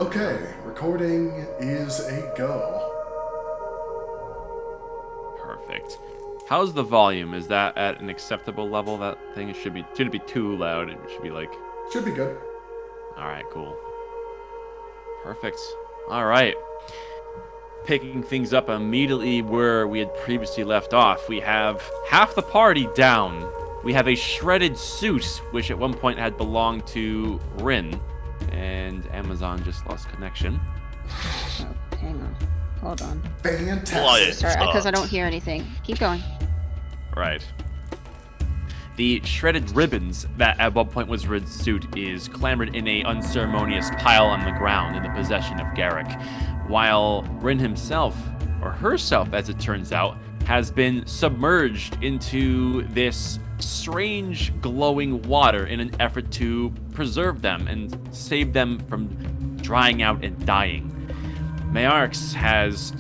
Okay, recording is a go. Perfect. How's the volume? Is that at an acceptable level? That thing shouldn't be too loud. It should be like, Should be good. all right, cool. Perfect. All right. Picking things up immediately where we had previously left off, we have half the party down. We have a shredded suit, which at one point had belonged to Rin, and Amazon just lost connection. Oh, hang on. Hold on. Fantastic. Sorry, because I don't hear anything. Keep going. Right. The shredded ribbons that at one point was Rin's suit is clambered in a unceremonious pile on the ground in the possession of Garrick, while Rin himself, or herself as it turns out, has been submerged into this strange glowing water in an effort to preserve them and save them from drying out and dying. Mayarx has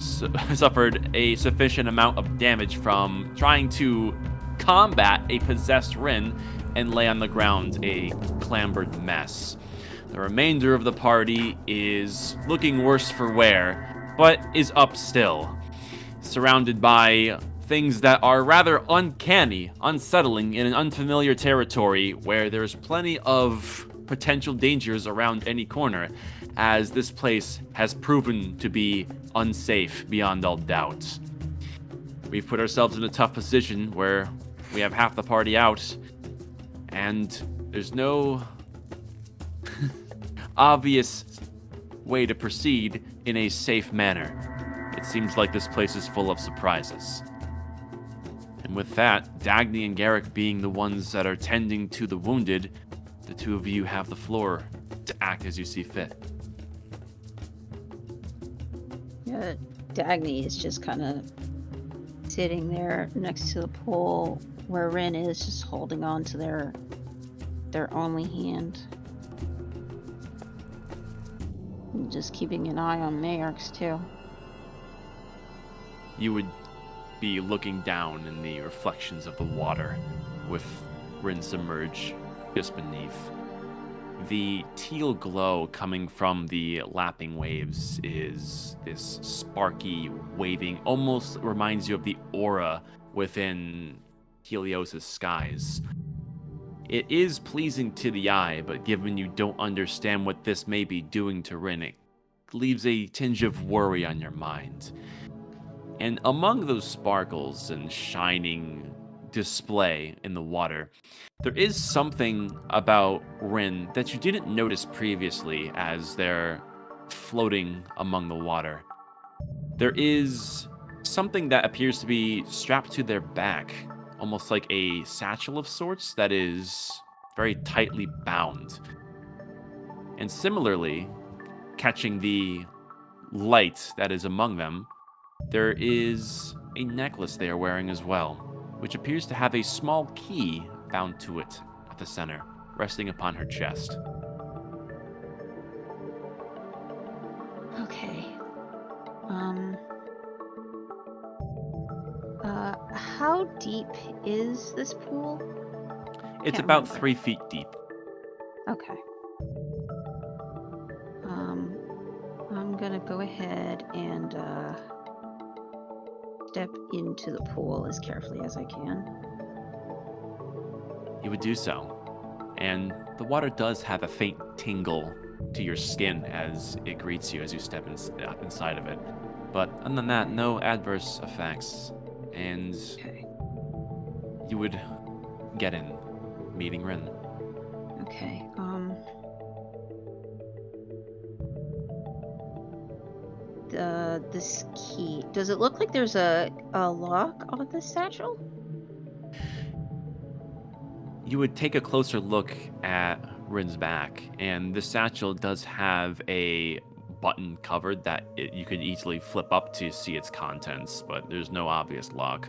suffered a sufficient amount of damage from trying to combat a possessed Rin and lay on the ground a clambered mess. The remainder of the party is looking worse for wear, but is up still, surrounded by things that are rather uncanny, unsettling in an unfamiliar territory where there's plenty of potential dangers around any corner, as this place has proven to be unsafe beyond all doubt. We've put ourselves in a tough position where we have half the party out, and there's no obvious way to proceed in a safe manner. It seems like this place is full of surprises. And with that, Dagny and Garrick being the ones that are tending to the wounded, the two of you have the floor to act as you see fit. Yeah, Dagny is just kind of sitting there next to the pool where Rin is, just holding on to their only hand. And just keeping an eye on Mayarx too. You would be looking down in the reflections of the water with Rin submerged just beneath. The teal glow coming from the lapping waves is this sparky, waving, almost reminds you of the aura within Helios' skies. It is pleasing to the eye, but given you don't understand what this may be doing to Rin, it leaves a tinge of worry on your mind. And among those sparkles and shining display in the water, there is something about Rin that you didn't notice previously as they're floating among the water. There is something that appears to be strapped to their back, almost like a satchel of sorts that is very tightly bound. And similarly, catching the light that is among them, there is a necklace they are wearing as well, which appears to have a small key bound to it at the center, resting upon her chest. Okay. How deep is this pool? It's Can't about remember. 3 feet deep. Okay. I'm gonna go ahead and step into the pool as carefully as I can. You would do so, and the water does have a faint tingle to your skin as it greets you as you step inside of it. But other than that, no adverse effects, and Okay. you would get in, meeting Rin. Okay. This key. Does it look like there's a lock on this satchel? You would take a closer look at Rin's back, and the satchel does have a button covered that you could easily flip up to see its contents, but there's no obvious lock.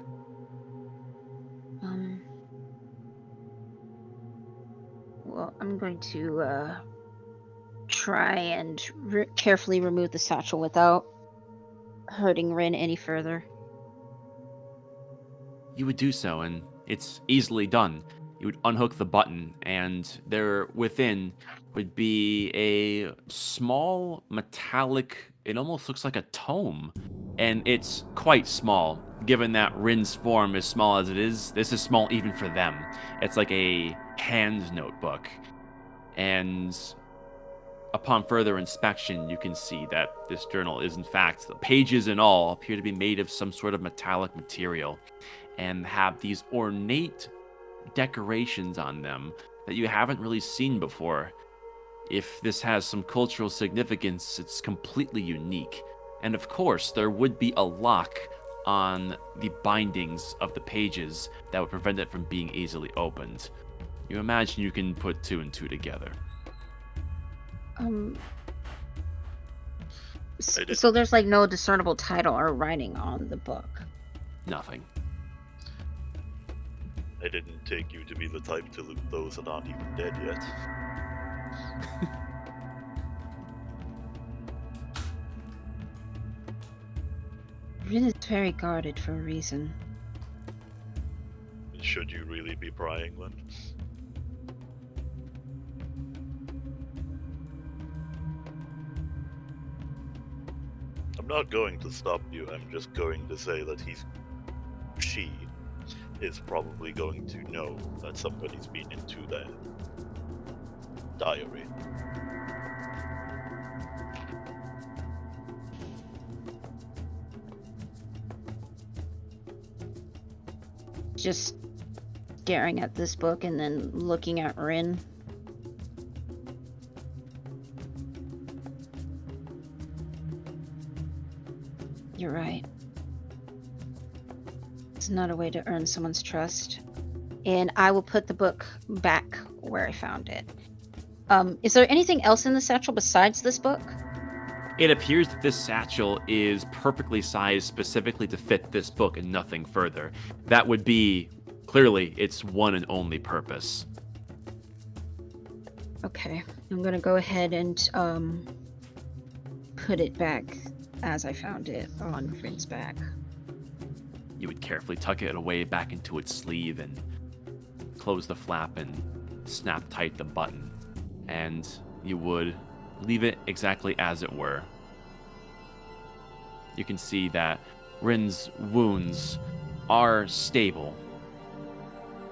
Well, I'm going to try and carefully remove the satchel without hurting Rin any further. You would do so, and it's easily done. You would unhook the button, and there within would be a small metallic, it almost looks like a tome. And it's quite small, given that Rin's form is small as it is. This is small even for them. It's like a hand notebook. And upon further inspection, you can see that this journal is, in fact, the pages and all appear to be made of some sort of metallic material and have these ornate decorations on them that you haven't really seen before. If this has some cultural significance, it's completely unique. And of course, there would be a lock on the bindings of the pages that would prevent it from being easily opened. You imagine you can put two and two together. Um, I did. so there's like no discernible title or writing on the book. Nothing. I didn't take you to be the type to loot those that aren't even dead yet. Rin is very guarded for a reason. Should you really be prying then? I'm not going to stop you, I'm just going to say that she is probably going to know that somebody's been into that diary. Just staring at this book and then looking at Rin. You're right. It's not a way to earn someone's trust. And I will put the book back where I found it. Is there anything else in the satchel besides this book? It appears that this satchel is perfectly sized specifically to fit this book and nothing further. That would be clearly its one and only purpose. Okay, I'm gonna go ahead and put it back as I found it on Rin's back. You would carefully tuck it away back into its sleeve and close the flap and snap tight the button. And you would leave it exactly as it were. You can see that Rin's wounds are stable,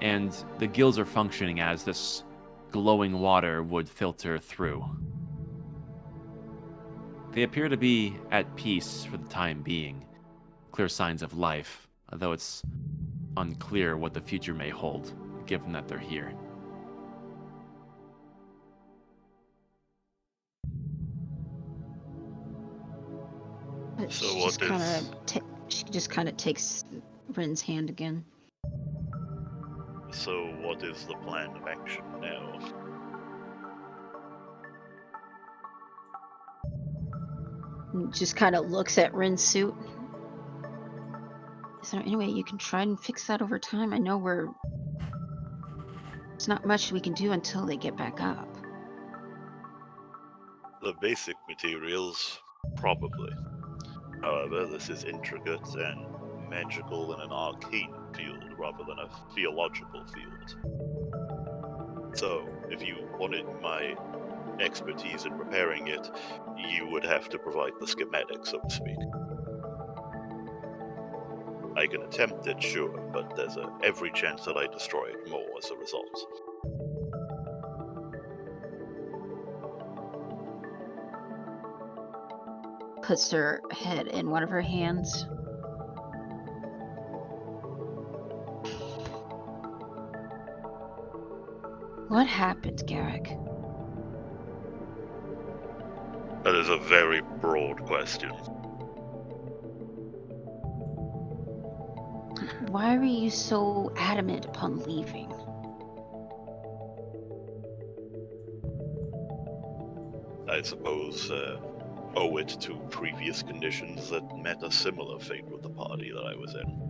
and the gills are functioning as this glowing water would filter through. They appear to be at peace for the time being, clear signs of life, although it's unclear what the future may hold, given that they're here. But So she what just kind is- of she just kind of takes Rin's hand again. So what is the plan of action now? And just kind of looks at Rin's suit. Is there any way you can try and fix that over time? I know there's not much we can do until they get back up. The basic materials, probably. However, this is intricate and magical in an arcane field rather than a theological field. So, if you wanted my expertise in repairing it, you would have to provide the schematic, so to speak. I can attempt it, sure, but there's every chance that I destroy it more as a result. Puts her head in one of her hands. What happened, Garrick? That is a very broad question. Why were you so adamant upon leaving? I suppose owe it to previous conditions that met a similar fate with the party that I was in.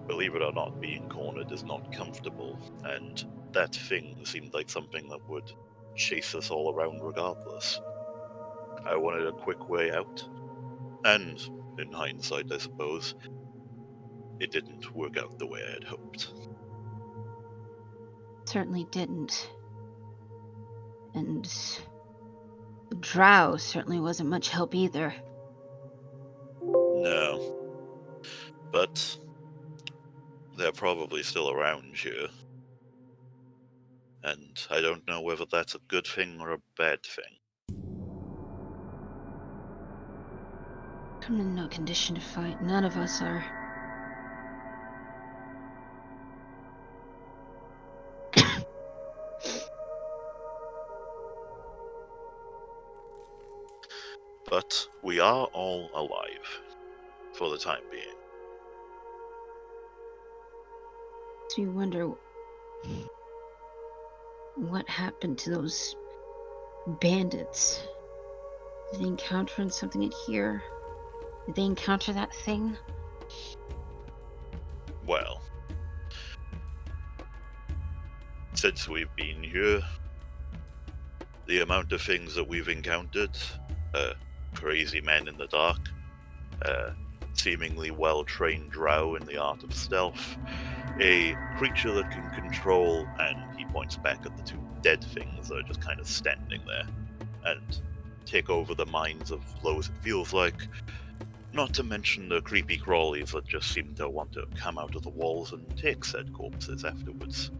Believe it or not, being cornered is not comfortable, and that thing seemed like something that would chase us all around regardless. I wanted a quick way out, and in hindsight, I suppose, it didn't work out the way I had hoped. Certainly didn't. And the drow certainly wasn't much help either. No. But they're probably still around here. And I don't know whether that's a good thing or a bad thing. I'm in no condition to fight. None of us are. But we are all alive. For the time being. So you wonder what happened to those bandits. Did they encounter something in here? Did they encounter that thing? Well, since we've been here, the amount of things that we've encountered, crazy man in the dark, seemingly well-trained drow in the art of stealth, a creature that can control, and he points back at the two dead things that are just kind of standing there, and take over the minds of those it feels like, not to mention the creepy crawlies that just seem to want to come out of the walls and take said corpses afterwards.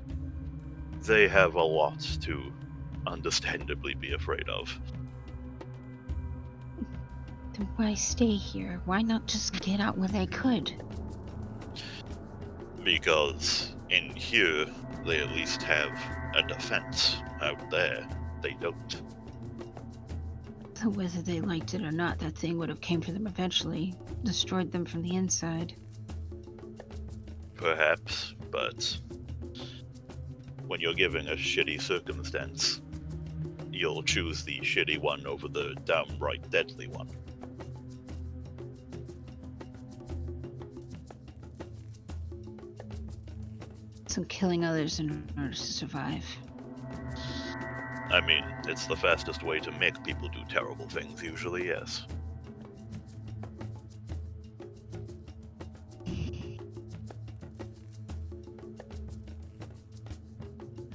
They have a lot to understandably be afraid of. Then why stay here? Why not just get out when they could? Because in here, they at least have a defense. Out there, they don't. So whether they liked it or not, that thing would have came for them eventually. Destroyed them from the inside. Perhaps, but when you're given a shitty circumstance, you'll choose the shitty one over the downright deadly one. So killing others in order to survive. I mean, it's the fastest way to make people do terrible things, usually, yes.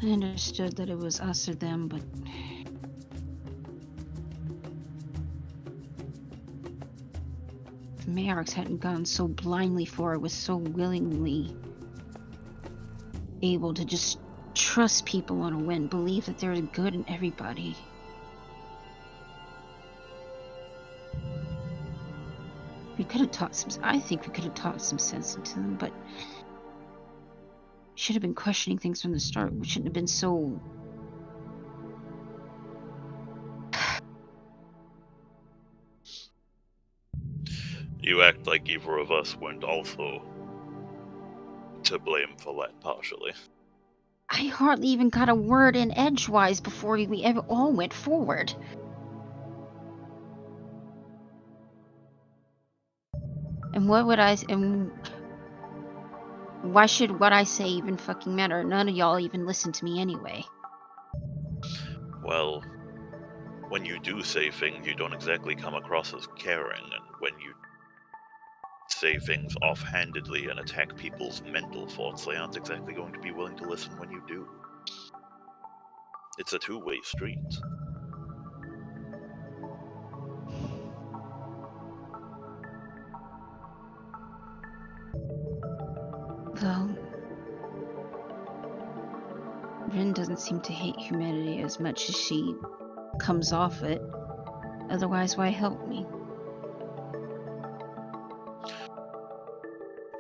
I understood that it was us or them, but if Mayorx hadn't gone so blindly for it, was so willingly able to just trust people on a whim, believe that there's good in everybody. We could have taught some. I think we could have taught some sense into them, but should have been questioning things from the start. We shouldn't have been so. You act like either of us weren't also to blame for that, partially. I hardly even got a word in edgewise before we ever all went forward. And what would I? And why should what I say even fucking matter? None of y'all even listen to me anyway. Well, when you do say things, you don't exactly come across as caring, and when you say things offhandedly and attack people's mental thoughts, they aren't exactly going to be willing to listen when you do. It's a two-way street. Well, Rin doesn't seem to hate humanity as much as she comes off it. Otherwise, why help me?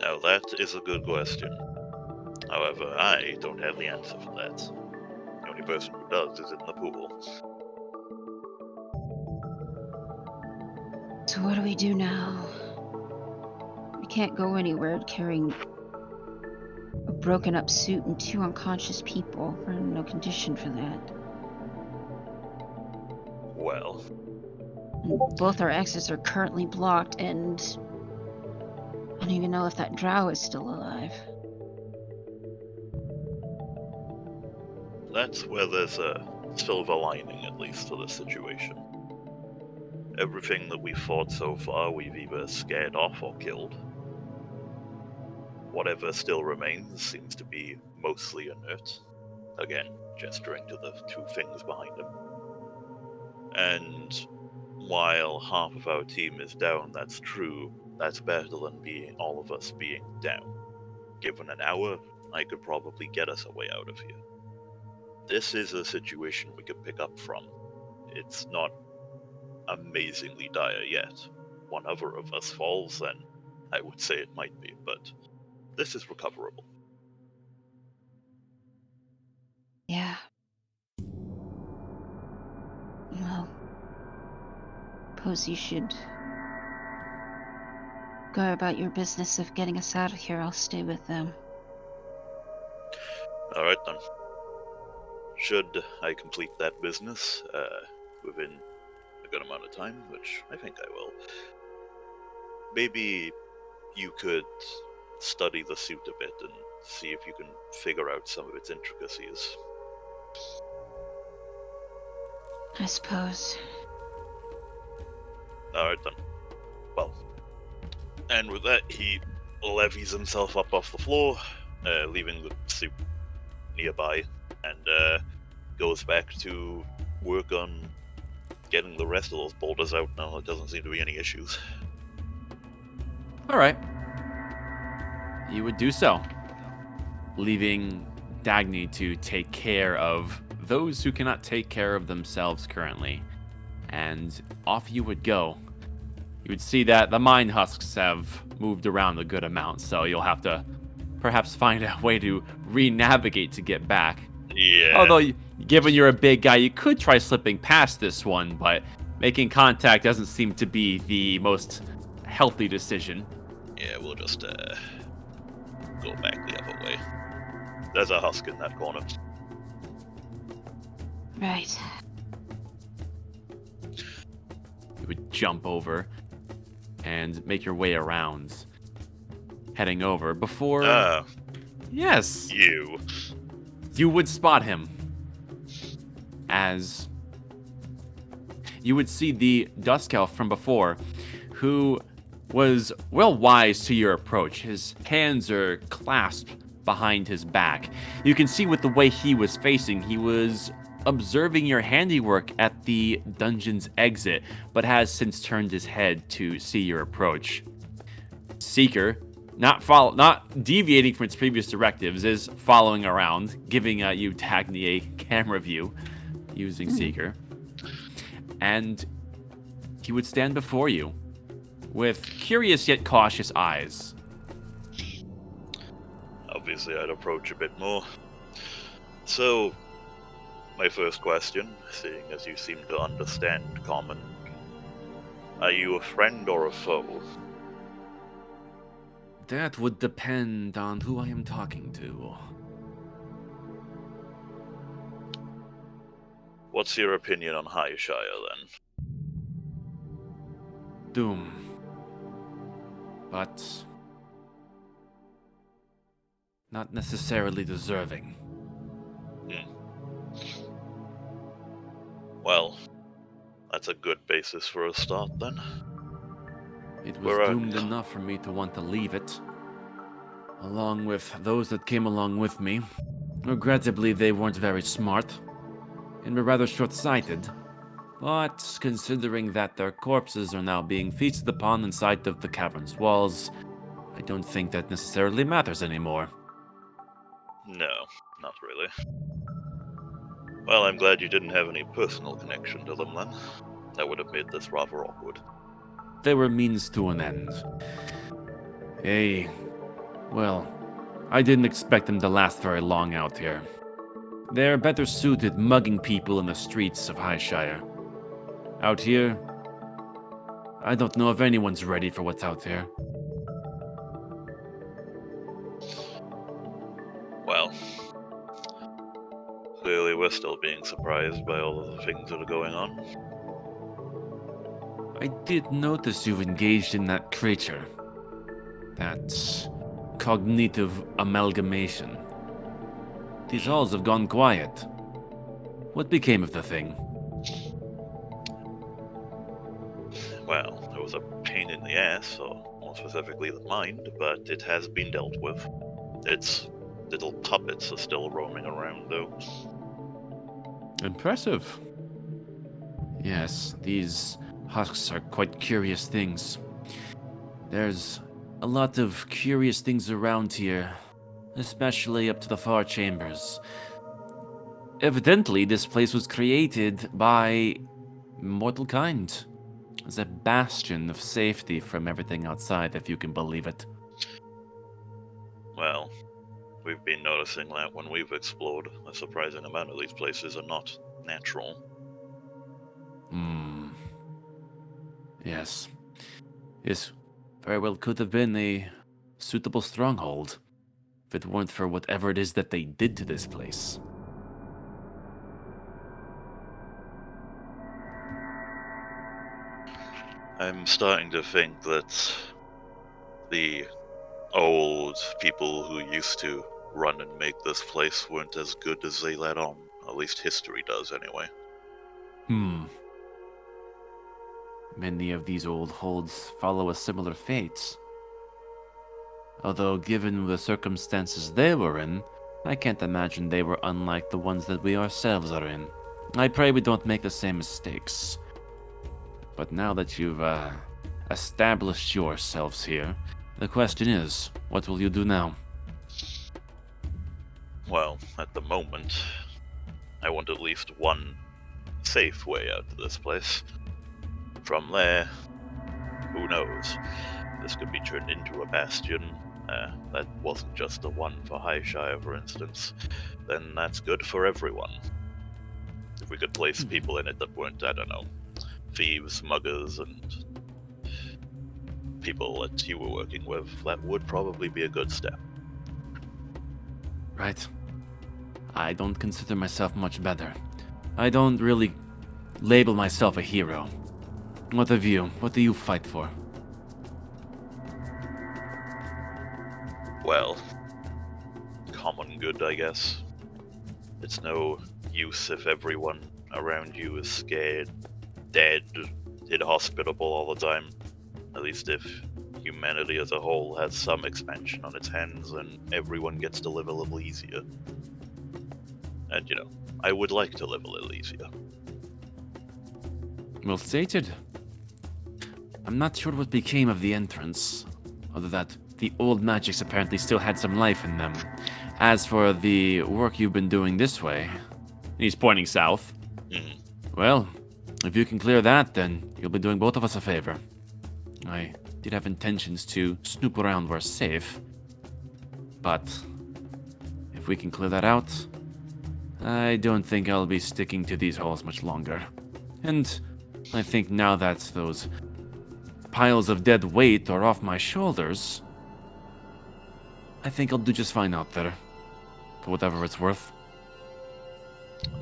Now that is a good question. However, I don't have the answer for that. The only person who does is in the pool. So what do we do now? We can't go anywhere carrying a broken up suit and 2 unconscious people. We're in no condition for that. Well, And both our exits are currently blocked, and I don't even know if that drow is still alive. that's where there's a silver lining, at least, to the situation. Everything that we've fought so far, we've either scared off or killed. Whatever still remains seems to be mostly inert. Again, gesturing to the 2 things behind him. And while half of our team is down, that's true. That's better than being all of us being down. Given an hour, I could probably get us a way out of here. This is a situation we could pick up from. It's not amazingly dire yet. One other of us falls, then I would say it might be, but this is recoverable. Yeah. Well, suppose you should go about your business of getting us out of here. I'll stay with them. Alright then. Should I complete that business within a good amount of time, which I think I will, maybe you could study the suit a bit and see if you can figure out some of its intricacies. I suppose. Alright then. Well, and with that, he levies himself up off the floor, leaving the suit nearby, and goes back to work on getting the rest of those boulders out now. There doesn't seem to be any issues. All right. You would do so, leaving Dagny to take care of those who cannot take care of themselves currently. And off you would go. You would see that the mine husks have moved around a good amount, so you'll have to perhaps find a way to re-navigate to get back. Yeah. Although, given you're a big guy, you could try slipping past this one, but making contact doesn't seem to be the most healthy decision. Yeah, we'll just go back the other way. There's a husk in that corner. Right. You would jump over and make your way around, heading over before... yes! You would spot him, as you would see the Dusk Elf from before, who was well wise to your approach. His hands are clasped behind his back. You can see with the way he was facing, he was observing your handiwork at the dungeon's exit, but has since turned his head to see your approach. Seeker, not deviating from its previous directives, is following around, giving you Dagny a camera view using Seeker. And he would stand before you with curious yet cautious eyes. Obviously, I'd approach a bit more. So, my first question, seeing as you seem to understand common, are you a friend or a foe? That would depend on who I am talking to. What's your opinion on Highshire, then? Doom. But not necessarily deserving. Well, that's a good basis for a start, then. It was doomed enough for me to want to leave it, along with those that came along with me. Regrettably, they weren't very smart, and were rather short-sighted. But considering that their corpses are now being feasted upon inside of the cavern's walls, I don't think that necessarily matters anymore. No, not really. Well, I'm glad you didn't have any personal connection to them, then. That would have made this rather awkward. They were means to an end. Well, I didn't expect them to last very long out here. They're better suited mugging people in the streets of Highshire. Out here, I don't know if anyone's ready for what's out there. Well, clearly we're still being surprised by all of the things that are going on. I did notice you've engaged in that creature. That cognitive amalgamation. These halls have gone quiet. What became of the thing? Well, it was a pain in the ass, or more specifically the mind, but it has been dealt with. Its little puppets are still roaming around, though. Impressive. Yes, these husks are quite curious things. There's a lot of curious things around here, especially up to the far chambers. Evidently, this place was created by mortal kind as a bastion of safety from everything outside, if you can believe it. Well, we've been noticing that when we've explored, a surprising amount of these places are not natural. Hmm. Yes. This very well could have been a suitable stronghold, if it weren't for whatever it is that they did to this place. I'm starting to think that the old people who used to run and make this place weren't as good as they let on. At least history does, anyway. Many of these old holds follow a similar fate. Although, given the circumstances they were in, I can't imagine they were unlike the ones that we ourselves are in. I pray we don't make the same mistakes. But now that you've established yourselves here, the question is, what will you do now? Well, at the moment, I want at least one safe way out of this place. From there, who knows? This could be turned into a bastion. That wasn't just the one for Highshire, for instance. Then that's good for everyone. If we could place people in it that weren't, I don't know, thieves, muggers, and people that you were working with, that would probably be a good step. Right. I don't consider myself much better. I don't really label myself a hero. What of you? What do you fight for? Well, common good, I guess. It's no use if everyone around you is scared, dead, inhospitable all the time. At least if humanity as a whole has some expansion on its hands, and everyone gets to live a little easier. And, you know, I would like to live a little easier. Well stated. I'm not sure what became of the entrance, other that the old magics apparently still had some life in them. As for the work you've been doing this way, he's pointing south. Well, if you can clear that, then you'll be doing both of us a favor. I did have intentions to snoop around where safe, but if we can clear that out, I don't think I'll be sticking to these halls much longer. And I think now that those piles of dead weight are off my shoulders, I think I'll do just fine out there, for whatever it's worth.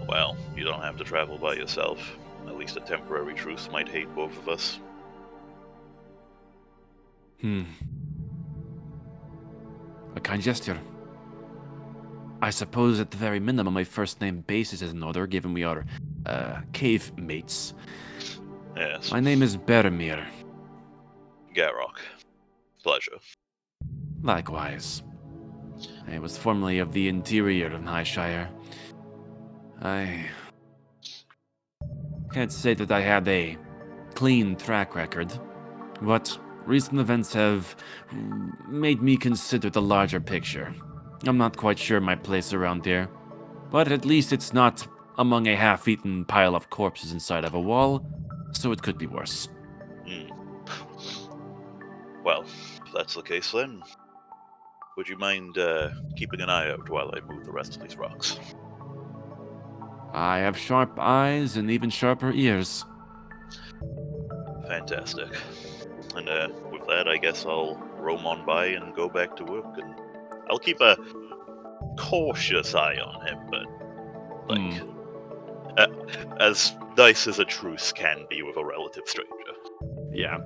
Well, you don't have to travel by yourself. At least a temporary truce might hate both of us. A kind gesture. I suppose at the very minimum my first name basis is in order, given we are, cave mates. Yes. My name is Bermir. Garrock. Pleasure. Likewise. I was formerly of the interior of Highshire. I can't say that I had a clean track record, but recent events have made me consider the larger picture. I'm not quite sure my place around here, but at least it's not among a half-eaten pile of corpses inside of a wall, so it could be worse. Well, if that's the case then, would you mind keeping an eye out while I move the rest of these rocks? I have sharp eyes and even sharper ears. Fantastic. And with that, I guess I'll roam on by and go back to work, and I'll keep a cautious eye on him, but as nice as a truce can be with a relative stranger. Yeah.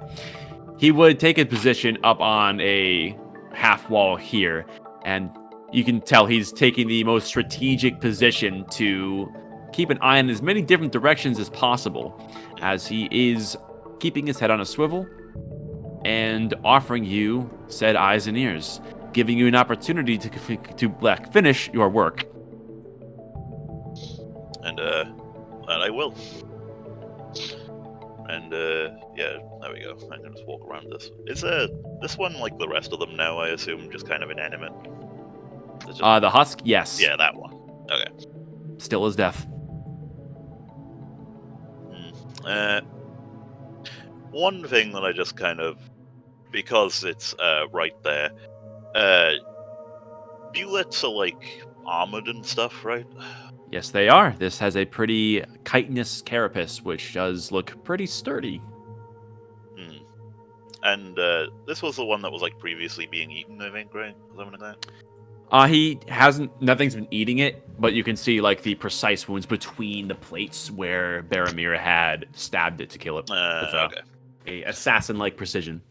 He would take a position up on a half wall here, and you can tell he's taking the most strategic position to keep an eye on as many different directions as possible, as he is keeping his head on a swivel and offering you said eyes and ears, giving you an opportunity to finish your work. And that I will. And yeah, there we go. I can just walk around this. Is this one like the rest of them now? I assume just kind of inanimate. It's just- The husk, yes. yeah, that one. Okay. Still as death. One thing that I just kind of, because it's right there. Bullets are like armored and stuff, right? Yes, they are. This has a pretty chitinous carapace, which does look pretty sturdy. Hmm. And this was the one that was like previously being eaten, I think, right? Something like that. Nothing's been eating it, but you can see like the precise wounds between the plates where Baromir had stabbed it to kill it with Okay. a assassin-like precision.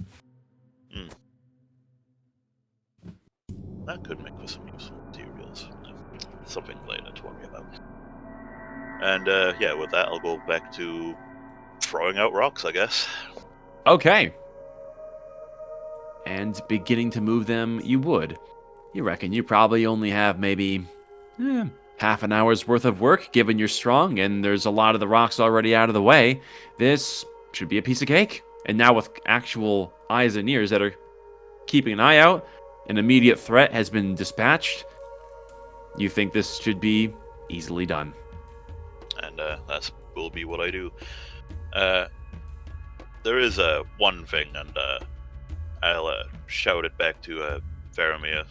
That could make for some useful materials. Something later to worry about. And yeah, with that, I'll go back to throwing out rocks, I guess. Okay. And beginning to move them, you would. You reckon you probably only have maybe half an hour's worth of work, given you're strong, and there's a lot of the rocks already out of the way. This should be a piece of cake. And now with actual eyes and ears that are keeping an eye out, an immediate threat has been dispatched. You think this should be easily done. And that will be what I do. There is one thing, and I'll shout it back to Faramir.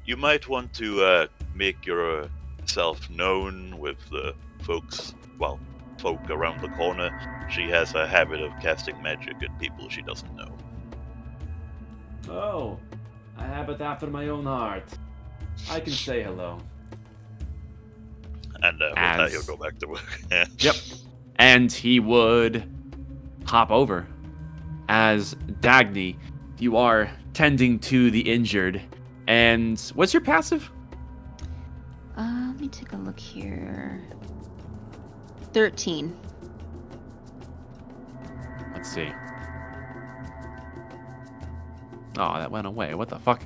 You might want to make yourself known with the folk around the corner. She has a habit of casting magic at people she doesn't know. Oh, a habit after my own heart. I can say hello. And with that, he'll go back to work. Yep. And he would hop over. As Dagny, you are tending to the injured. And what's your passive? Let me take a look here. 13. Let's see. Oh, that went away. What the fuck?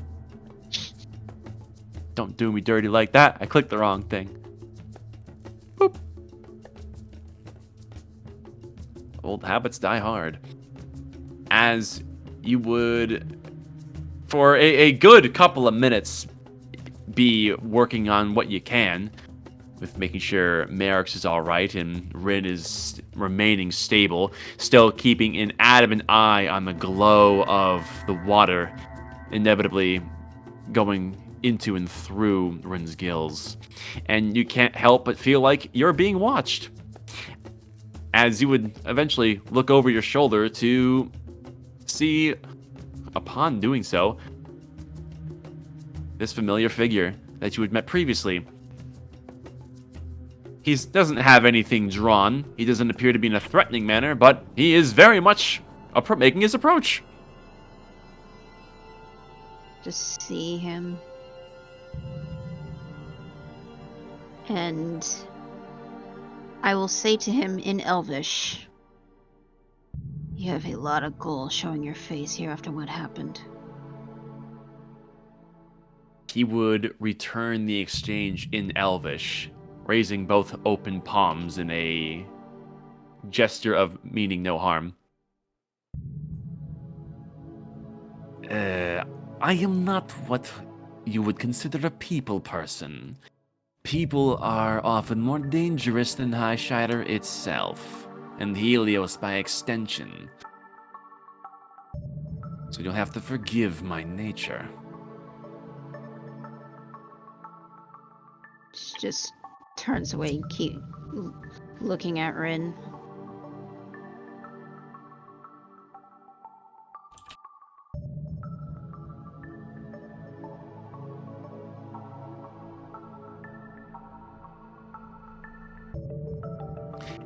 Don't do me dirty like that. I clicked the wrong thing. Boop. Old habits die hard. As you would, for a good couple of minutes, be working on what you can, with making sure Merrick's is alright and Rin is remaining stable, still keeping an adamant eye on the glow of the water, inevitably going into and through Rin's gills. And you can't help but feel like you're being watched. As you would eventually look over your shoulder to see, upon doing so, this familiar figure that you had met previously. He doesn't have anything drawn. He doesn't appear to be in a threatening manner, but he is very much making his approach. Just see him. And I will say to him in Elvish, you have a lot of gall showing your face here after what happened. He would return the exchange in Elvish, raising both open palms in a gesture of meaning no harm. I am not what you would consider a people person. People are often more dangerous than High Shider itself, and Helios by extension. So you'll have to forgive my nature. Just turns away and keep looking at Rin.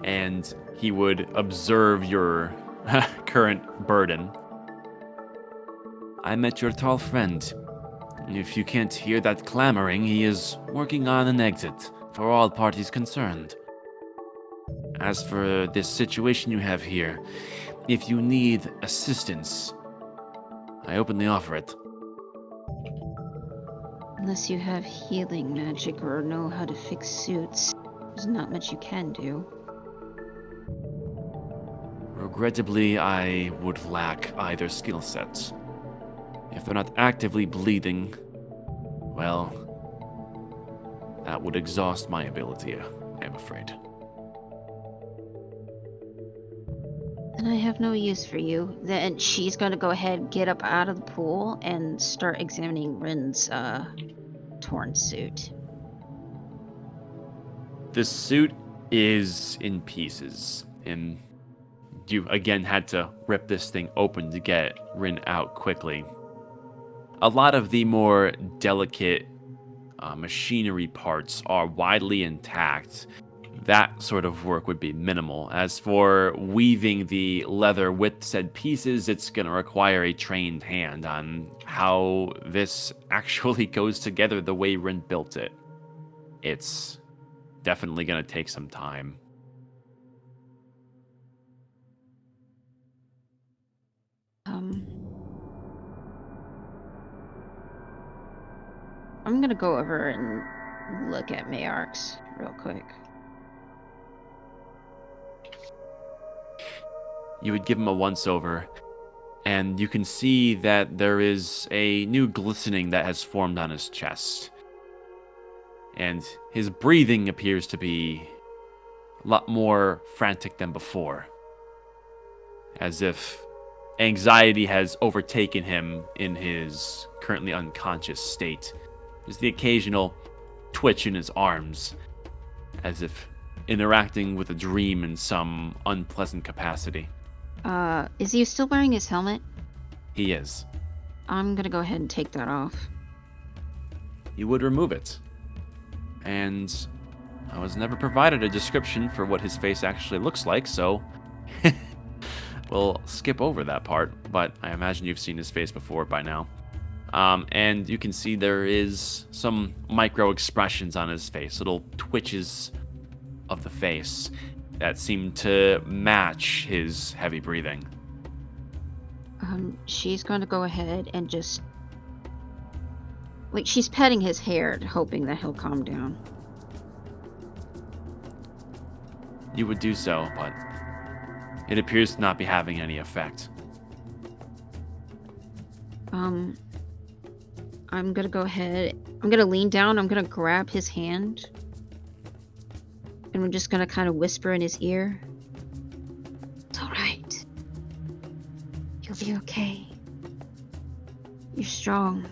And he would observe your current burden. I met your tall friend. If you can't hear that clamoring, he is working on an exit for all parties concerned. As for this situation you have here, if you need assistance, I openly offer it. Unless you have healing magic or know how to fix suits, there's not much you can do. Regrettably, I would lack either skill set. If they're not actively bleeding, well, that would exhaust my ability, I'm afraid. Then I have no use for you. Then she's gonna go ahead, get up out of the pool, and start examining Rin's torn suit. The suit is in pieces, and you again had to rip this thing open to get Rin out quickly. A lot of the more delicate machinery parts are widely intact. That sort of work would be minimal. As for weaving the leather with said pieces, it's going to require a trained hand on how this actually goes together the way Rin built it. It's definitely going to take some time. I'm gonna go over and look at Mayarks real quick. You would give him a once-over, and you can see that there is a new glistening that has formed on his chest. And his breathing appears to be a lot more frantic than before, as if anxiety has overtaken him in his currently unconscious state. There's the occasional twitch in his arms, as if interacting with a dream in some unpleasant capacity. Is he still wearing his helmet? He is. I'm gonna go ahead and take that off. You would remove it. And I was never provided a description for what his face actually looks like, so we'll skip over that part, but I imagine you've seen his face before by now. And you can see there is some micro expressions on his face, little twitches of the face that seem to match his heavy breathing. She's going to go ahead and just... Like, she's petting his hair, hoping that he'll calm down. You would do so, but it appears to not be having any effect. I'm gonna go ahead. I'm gonna lean down. I'm gonna grab his hand. And we're just gonna kind of whisper in his ear. It's alright. You'll be okay. You're strong.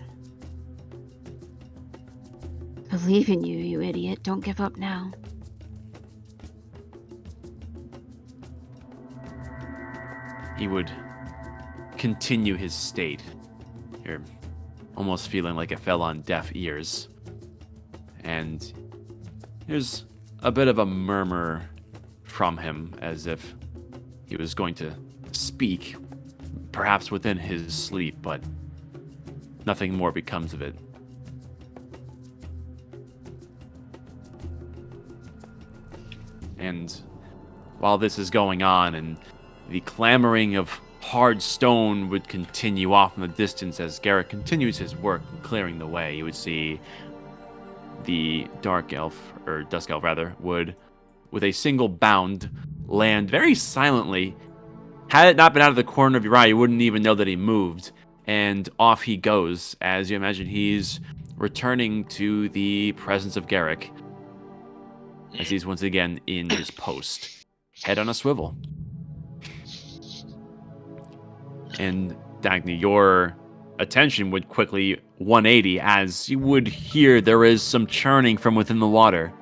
Believe in you, you idiot. Don't give up now. He would continue his state. You're almost feeling like it fell on deaf ears. And there's a bit of a murmur from him, as if he was going to speak, perhaps within his sleep, but nothing more becomes of it. And while this is going on, and the clamoring of hard stone would continue off in the distance as Garrett continues his work in clearing the way, you would see the dark elf, or dusk elf rather, would, with a single bound, land very silently. Had it not been out of the corner of your eye, you wouldn't even know that he moved. And off he goes, as you imagine he's returning to the presence of Garrick, as he's once again in his post, head on a swivel. And Dagny, your attention would quickly 180 as you would hear there is some churning from within the water.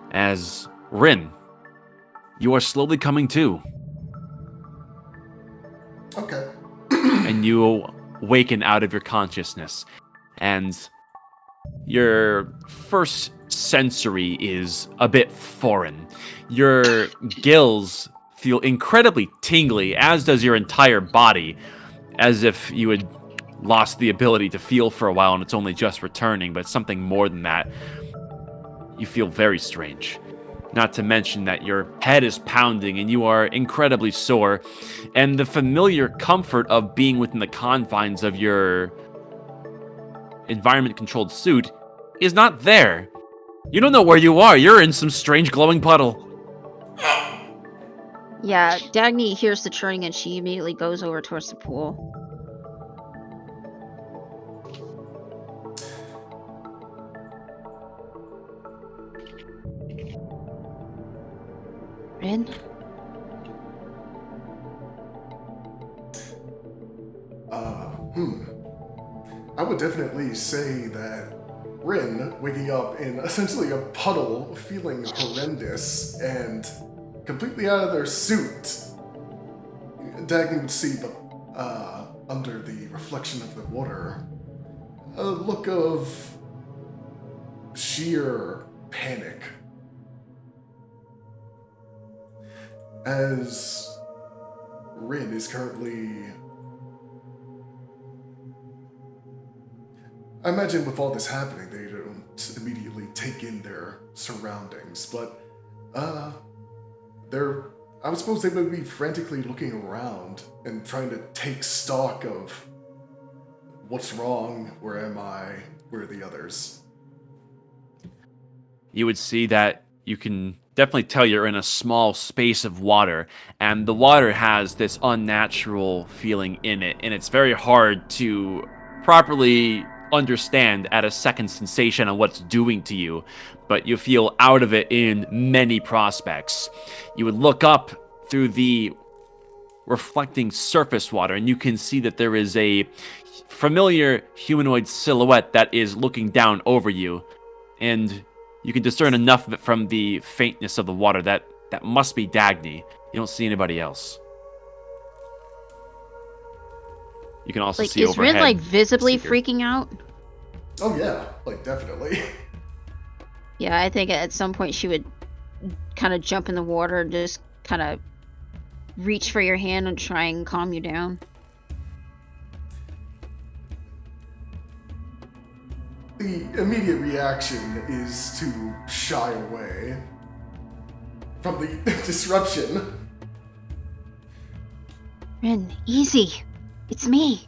As Rin, you are slowly coming to. Okay. And you awaken out of your consciousness. And your first sensory is a bit foreign. Your gills feel incredibly tingly, as does your entire body, as if you had lost the ability to feel for a while and it's only just returning, but something more than that. You feel very strange. Not to mention that your head is pounding and you are incredibly sore, and the familiar comfort of being within the confines of your environment-controlled suit is not there. You don't know where you are. You're in some strange glowing puddle. Yeah, Dagny hears the churning and she immediately goes over towards the pool. Rin? I would definitely say that Rin waking up in essentially a puddle, feeling horrendous and completely out of their suit. Dagny would see, but under the reflection of the water, a look of sheer panic. As Rin is currently. I imagine with all this happening, they don't immediately take in their surroundings, but, I would suppose they would be frantically looking around and trying to take stock of what's wrong, where am I, where are the others. You would see that you can definitely tell you're in a small space of water, and the water has this unnatural feeling in it, and it's very hard to properly understand at a second sensation on what's doing to you, but you feel out of it in many prospects. You would look up through the reflecting surface water, and you can see that there is a familiar humanoid silhouette that is looking down over you, and you can discern enough of it from the faintness of the water that must be Dagny. You don't see anybody else. You can also see is overhead. Rin, like, visibly Seeker. freaking out? Oh yeah, like definitely. Yeah, I think at some point she would kind of jump in the water and just kind of reach for your hand and try and calm you down. The immediate reaction is to shy away from the disruption. Rin, easy. It's me.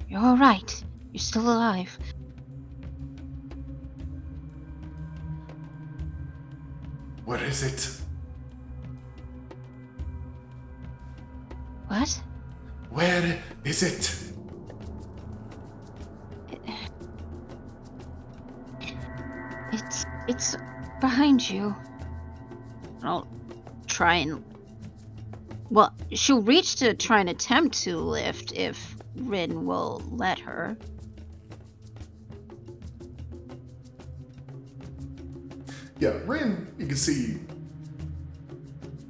You're alright. You're still alive. What is it? What? Where is it? It's behind you. I'll try and... Well, she'll reach to try and attempt to lift if Rin will let her. Yeah, Rin, you can see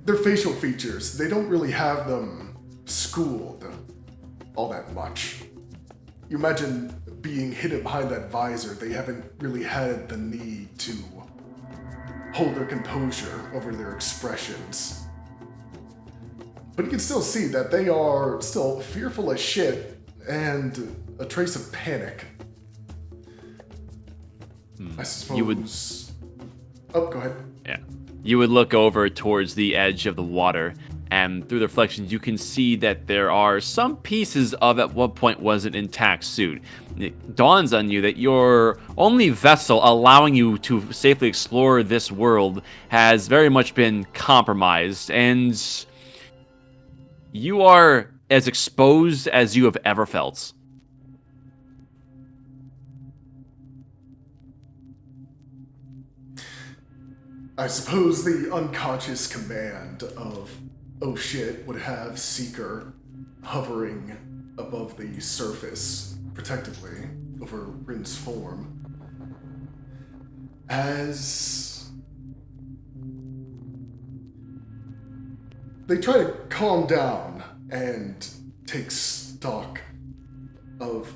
their facial features. They don't really have them schooled all that much. You imagine being hidden behind that visor, they haven't really had the need to hold their composure over their expressions. But you can still see that they are still fearful as shit and a trace of panic. I suppose. You would... Oh, go ahead. Yeah. You would look over towards the edge of the water, and through the reflections, you can see that there are some pieces of at one point was an intact suit. It dawns on you that your only vessel allowing you to safely explore this world has very much been compromised, and you are as exposed as you have ever felt. I suppose the unconscious command of oh shit would have Seeker hovering above the surface protectively over Rin's form as they try to calm down and take stock of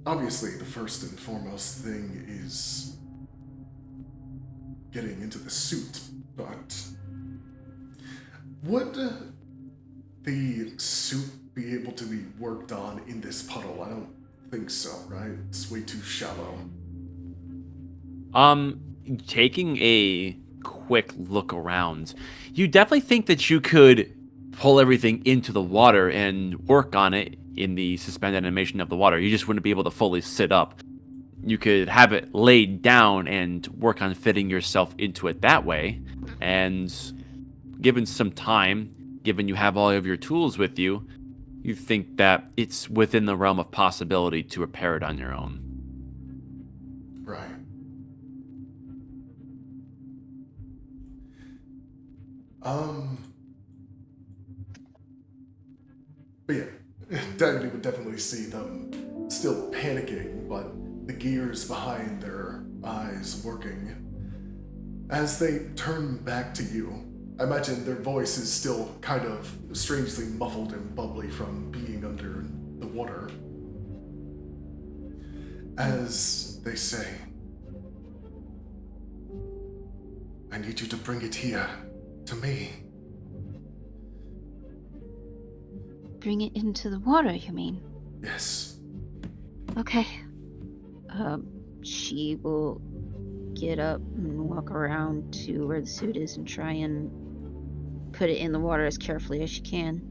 obviously the first and foremost thing is getting into the suit, but would the suit be able to be worked on in this puddle? I don't think so, right? It's way too shallow. Taking a quick look around, you definitely think that you could pull everything into the water and work on it in the suspended animation of the water. You just wouldn't be able to fully sit up. you could have it laid down and work on fitting yourself into it that way. And given some time, given you have all of your tools with you, you think that it's within the realm of possibility to repair it on your own. Right. But yeah, Dagny would definitely see them still panicking, but the gears behind their eyes working. As they turn back to you, I imagine their voice is still kind of strangely muffled and bubbly from being under the water. As they say, I need you to bring it here, to me. Bring it into the water, you mean? Yes. Okay. She will get up and walk around to where the suit is and try and put it in the water as carefully as she can.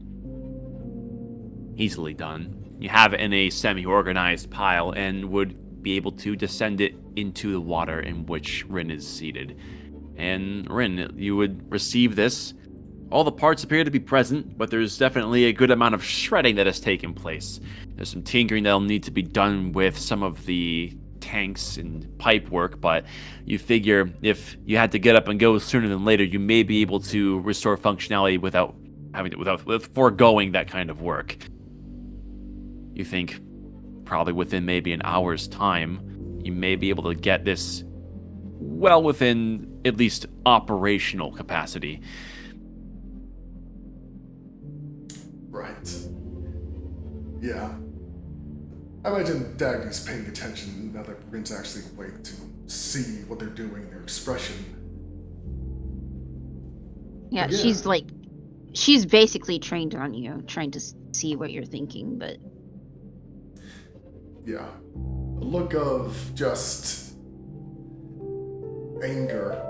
Easily done. You have it in a semi-organized pile and would be able to descend it into the water in which Rin is seated. And Rin, you would receive this. All the parts appear to be present, but there's definitely a good amount of shredding that has taken place. There's some tinkering that'll need to be done with some of the tanks and pipe work, but you figure if you had to get up and go sooner than later, you may be able to restore functionality without foregoing that kind of work. You think probably within maybe an hour's time, you may be able to get this well within at least operational capacity. Right. Yeah. I imagine Dagny's paying attention now that Rin's actually awake to see what they're doing, their expression. Yeah, Yeah. she's basically trained on you, trying to see what you're thinking, but Yeah. A look of just anger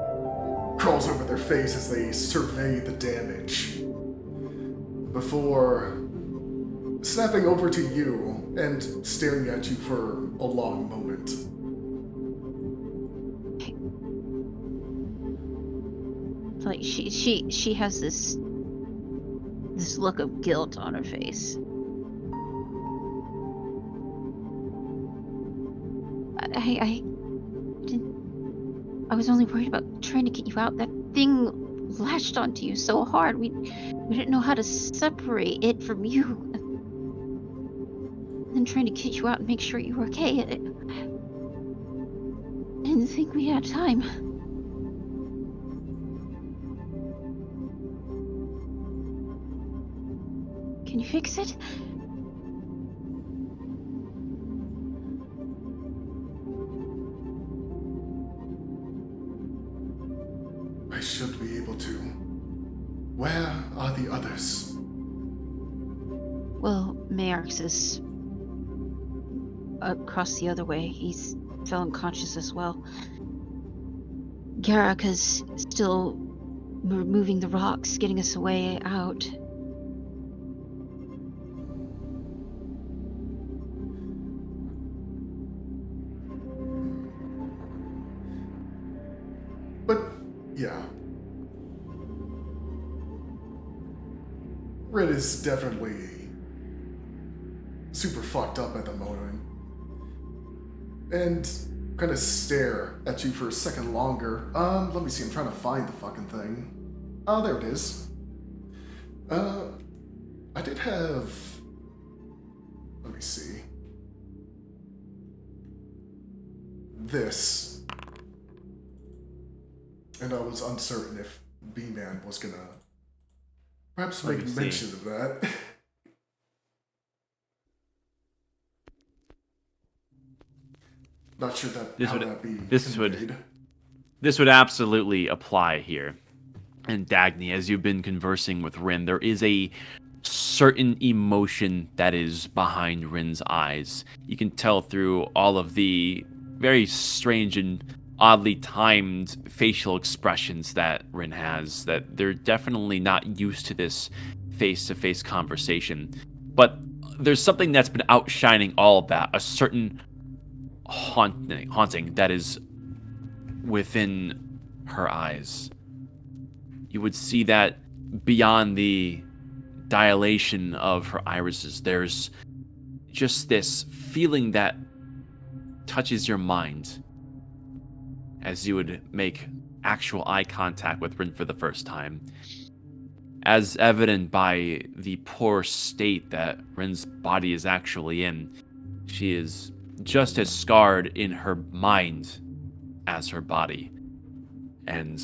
crawls over their face as they survey the damage before snapping over to you and staring at you for a long moment. like she has this look of guilt on her face. I didn't. I was only worried about trying to get you out. That thing latched onto you so hard. We didn't know how to separate it from you. And then trying to get you out and make sure you were okay. I didn't think we had time. Can you fix it? I should be able to. Where are the others? Well, Mayarx is across the other way. He's fell unconscious as well. Garaka's still removing the rocks, getting us away out. But, yeah. Red is definitely super fucked up at the moment. And kind of stare at you for a second longer. Let me see, I'm trying to find the fucking thing. Oh, there it is. I did have... Let me see. This. And I was uncertain if B-Man was gonna perhaps Let make me see. mention of that. Not sure that This how would- that be this would- conveyed. This would absolutely apply here. And Dagny, as you've been conversing with Rin, there is a certain emotion that is behind Rin's eyes. You can tell through all of the very strange and oddly timed facial expressions that Rin has that they're definitely not used to this face-to-face conversation. But there's something that's been outshining all of that, a certain haunting that is within her eyes. You would see that beyond the dilation of her irises, there's just this feeling that touches your mind as you would make actual eye contact with Rin for the first time. As evident by the poor state that Rin's body is actually in, she is just as scarred in her mind as her body. And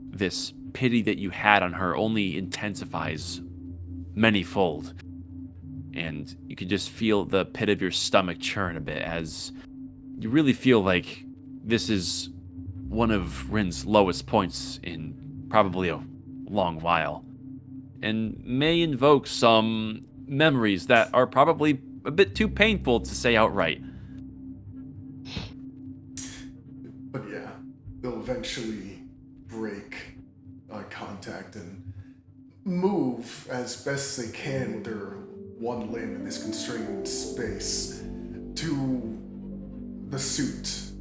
this pity that you had on her only intensifies manyfold. And you can just feel the pit of your stomach churn a bit as you really feel like this is one of Rin's lowest points in probably a long while, and may invoke some memories that are probably a bit too painful to say outright. But yeah, they'll eventually break eye contact and move as best they can with their one limb in this constrained space to the suit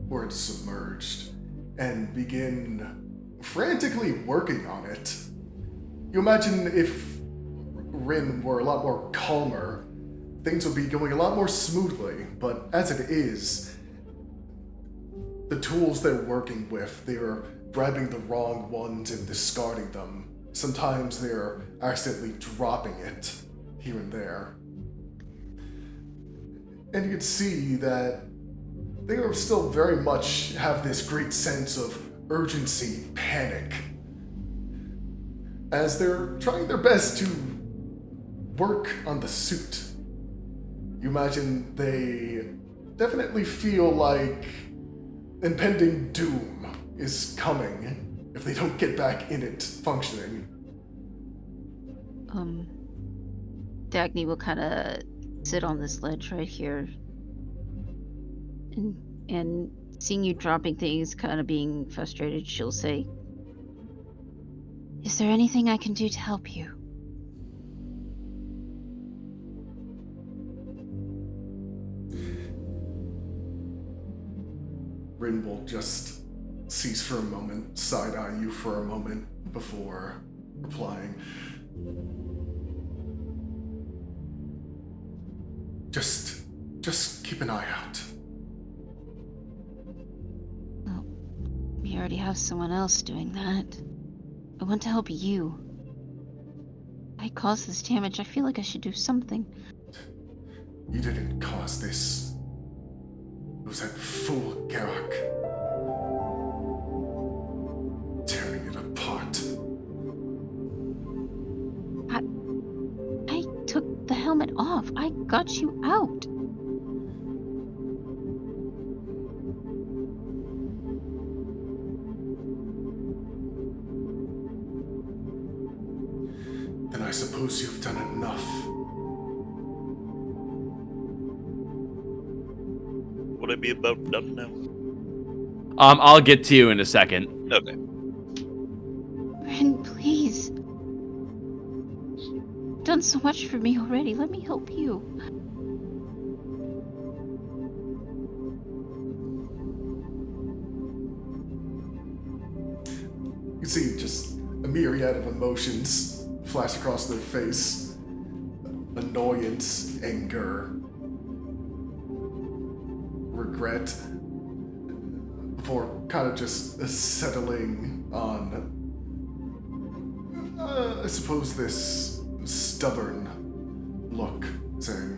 where it's submerged and begin frantically working on it. You imagine if Rin were a lot more calmer, things would be going a lot more smoothly, but as it is, the tools they're working with, they're grabbing the wrong ones and discarding them. Sometimes they're accidentally dropping it here and there. And you can see that they are still very much have this great sense of urgency, panic, as they're trying their best to work on the suit. You imagine they definitely feel like impending doom is coming if they don't get back in it functioning. Dagny will kind of sit on this ledge right here, and seeing you dropping things, kind of being frustrated, she'll say, "Is there anything I can do to help you?" Rin will just cease for a moment, side-eye you for a moment before replying. Just keep an eye out. Well, we already have someone else doing that. I want to help you. I caused this damage. I feel like I should do something. You didn't cause this. It was that fool Garak. Tearing it apart. I took the helmet off. I got you out. Then I suppose you've done enough. Would I be about done now? I'll get to you in a second. Okay. Ren, please. You've done so much for me already. Let me help you. You see just a myriad of emotions flash across their face. Annoyance, anger, regret, before kind of just settling on, I suppose, this stubborn look, saying,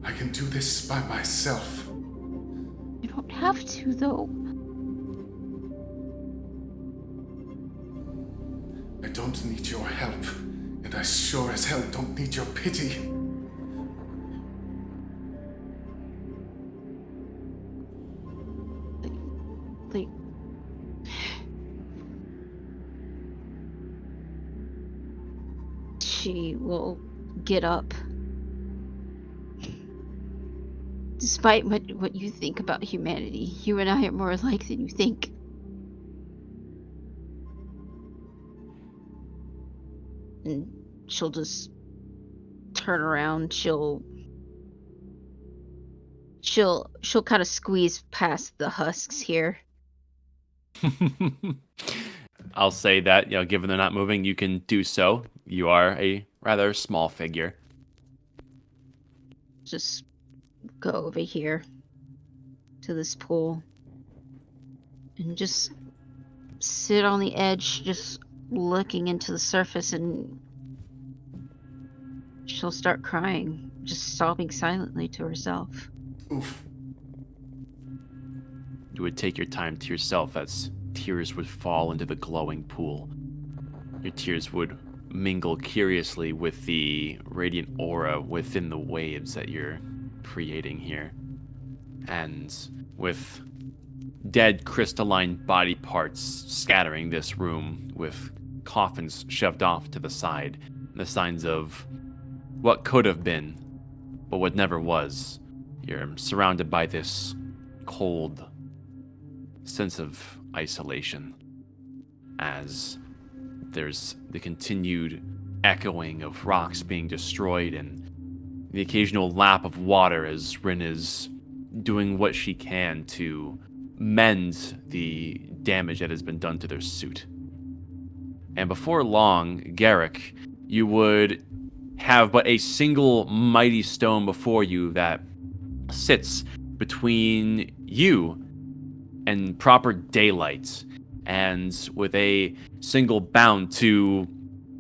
I can do this by myself. You don't have to, though. I don't need your help, and I sure as hell don't need your pity. Like, she will get up. Despite what you think about humanity, you and I are more alike than you think. And she'll just turn around, she'll kind of squeeze past the husks here. I'll say that, given they're not moving, you can do so. You are a rather small figure. Just go over here to this pool and just sit on the edge, just looking into the surface, and she'll start crying, just sobbing silently to herself. Oof. You would take your time to yourself as tears would fall into the glowing pool. Your tears would mingle curiously with the radiant aura within the waves that you're creating here. And with dead crystalline body parts scattering this room, with coffins shoved off to the side, the signs of what could have been, but what never was, you're surrounded by this cold sense of isolation as there's the continued echoing of rocks being destroyed and the occasional lap of water as Rin is doing what she can to mend the damage that has been done to their suit. And before long, Garrick, you would have but a single mighty stone before you that sits between you and proper daylight, and with a single bound to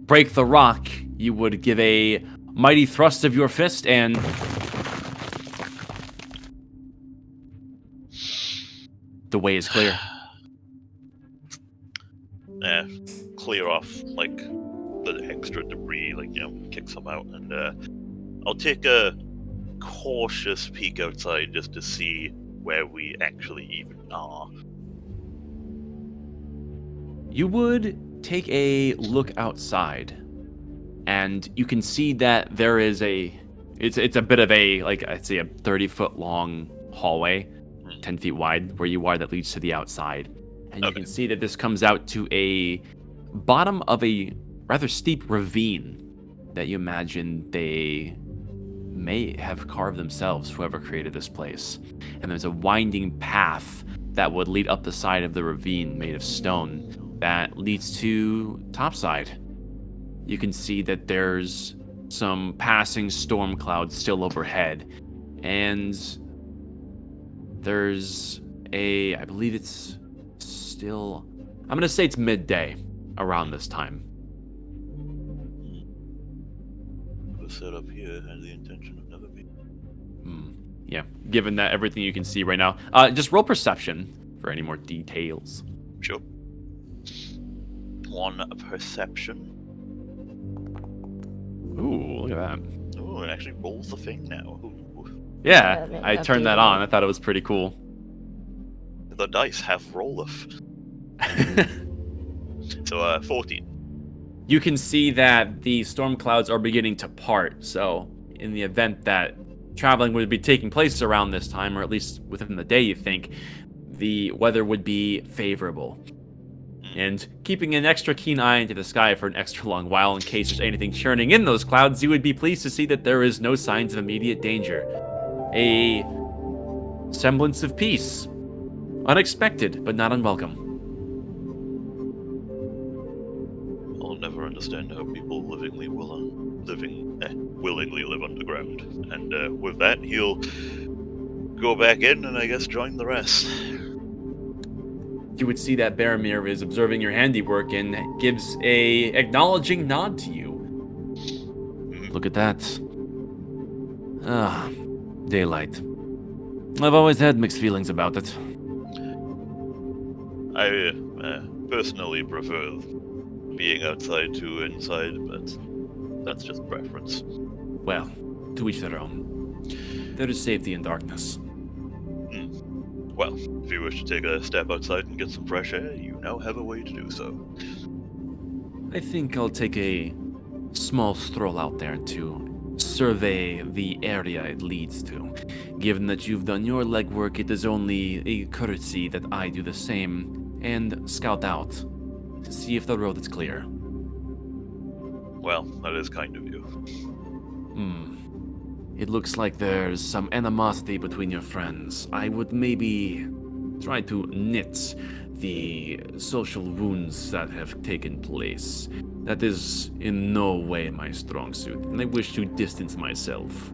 break the rock, you would give a mighty thrust of your fist and the way is clear. Clear off the extra debris, kick some out, and I'll take a cautious peek outside just to see where we actually even are. You would take a look outside, and you can see that there is it's a bit of a, I'd say a 30-foot long hallway, 10 feet wide, where you are, that leads to the outside. And you can see that this comes out to a bottom of a rather steep ravine that you imagine they may have carved themselves, whoever created this place. And there's a winding path that would lead up the side of the ravine made of stone that leads to topside. You can see that there's some passing storm clouds still overhead, and there's I believe it's still, I'm gonna say it's midday around this time. The setup here has the intention of never being. Yeah, given that everything you can see right now, just roll perception for any more details. Sure. One perception. Ooh, look at that. Oh, it actually rolls the thing now. Ooh. Yeah, Yeah, I turned that on. I thought it was pretty cool. The dice have roll-off. So, 14. You can see that the storm clouds are beginning to part, so in the event that traveling would be taking place around this time, or at least within the day, you think, the weather would be favorable. And keeping an extra keen eye into the sky for an extra long while in case there's anything churning in those clouds, you would be pleased to see that there is no signs of immediate danger. A semblance of peace. Unexpected, but not unwelcome. I'll never understand how people willingly live underground. And with that, he'll go back in and I guess join the rest. You would see that Baromir is observing your handiwork and gives a acknowledging nod to you. Look at that. Ah, daylight. I've always had mixed feelings about it. I personally prefer being outside to inside, but that's just preference. Well, to each their own. There is safety in darkness. Well, if you wish to take a step outside and get some fresh air, you now have a way to do so. I think I'll take a small stroll out there to survey the area it leads to. Given that you've done your legwork, it is only a courtesy that I do the same and scout out to see if the road is clear. Well, that is kind of you. It looks like there's some animosity between your friends. I would maybe try to knit the social wounds that have taken place. That is in no way my strong suit, and I wish to distance myself.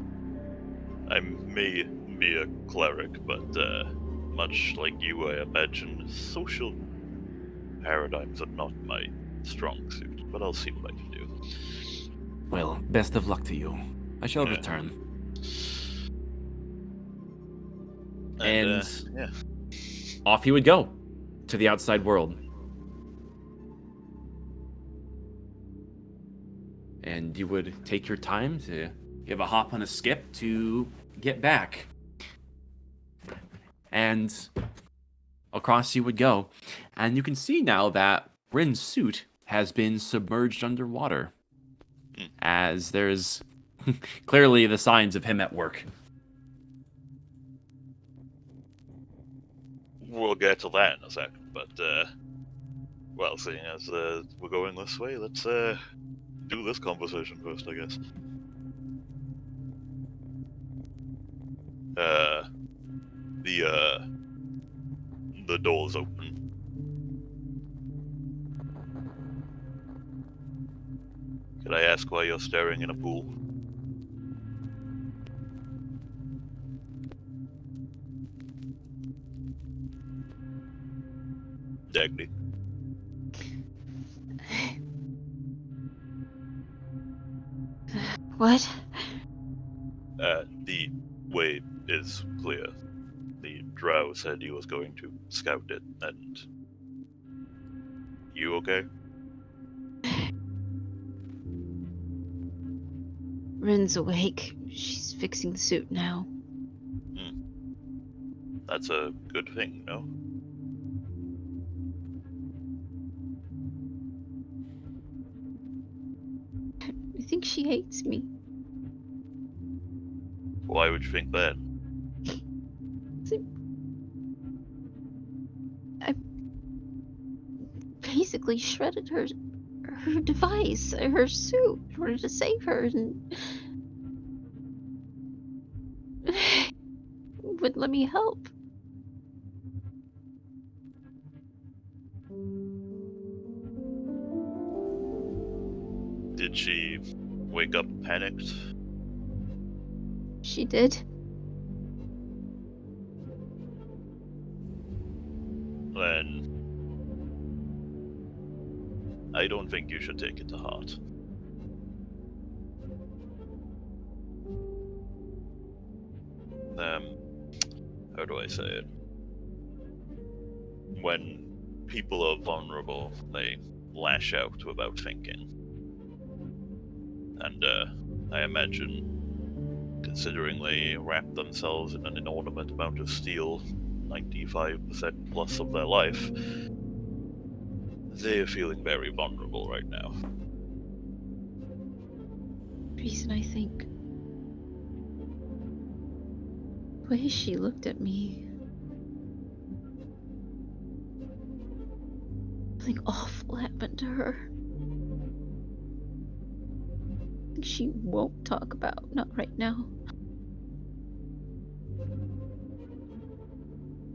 I may be a cleric, but much like you, I imagine social paradigms are not my strong suit. But I'll see what I can do. Well, best of luck to you. I shall Yeah. return. And And yeah, off you would go to the outside world. And you would take your time to give a hop and a skip to get back. And across you would go. And you can see now that Rin's suit has been submerged underwater. As there's clearly the signs of him at work. we'll get to that in a second. But well, seeing as we're going this way, let's do this conversation first, I guess. The door's open. Could I ask why you're staring in a pool? Dagny. What? The way is clear. The drow said he was going to scout it, and you okay? Rin's awake. She's fixing the suit now. That's a good thing, no? I think she hates me. Why would you think that? I basically shredded her device, her suit, in order to save her, and wouldn't let me help. Did she wake up panicked? She did. Then I don't think you should take it to heart. How do I say it? When people are vulnerable, they lash out without thinking. And I imagine, considering they wrap themselves in an inordinate amount of steel 95% plus of their life, they are feeling very vulnerable right now. Reason I think. The way she looked at me. Something awful happened to her. She won't talk about, not right now.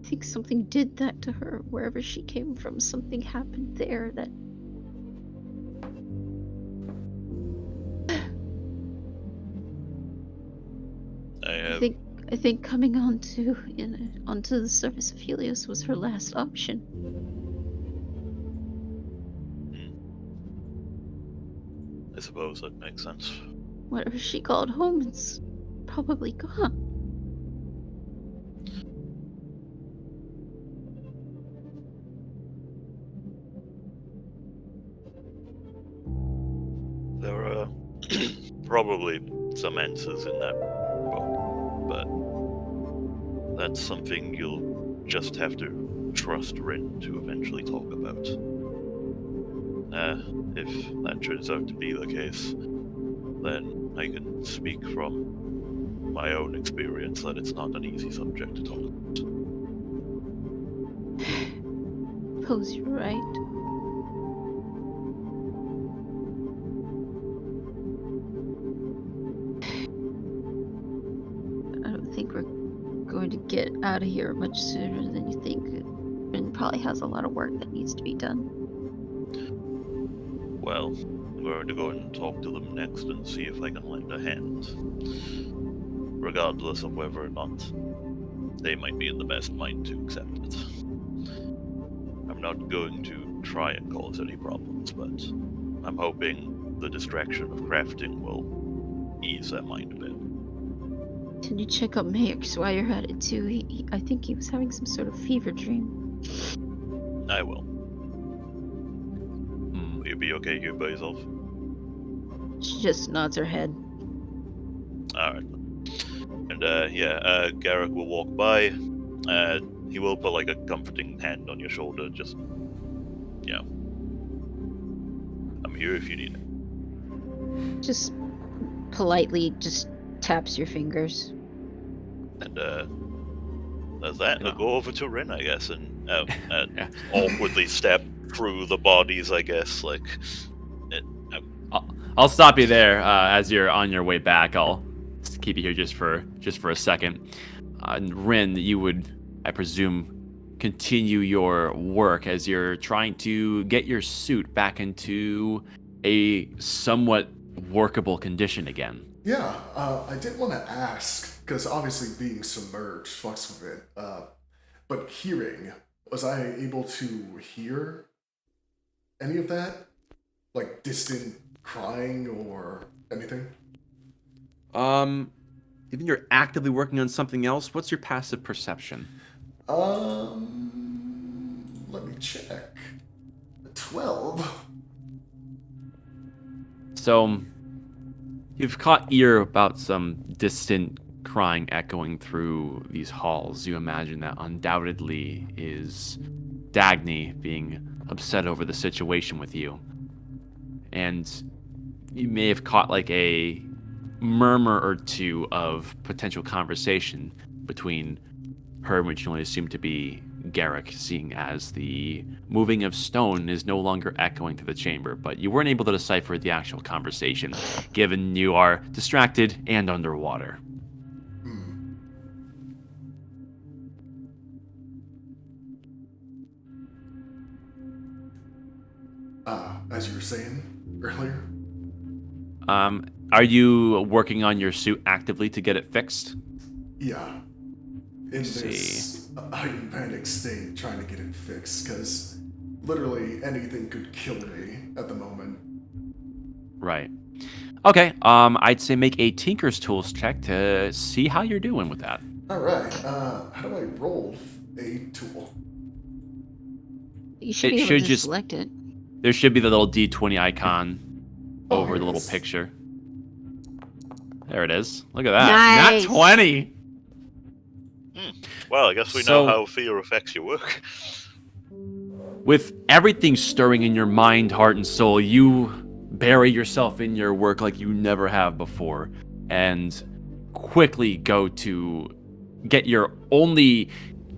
I think something did that to her wherever she came from. Something happened there that I think coming onto the surface of Helios was her last option. I suppose that makes sense. Whatever she called home is probably gone. There are probably some answers in that book, but that's something you'll just have to trust Rin to eventually talk about. If that turns out to be the case, then I can speak from my own experience that it's not an easy subject to talk about. Suppose you're right. going to get out of here much sooner than you think. And probably has a lot of work that needs to be done. Well, I'm going to go and talk to them next and see if I can lend a hand. Regardless of whether or not they might be in the best mind to accept it. I'm not going to try and cause any problems, but I'm hoping the distraction of crafting will ease that mind a bit. Can you check up Max while you're at it too? I think he was having some sort of fever dream. I will. Will you be okay here by yourself? She just nods her head. Alright. And Garrick will walk by. He will put like a comforting hand on your shoulder, just, I'm here if you need it. Just politely just taps your fingers. And there's that. I'll go over to Rin, I guess, and Yeah. awkwardly step through the bodies, I guess. Like, I'll stop you there as you're on your way back. I'll just keep you here just for a second. Rin, you would, I presume, continue your work as you're trying to get your suit back into a somewhat workable condition again. Yeah, I did want to ask, because obviously being submerged fucks with it, but hearing, was I able to hear any of that? Like distant crying or anything? Even you're actively working on something else, what's your passive perception? Let me check. 12. So, you've caught ear about some distant crying echoing through these halls. You imagine that undoubtedly is Dagny being upset over the situation with you. And you may have caught like a murmur or two of potential conversation between her, which you only assume to be Garrick, seeing as the moving of stone is no longer echoing through the chamber, but you weren't able to decipher the actual conversation, given you are distracted and underwater. As you were saying earlier? Are you working on your suit actively to get it fixed? Yeah. In See. this heightened panic state, trying to get it fixed, because literally anything could kill me at the moment. Right. Okay, I'd say make a Tinker's Tools check to see how you're doing with that. Alright, how do I roll a tool? You should It be able should to just- select it. There should be the little D20 icon Oh, over here the it little is. picture. There it is. Look at that. Nice. Nat 20! well, I guess we So- know how fear affects your work. With everything stirring in your mind, heart, and soul, you bury yourself in your work like you never have before, and quickly go to get your only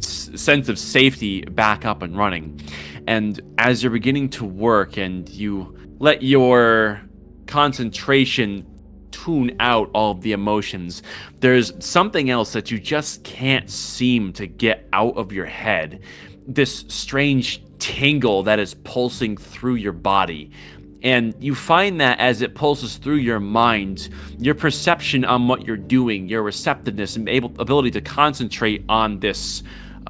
sense of safety back up and running. And as you're beginning to work and you let your concentration tune out all of the emotions, there's something else that you just can't seem to get out of your head. This strange tingle that is pulsing through your body. And you find that as it pulses through your mind, your perception on what you're doing, your receptiveness and ability to concentrate on this,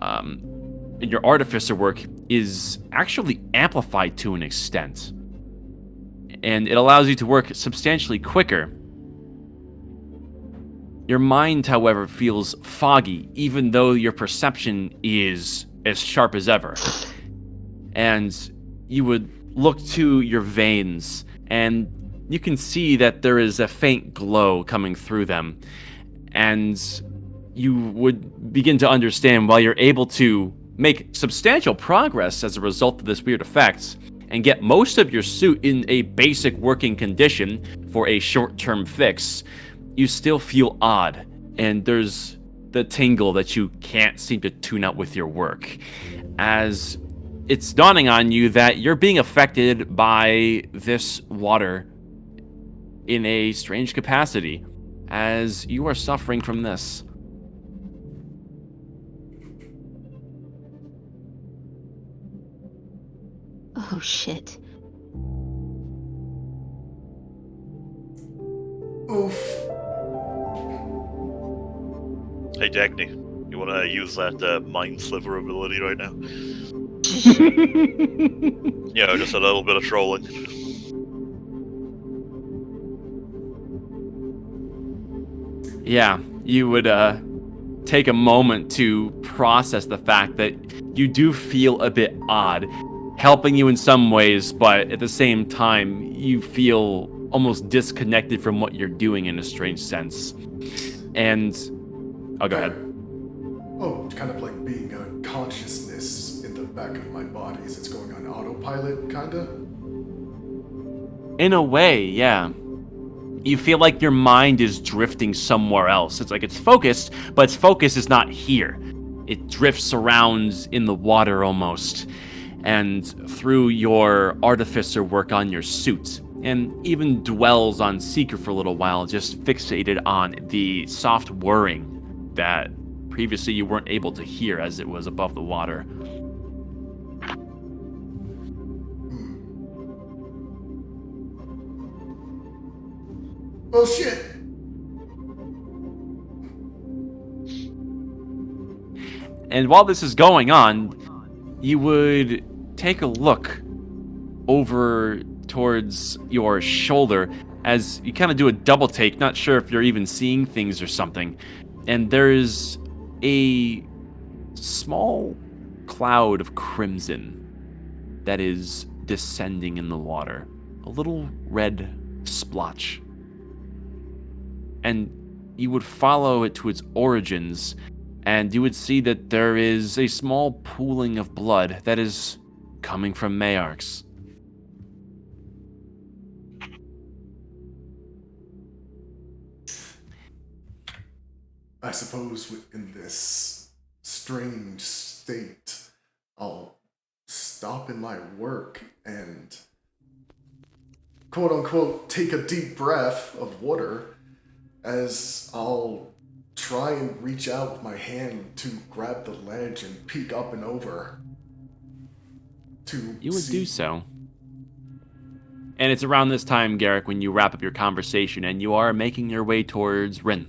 in your artificer work, is actually amplified to an extent. And it allows you to work substantially quicker. Your mind, however, feels foggy, even though your perception is as sharp as ever. And you would look to your veins, and you can see that there is a faint glow coming through them. And you would begin to understand, while you're able to make substantial progress as a result of this weird effect, and get most of your suit in a basic working condition for a short-term fix, you still feel odd, and there's the tingle that you can't seem to tune out with your work, as it's dawning on you that you're being affected by this water in a strange capacity, as you are suffering from this. Oh shit. Oof. Hey, Dagny, you want to use that Mind Sliver ability right now? Yeah, just a little bit of trolling. Yeah, you would take a moment to process the fact that you do feel a bit odd, helping you in some ways, but at the same time, you feel almost disconnected from what you're doing in a strange sense. And oh, go ahead. Oh, kind of like being a consciousness in the back of my body as it's going on autopilot, kinda? In a way, yeah. You feel like your mind is drifting somewhere else. It's like it's focused, but its focus is not here. It drifts around in the water almost. And through your artificer work on your suit, and even dwells on Seeker for a little while, just fixated on the soft whirring that previously you weren't able to hear as it was above the water. Well, shit. And while this is going on, you would take a look over towards your shoulder as you kind of do a double take, not sure if you're even seeing things or something. And there's a small cloud of crimson that is descending in the water, a little red splotch. And you would follow it to its origins, and you would see that there is a small pooling of blood that is coming from Mayarks. I suppose in this strange state, I'll stop in my work and quote unquote take a deep breath of water as I'll try and reach out with my hand to grab the ledge and peek up and over to You would see. do so. And it's around this time, Garrick, when you wrap up your conversation and you are making your way towards Rin.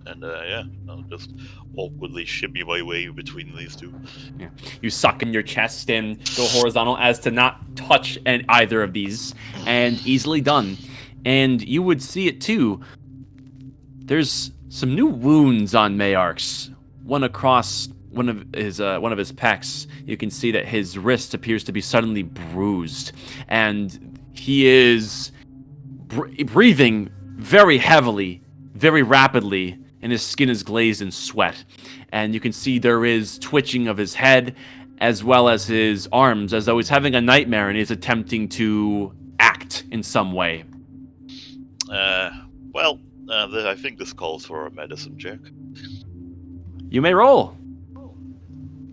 And yeah, I'll just awkwardly shimmy my way between these two. Yeah. You suck in your chest and go horizontal as to not touch either of these, and easily done. And you would see it too. There's some new wounds on Mayarks. One across one of his pecs. You can see that his wrist appears to be suddenly bruised, and he is breathing very heavily, very rapidly, and his skin is glazed in sweat. And you can see there is twitching of his head as well as his arms, as though he's having a nightmare and he's attempting to act in some way. Well, I think this calls for a medicine check. You may roll.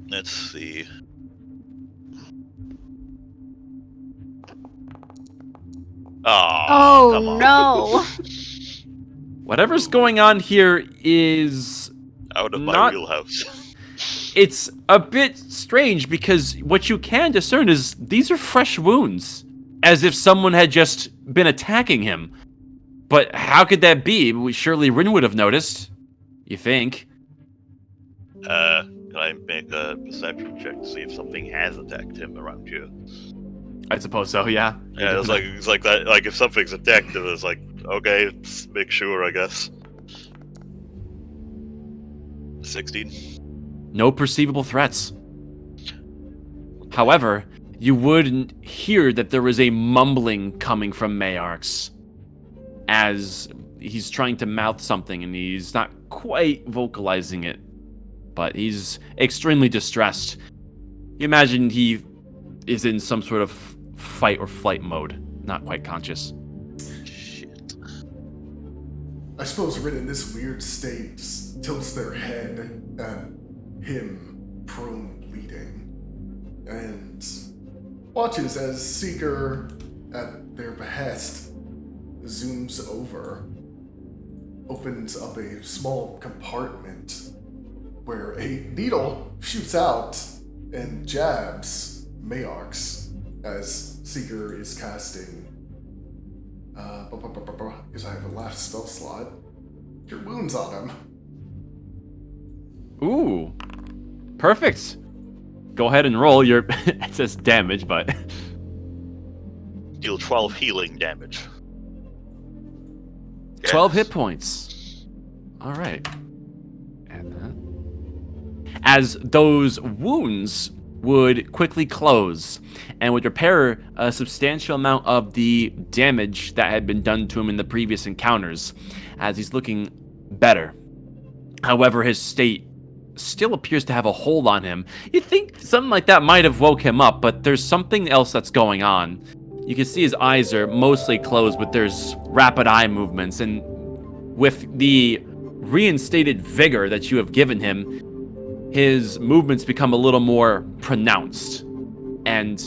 Let's see. Oh, come on. no. Whatever's going on here is Out of my not- wheelhouse. It's a bit strange because what you can discern is these are fresh wounds, as if someone had just been attacking him. But how could that be? Surely Rin would have noticed. You think? Can I make a perception check to see if something has attacked him around here? I suppose so, yeah. Yeah, it's like that. Like if something's attacked him, it's like okay, let's make sure, I guess. 16. No perceivable threats. However, you would hear that there is a mumbling coming from Mayarks as he's trying to mouth something and he's not quite vocalizing it, but he's extremely distressed. You imagine he is in some sort of fight or flight mode, not quite conscious. Shit. I suppose Rin in this weird state tilts their head at him prone bleeding and watches as Seeker, at their behest, zooms over, opens up a small compartment where a needle shoots out and jabs Mayorks as Seeker is casting. Because I have a last spell slot. Your wounds on him. Ooh. Perfect. Go ahead and roll your it says damage, but Deal 12 healing damage. 12 Yes. hit points. All right. And that. As those wounds would quickly close and would repair a substantial amount of the damage that had been done to him in the previous encounters, as he's looking better. However, his state still appears to have a hold on him. You think something like that might have woke him up, but there's something else that's going on. You can see his eyes are mostly closed, but there's rapid eye movements, and with the reinstated vigor that you have given him, his movements become a little more pronounced, and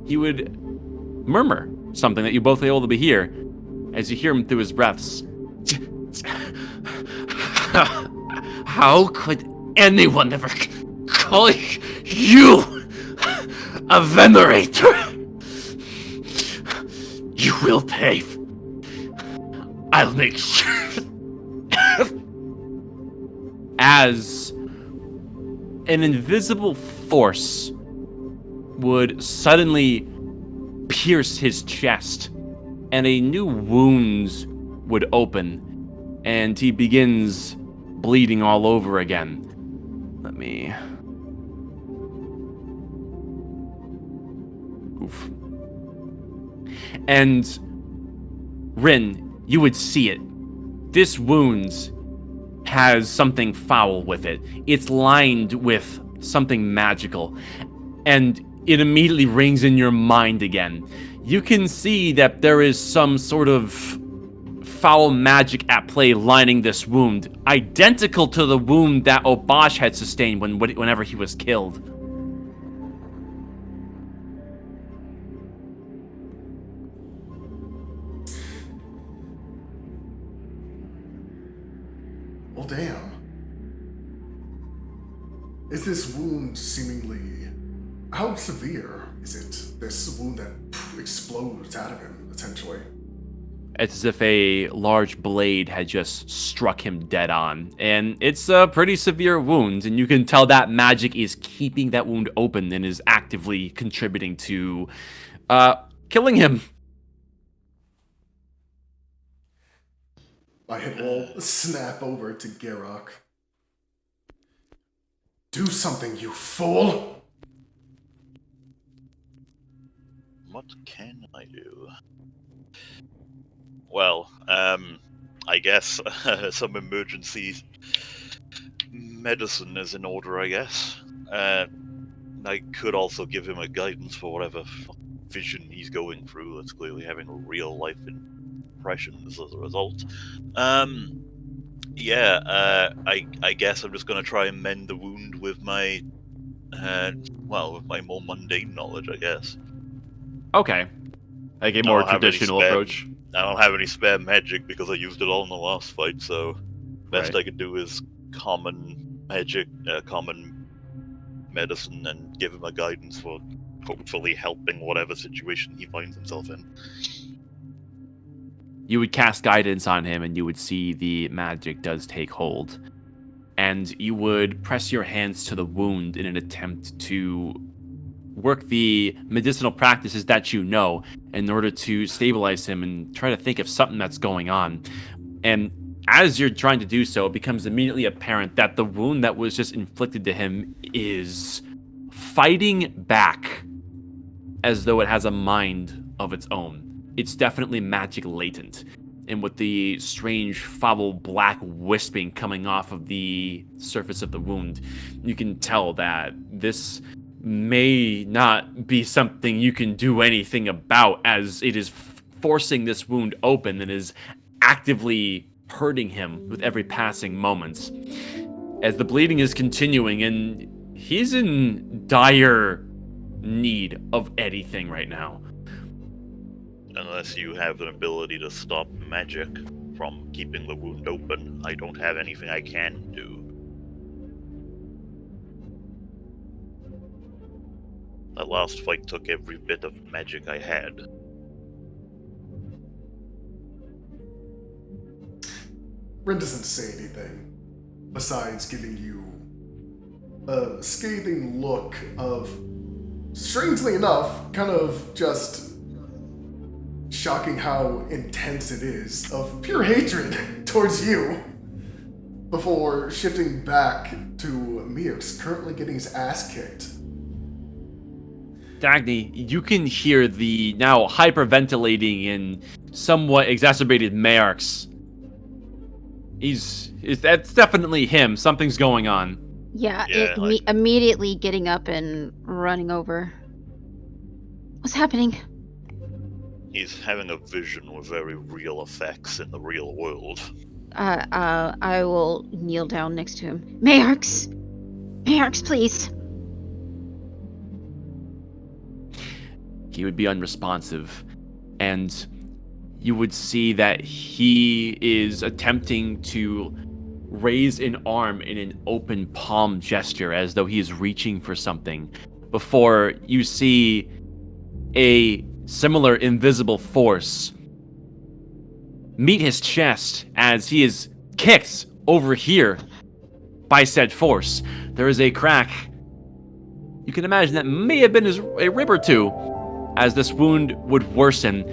he would murmur something that you both are able to hear as you hear him through his breaths. How could anyone ever call you a venerator? You will pay. I'll make sure. As an invisible force would suddenly pierce his chest, and a new wound would open, and he begins bleeding all over again. Let me... Oof. And Rin, you would see it. This wound has something foul with it. It's lined with something magical, and it immediately rings in your mind again. You can see that there is some sort of foul magic at play lining this wound, identical to the wound that Obash had sustained whenever he was killed. Well, damn. Is this wound seemingly... How severe is it? This wound that explodes out of him, essentially. It's as if a large blade had just struck him dead on. And it's a pretty severe wound, and you can tell that magic is keeping that wound open and is actively contributing to killing him. My head will snap over to Garrock. Do something, you fool! What can I do? Well, I guess some emergency medicine is in order, I guess. I could also give him a guidance for whatever vision he's going through that's clearly having a real life impressions as a result. I guess I'm just gonna try and mend the wound with my, with my more mundane knowledge, I guess. Okay. Like a I more don't have any traditional spare- approach. I don't have any spare magic because I used it all in the last fight, so best Right. I could do is common magic, common medicine, and give him a guidance for hopefully helping whatever situation he finds himself in. You would cast guidance on him, and you would see the magic does take hold. And you would press your hands to the wound in an attempt to work the medicinal practices that you know in order to stabilize him and try to think of something that's going on. And as you're trying to do so, it becomes immediately apparent that the wound that was just inflicted to him is fighting back as though it has a mind of its own. It's definitely magic latent. And with the strange, foul, black wisping coming off of the surface of the wound, you can tell that this may not be something you can do anything about, as it is forcing this wound open and is actively hurting him with every passing moment. As the bleeding is continuing, and he's in dire need of anything right now. Unless you have an ability to stop magic from keeping the wound open, I don't have anything I can do. That last fight took every bit of magic I had. Ren doesn't say anything, besides giving you a scathing look of, strangely enough, kind of just shocking how intense it is, of pure hatred towards you, before shifting back to Miox, currently getting his ass kicked. Dagny, you can hear the now hyperventilating and somewhat exacerbated Mayarx. That's definitely him. Something's going on. Yeah, Yeah, like- immediately getting up and running over. What's happening? He's having a vision with very real effects in the real world. I will kneel down next to him. Mayarx! Mayarx, please! He would be unresponsive, and you would see that he is attempting to raise an arm in an open palm gesture as though he is reaching for something, before you see a similar invisible force meet his chest as he is kicked over here by said force. There is a crack. You can imagine that may have been a rib or two, as this wound would worsen,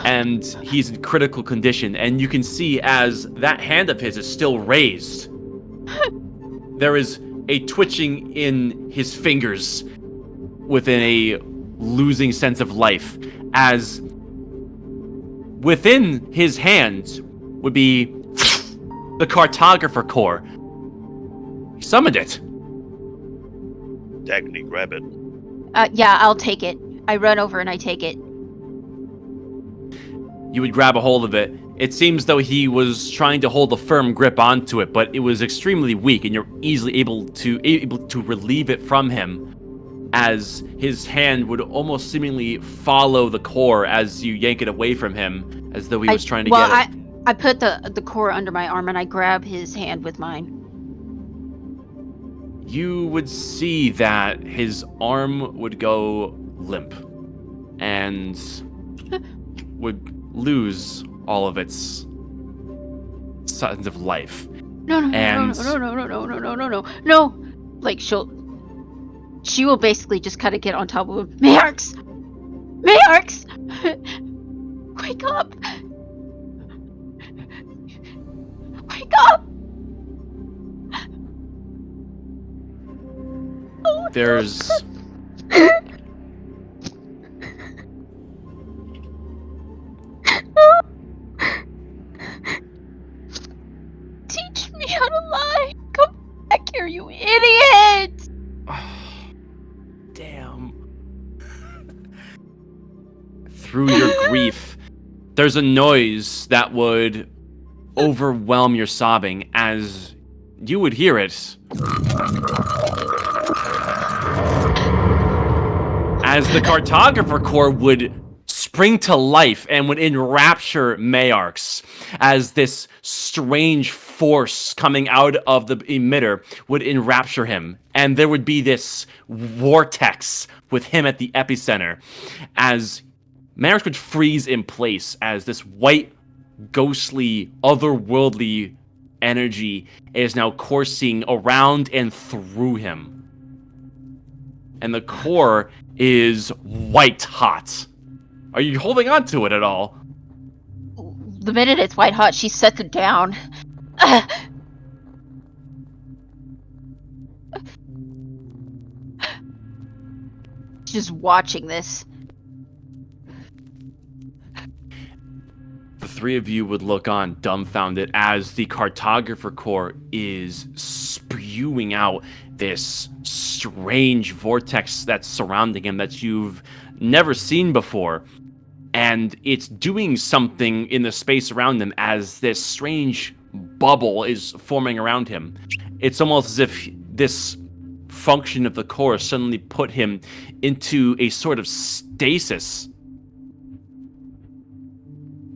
and he's in critical condition. And you can see as that hand of his is still raised, there is a twitching in his fingers within a losing sense of life, as within his hand would be the cartographer core. He summoned it. Dagny, grab it. Yeah, I'll take it. I run over and I take it. You would grab a hold of it. It seems though he was trying to hold a firm grip onto it, but it was extremely weak, and you're easily able to relieve it from him, as his hand would almost seemingly follow the core as you yank it away from him, as though he was trying to get it. I put the core under my arm and I grab his hand with mine. You would see that his arm would go limp and would lose all of its sense of life. No. Like she will basically just kind of get on top of him. Mayarx! Wake up! Wake up! Oh, There's teach me how to lie. Come back here, you idiot! damn. Through your grief, there's a noise that would overwhelm your sobbing as you would hear it. As the cartographer core would spring to life and would enrapture Mayarx, as this strange force coming out of the emitter would enrapture him, and there would be this vortex with him at the epicenter, as Mayarx would freeze in place as this white, ghostly, otherworldly energy is now coursing around and through him. And the core is white hot. Are you holding on to it at all? The minute it's white hot, she sets it down. Just watching this. The three of you would look on dumbfounded as the cartographer core is spewing out this strange vortex that's surrounding him that you've never seen before. And it's doing something in the space around him as this strange bubble is forming around him. It's almost as if this function of the core suddenly put him into a sort of stasis.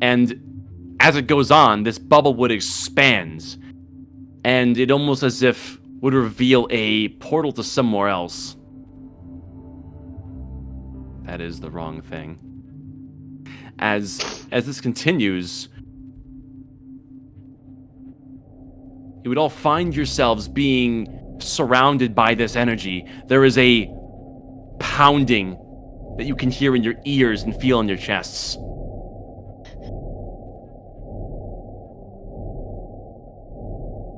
And as it goes on, this bubble would expand, and it almost as if would reveal a portal to somewhere else. That is the wrong thing. As this continues, you would all find yourselves being surrounded by this energy. There is a pounding that you can hear in your ears and feel in your chests.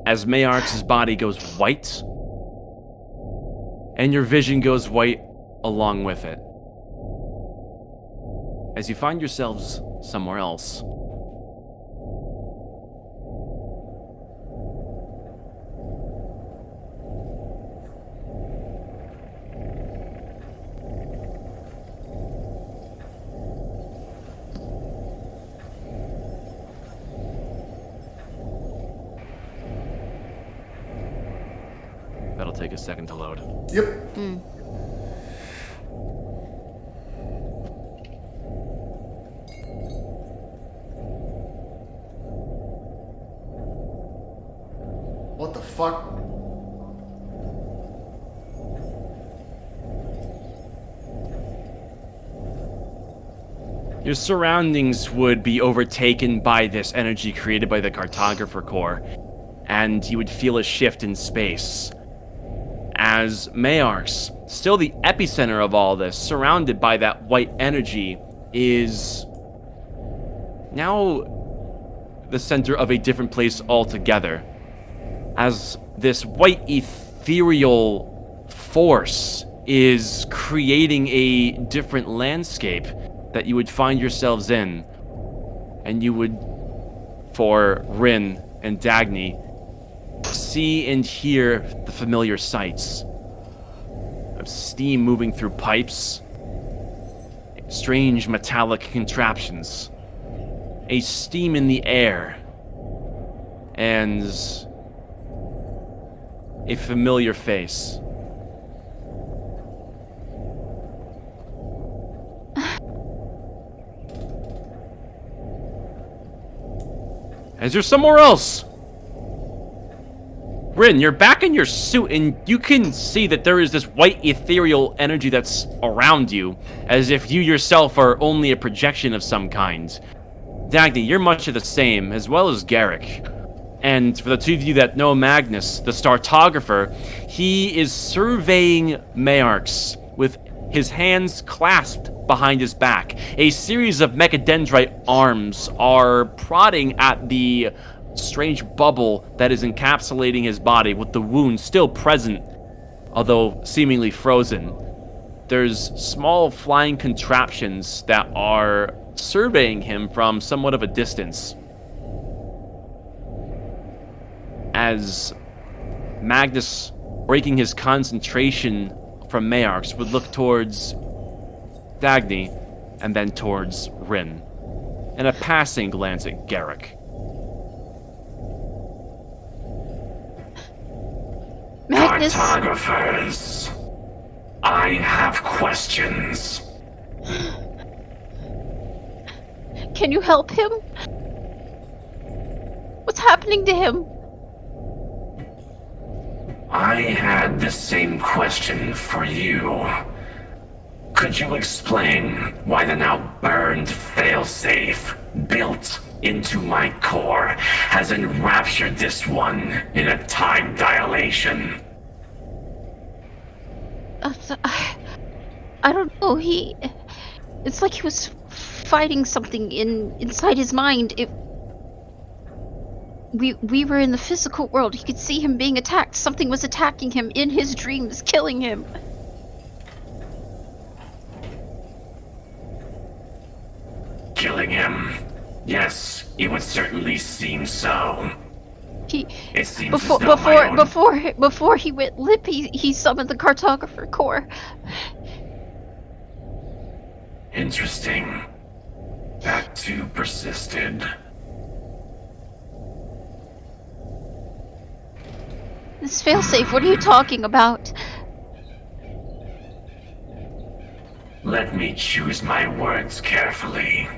As Mayarx's body goes white, and your vision goes white along with it. As you find yourselves somewhere else. That'll take a second to load. Yep. What the fuck? Your surroundings would be overtaken by this energy created by the Cartographer Core, and you would feel a shift in space. As Mayarx, still the epicenter of all this, surrounded by that white energy, is now the center of a different place altogether. As this white ethereal force is creating a different landscape that you would find yourselves in. And you would, for Rin and Dagny, see and hear the familiar sights of steam moving through pipes, strange metallic contraptions, a steam in the air, and a familiar face. As you're somewhere else. Rin, you're back in your suit, and you can see that there is this white ethereal energy that's around you, as if you yourself are only a projection of some kind. Dagny, you're much of the same, as well as Garrick. And for the two of you that know Magnus, the Startographer, he is surveying Mayarx with his hands clasped behind his back. A series of mechadendrite arms are prodding at the strange bubble that is encapsulating his body, with the wound still present, although seemingly frozen. There's small flying contraptions that are surveying him from somewhat of a distance. As Magnus, breaking his concentration from Mayarx, would look towards Dagny and then towards Rin, and a passing glance at Garrick. Magnus, Cartographers, I have questions. can you help him? What's happening to him? I had the same question for you. Could you explain why the now burned failsafe built into my core has enraptured this one in a time dilation? I don't know. It's like he was fighting something inside his mind. We were in the physical world. He could see him being attacked. Something was attacking him in his dreams, killing him. Killing him? Yes, it would certainly seem so. It seems Before he went limp, he summoned the Cartographer Core. Interesting. That too persisted. This failsafe, what are you talking about? Let me choose my words carefully.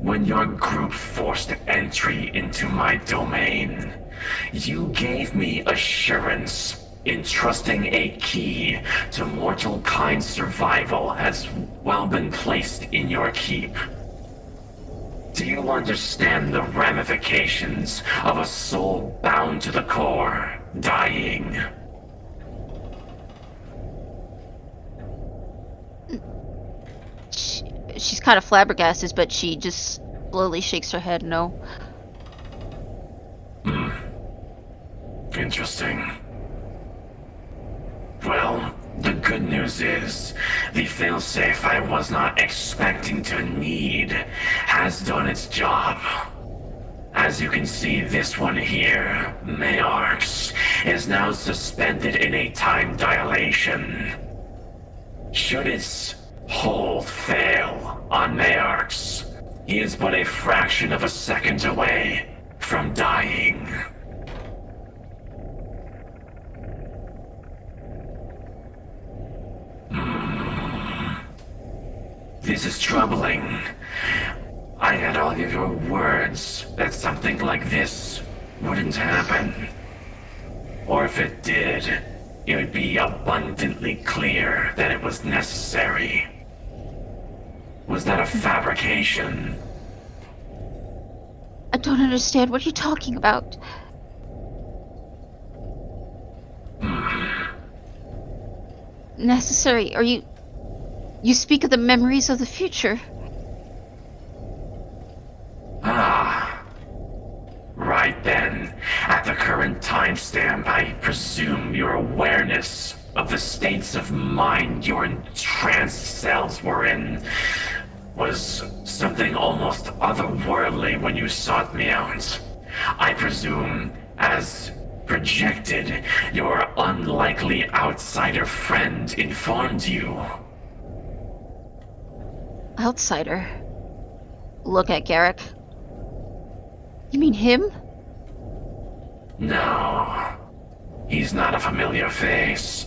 When your group forced entry into my domain, you gave me assurance entrusting a key to mortal kind's survival has well been placed in your keep. Do you understand the ramifications of a soul bound to the core, dying? She's kind of flabbergasted, but she just slowly shakes her head no. Interesting. Well, the good news is, the failsafe I was not expecting to need has done its job. As you can see, this one here, Mayarx, is now suspended in a time dilation. Should its hold fail on Mayarx, he is but a fraction of a second away from dying. This is troubling. I had all of your words that something like this wouldn't happen. Or if it did, it would be abundantly clear that it was necessary. Was that a fabrication? I don't understand what you're talking about. Necessary? Are you... You speak of the memories of the future. Ah. Right then. At the current timestamp, I presume your awareness of the states of mind your entranced selves were in was something almost otherworldly when you sought me out. I presume, as projected, your unlikely outsider friend informed you. Outsider? Look at Garrick. You mean him? No. He's not a familiar face.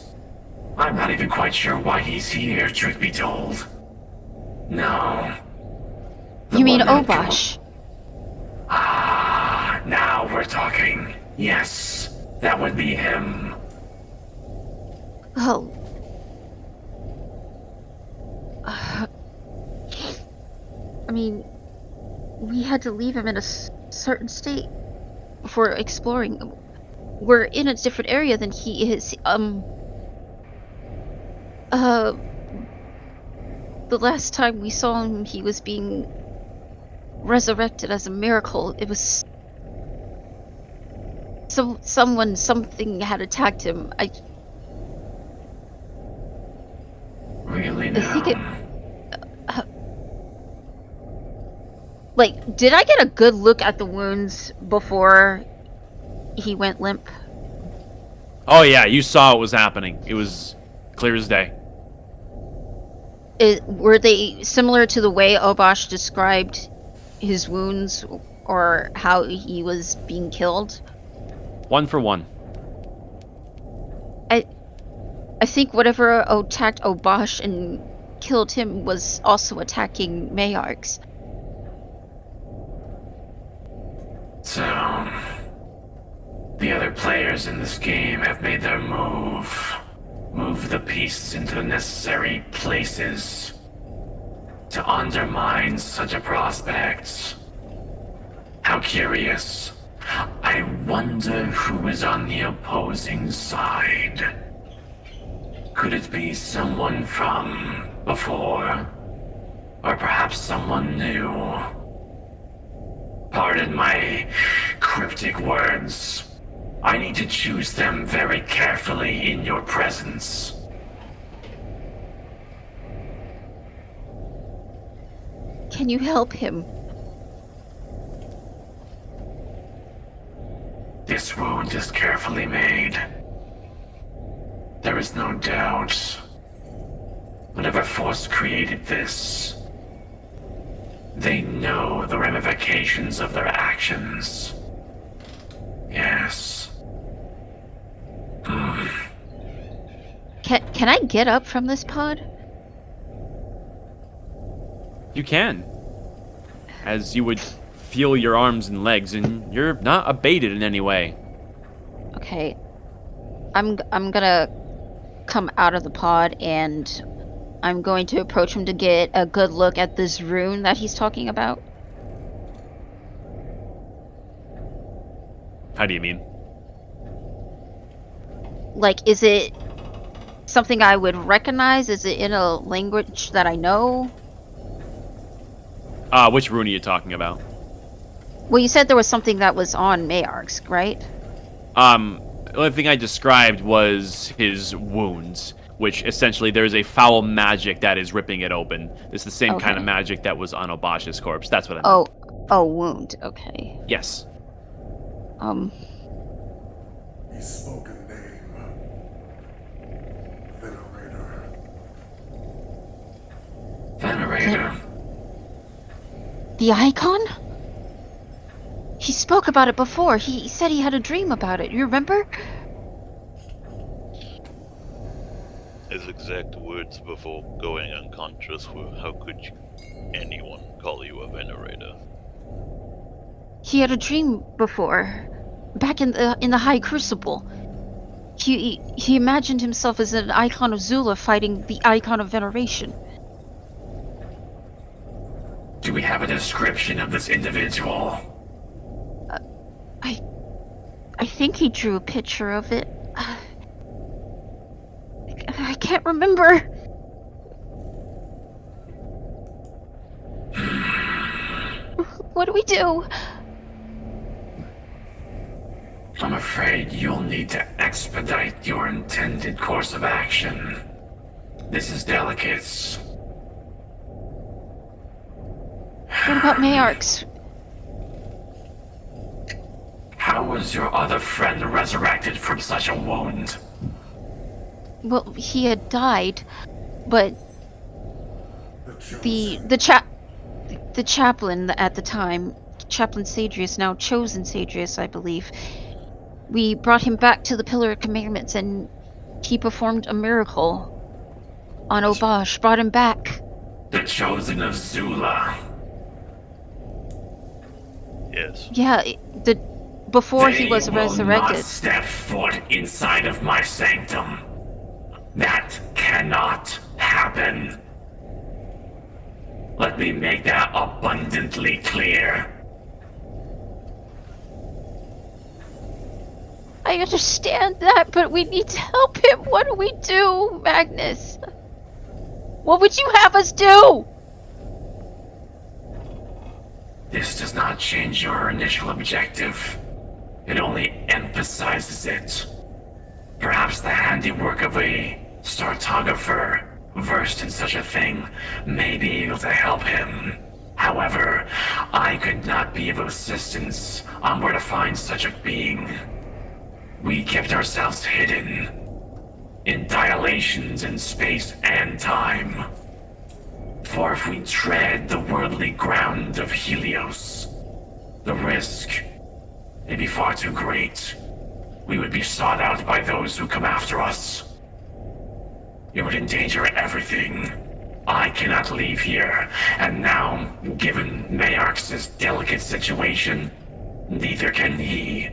I'm not even quite sure why he's here, truth be told. No. The You mean one that Obosh? Ah, now we're talking. Yes, that would be him. Oh. I mean, we had to leave him in a certain state before exploring. We're in a different area than he is. The last time we saw him, he was being resurrected as a miracle. It was something had attacked him. Really I now? think it. Like, did I get a good look at the wounds before he went limp? Oh yeah, you saw what was happening. It was clear as day. Were they similar to the way Obosh described his wounds or how he was being killed? 1 for 1. I think whatever attacked Obosh and killed him was also attacking Mayarx. So, the other players in this game have made their move. Move the pieces into the necessary places to undermine such a prospect. How curious. I wonder who is on the opposing side. Could it be someone from before? Or perhaps someone new? Pardon my cryptic words. I need to choose them very carefully in your presence. Can you help him? This wound is carefully made. There is no doubt. Whatever force created this, they know the ramifications of their actions. Yes. Can I get up from this pod? You can. As you would feel your arms and legs, and you're not abated in any way. Okay. I'm gonna come out of the pod and I'm going to approach him to get a good look at this rune that he's talking about. How do you mean? Like, is it something I would recognize? Is it in a language that I know? Which rune are you talking about? Well, you said there was something that was on Mayark's, right? The only thing I described was his wounds, which essentially there's a foul magic that is ripping it open. It's the same kind of Okay. magic that was on Obash's corpse. That's what I meant. Oh, wound. Okay. Yes. He spoke a name. Venerator. Venerator. The icon? He spoke about it before. He said he had a dream about it. You remember? His exact words before going unconscious were, "How could anyone call you a venerator?" He had a dream before, back in the High Crucible. He imagined himself as an icon of Zula fighting the icon of veneration. Do we have a description of this individual? I think he drew a picture of it. I can't remember. What do we do? I'm afraid you'll need to expedite your intended course of action. This is delicate. What about Mayark's? How was your other friend resurrected from such a wound? Well, he had died, but The the chaplain at the time, Chaplain Sadrius, now chosen Sadrius, I believe, we brought him back to the Pillar of Commandments, and he performed a miracle on Obash, brought him back. The chosen of Zula. Yes. Yeah, before he was They will resurrected. not step foot inside of my sanctum. That cannot happen. Let me make that abundantly clear. I understand that, but we need to help him. What do we do, Magnus? What would you have us do? This does not change your initial objective. It only emphasizes it. Perhaps the handiwork of a startographer versed in such a thing may be able to help him. However, I could not be of assistance on where to find such a being. We kept ourselves hidden in dilations in space and time. For if we tread the worldly ground of Helios, the risk may be far too great. We would be sought out by those who come after us. It would endanger everything. I cannot leave here, and now, given Mayark's delicate situation, neither can he.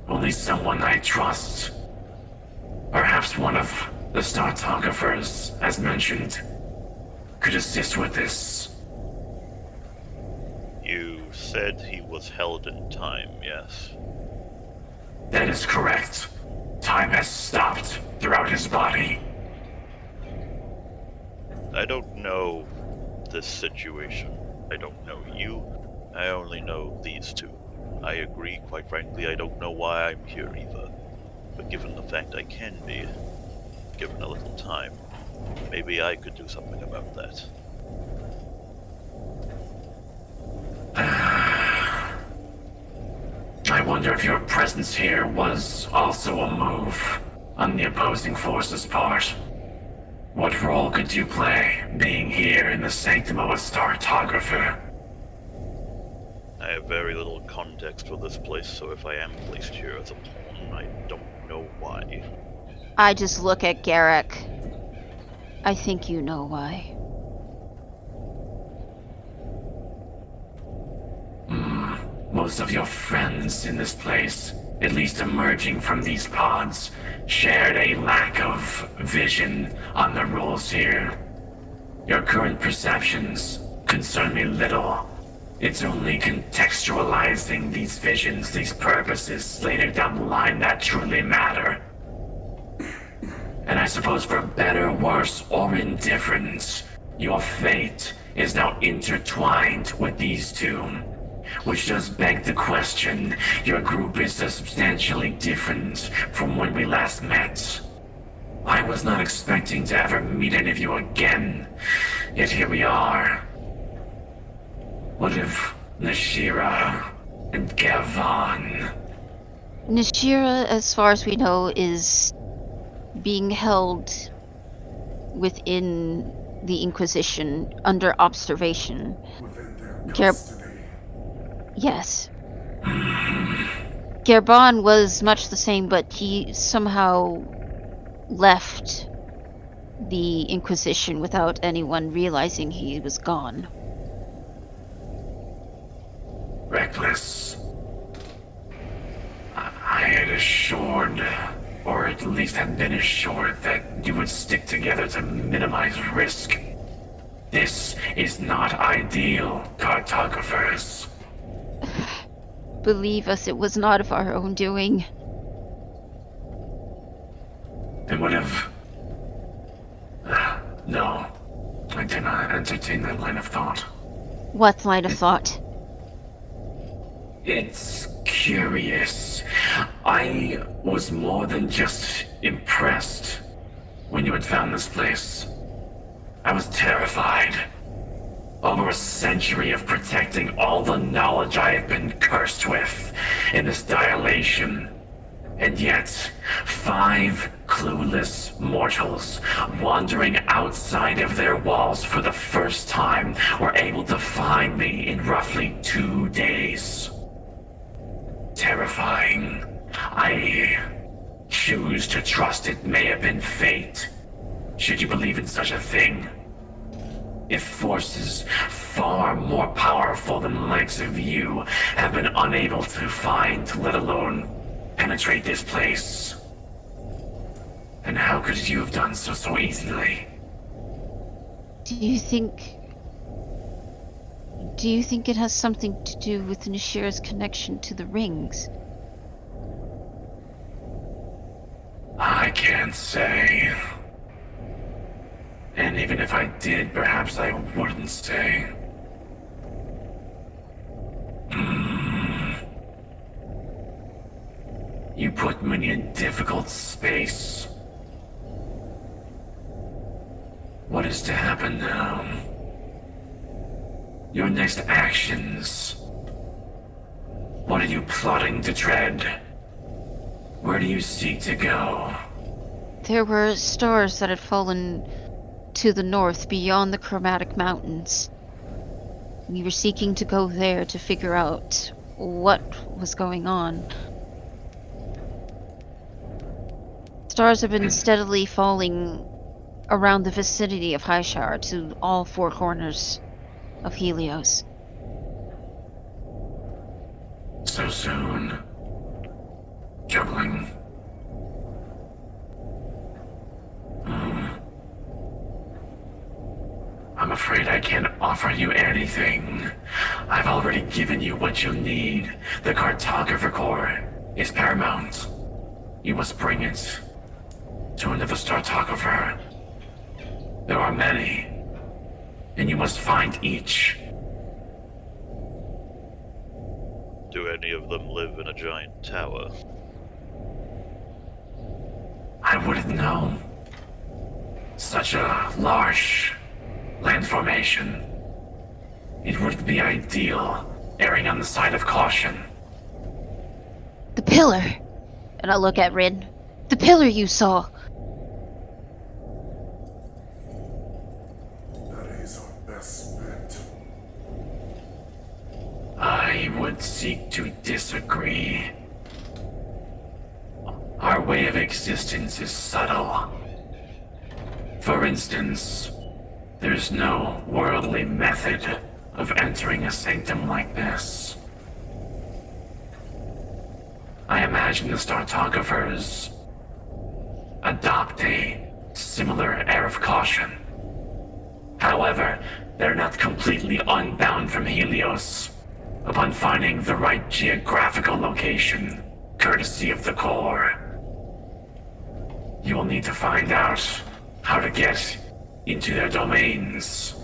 Only someone I trust. Perhaps one of the startographers, as mentioned, could assist with this. You said he was held in time, yes? That is correct. Time has stopped throughout his body. I don't know this situation. I don't know you. I only know these two. I agree, quite frankly, I don't know why I'm here either. But given the fact I can be, given a little time, maybe I could do something about that. I wonder if your presence here was also a move on the opposing force's part. What role could you play being here in the sanctum of a startographer? I have very little context for this place, so if I am placed here as a pawn, I don't know why. I just look at Garrick. I think you know why. Most of your friends in this place at least emerging from these pods, shared a lack of vision on the rules here. Your current perceptions concern me little. It's only contextualizing these visions, these purposes later down the line that truly matter. And I suppose for better, worse, or indifference, your fate is now intertwined with these two. Which does beg the question, your group is substantially different from when we last met. I was not expecting to ever meet any of you again, yet here we are. What if Nashira and Gavan? Nashira, as far as we know, is being held within the Inquisition under observation. Within their Gar- custody. Yes. Gerban was much the same, but he somehow left the Inquisition without anyone realizing he was gone. Reckless. I had assured, or at least had been assured, that you would stick together to minimize risk. This is not ideal, cartographers. Believe us, it was not of our own doing. And what if... No, I did not entertain that line of thought. What line of thought? It's curious. I was more than just impressed when you had found this place. I was terrified. Over a century of protecting all the knowledge I have been cursed with in this dilation. And yet, 5 clueless mortals wandering outside of their walls for the first time were able to find me in roughly 2 days. Terrifying. I choose to trust it may have been fate. Should you believe in such a thing? If forces far more powerful than the likes of you have been unable to find, let alone penetrate this place, then how could you have done so easily? Do you think it has something to do with Nashira's connection to the rings? I can't say. And even if I did, perhaps I wouldn't say. You put me in a difficult space. What is to happen now? Your next actions. What are you plotting to tread? Where do you seek to go? There were stars that had fallen to the north beyond the Chromatic Mountains. We were seeking to go there to figure out what was going on. Stars have been steadily falling around the vicinity of Highshire to all 4 corners of Helios. So soon. Troubling. I'm afraid I can't offer you anything. I've already given you what you need. The cartographer core is paramount. You must bring it to another startographer. There are many, and you must find each. Do any of them live in a giant tower? I wouldn't know. Such a large land formation. It would be ideal, erring on the side of caution. The pillar! And I look at Rin. The pillar you saw! That is our best bet. I would seek to disagree. Our way of existence is subtle. For instance, there's no worldly method of entering a sanctum like this. I imagine imagine the Startographers adopt a similar air of caution. However, they're not completely unbound from Helios upon finding the right geographical location, courtesy of the core. You will need to find out how to get into their domains.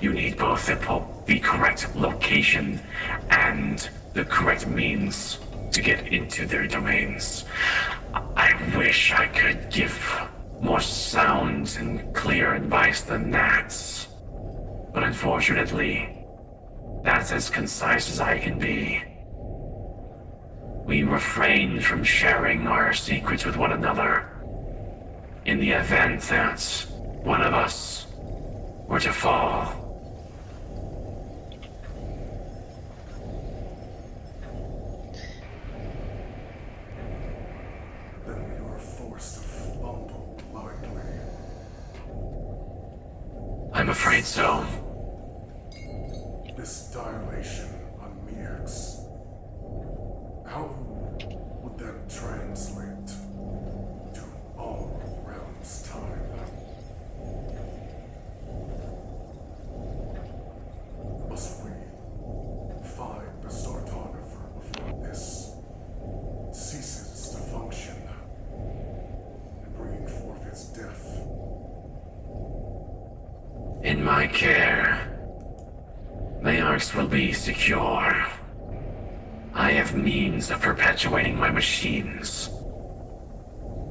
You need both the correct location and the correct means to get into their domains. I wish I could give more sound and clear advice than that. But unfortunately, that's as concise as I can be. We refrain from sharing our secrets with one another in the event that one of us were to fall. Then we were forced to fumble blindly. I'm afraid so. This dilation on Mierx. How would that translate to all realms' time? Must we find the Startographer before this ceases to function and bringing forth its death? In my care, Mayarks will be secure. I have means of perpetuating my machines.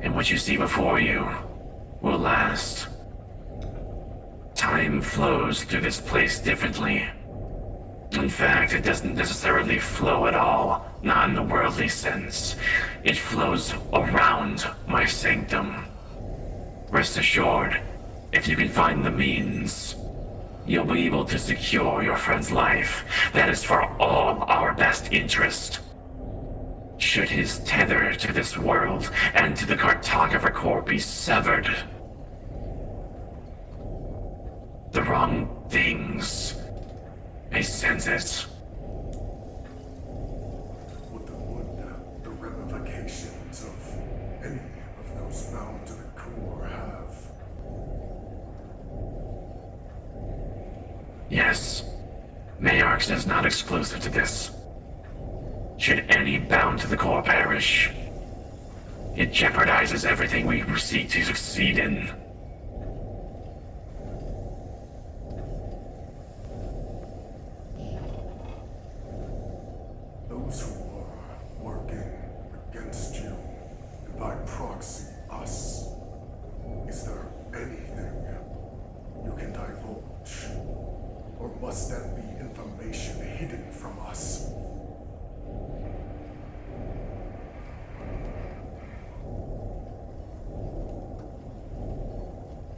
And what you see before you will last. Time flows through this place differently. In fact, it doesn't necessarily flow at all, not in the worldly sense. It flows around my sanctum. Rest assured, if you can find the means, you'll be able to secure your friend's life. That is for all our best interest. Should his tether to this world and to the Cartographer Corps be severed, the wrong things may sense it. What would the ramifications of any of those bound to the core have? Yes, Mayarks is not exclusive to this. Should any bound to the core perish, it jeopardizes everything we seek to succeed in. Those who are working against you, and by proxy us, is there anything you can divulge? Or must that be information hidden from us?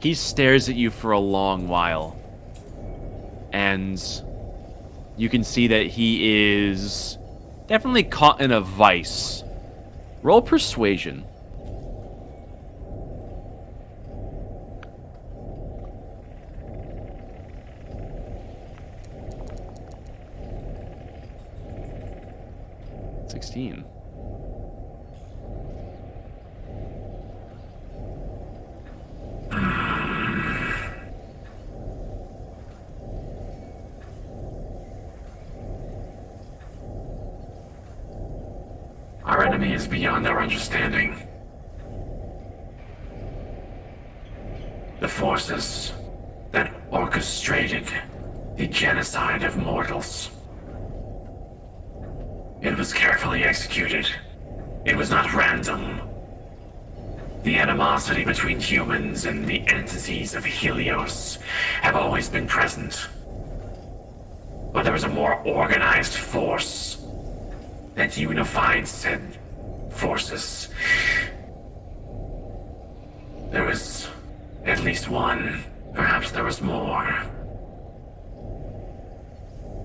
He stares at you for a long while. And you can see that he is definitely caught in a vice. Roll persuasion. $16. Our enemy is beyond our understanding. The forces that orchestrated the genocide of mortals. It was carefully executed. It was not random. The animosity between humans and the entities of Helios have always been present. But there was a more organized force that unified said forces. There was at least one, perhaps there was more.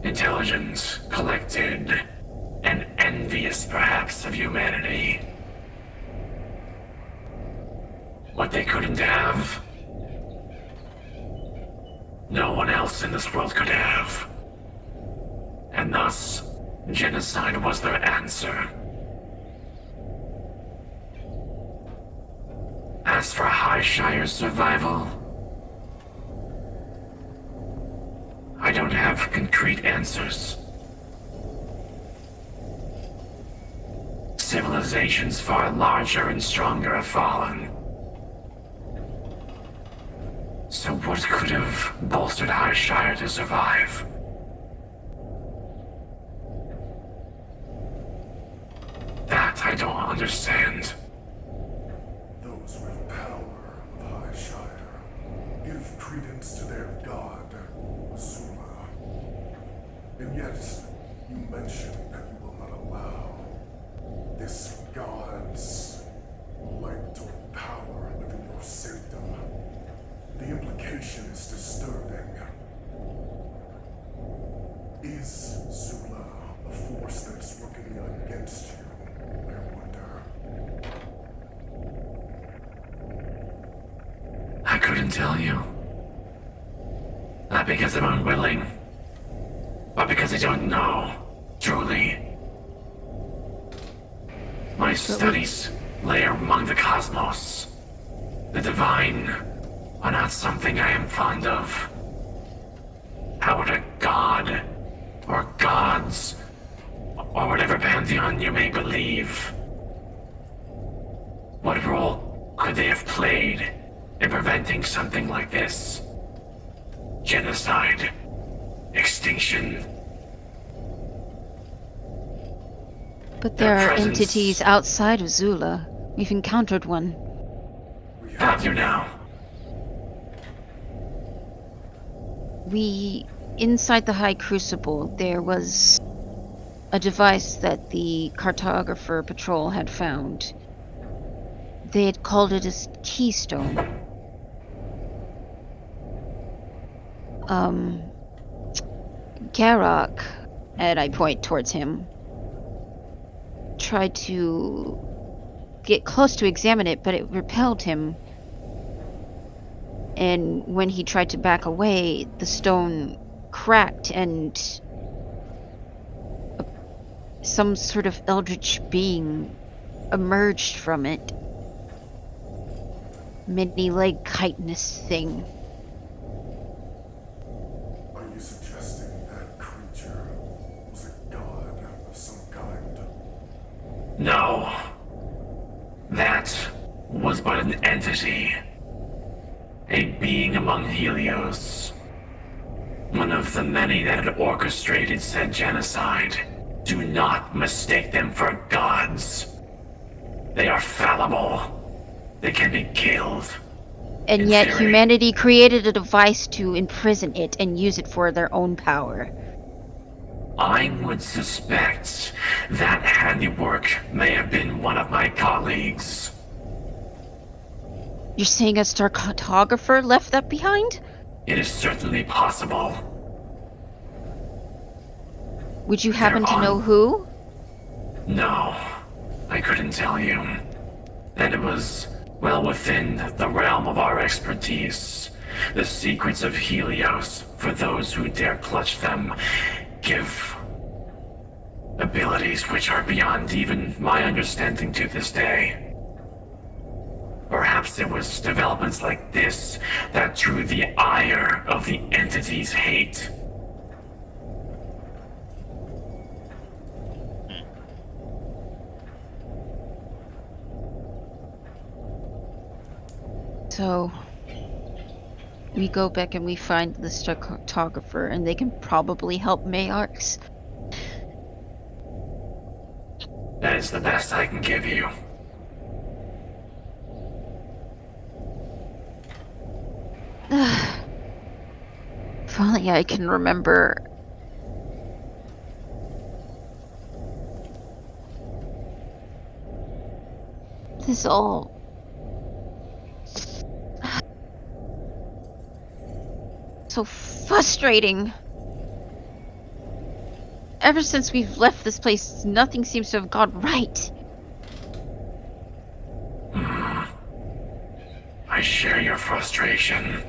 Intelligent, collected, and envious perhaps of humanity. What they couldn't have, no one else in this world could have. And thus, genocide was their answer. ask for Highshire's survival? I don't have concrete answers. Civilizations far larger and stronger have fallen. So what could have bolstered Highshire to survive? That I don't understand. Those with power of Highshire give credence to their god, Zuma. And yet, you mentioned that you will not allow this god's light or power live in your sanctum. The implication is disturbing. Is Zula a force that's working against you? I wonder. I couldn't tell you. Not because I'm unwilling, but because I don't know, truly. My studies lay among the cosmos. The divine are not something I am fond of. How would a god, or gods, or whatever pantheon you may believe, what role could they have played in preventing something like this? Genocide, extinction. But Their there are presence- entities outside of Zula. We've encountered one. Have you now? Inside the High Crucible, there was a device that the cartographer patrol had found. They had called it a keystone. Garak, and I point towards him, tried to get close to examine it, but it repelled him. And when he tried to back away, the stone cracked and some sort of eldritch being emerged from it. Many-legged chitinous thing. Are you suggesting that creature was a god of some kind? No. That was but an entity. A being among Helios. One of the many that had orchestrated said genocide. Do not mistake them for gods. They are fallible. They can be killed. And In yet theory. humanity created a device to imprison it and use it for their own power. I would suspect that handiwork may have been one of my colleagues. You're saying a star cartographer left that behind? It is certainly possible. Would you happen They're to know on- who? No, I couldn't tell you. And it was well within the realm of our expertise. The secrets of Helios, for those who dare clutch them, give abilities which are beyond even my understanding to this day. Perhaps it was developments like this that drew the ire of the entity's hate. So, we go back and we find the star cartographer, and they can probably help Mayarks. That is the best I can give you. If only I can remember. This all. So frustrating. Ever since we've left this place, nothing seems to have gone right. I share your frustration.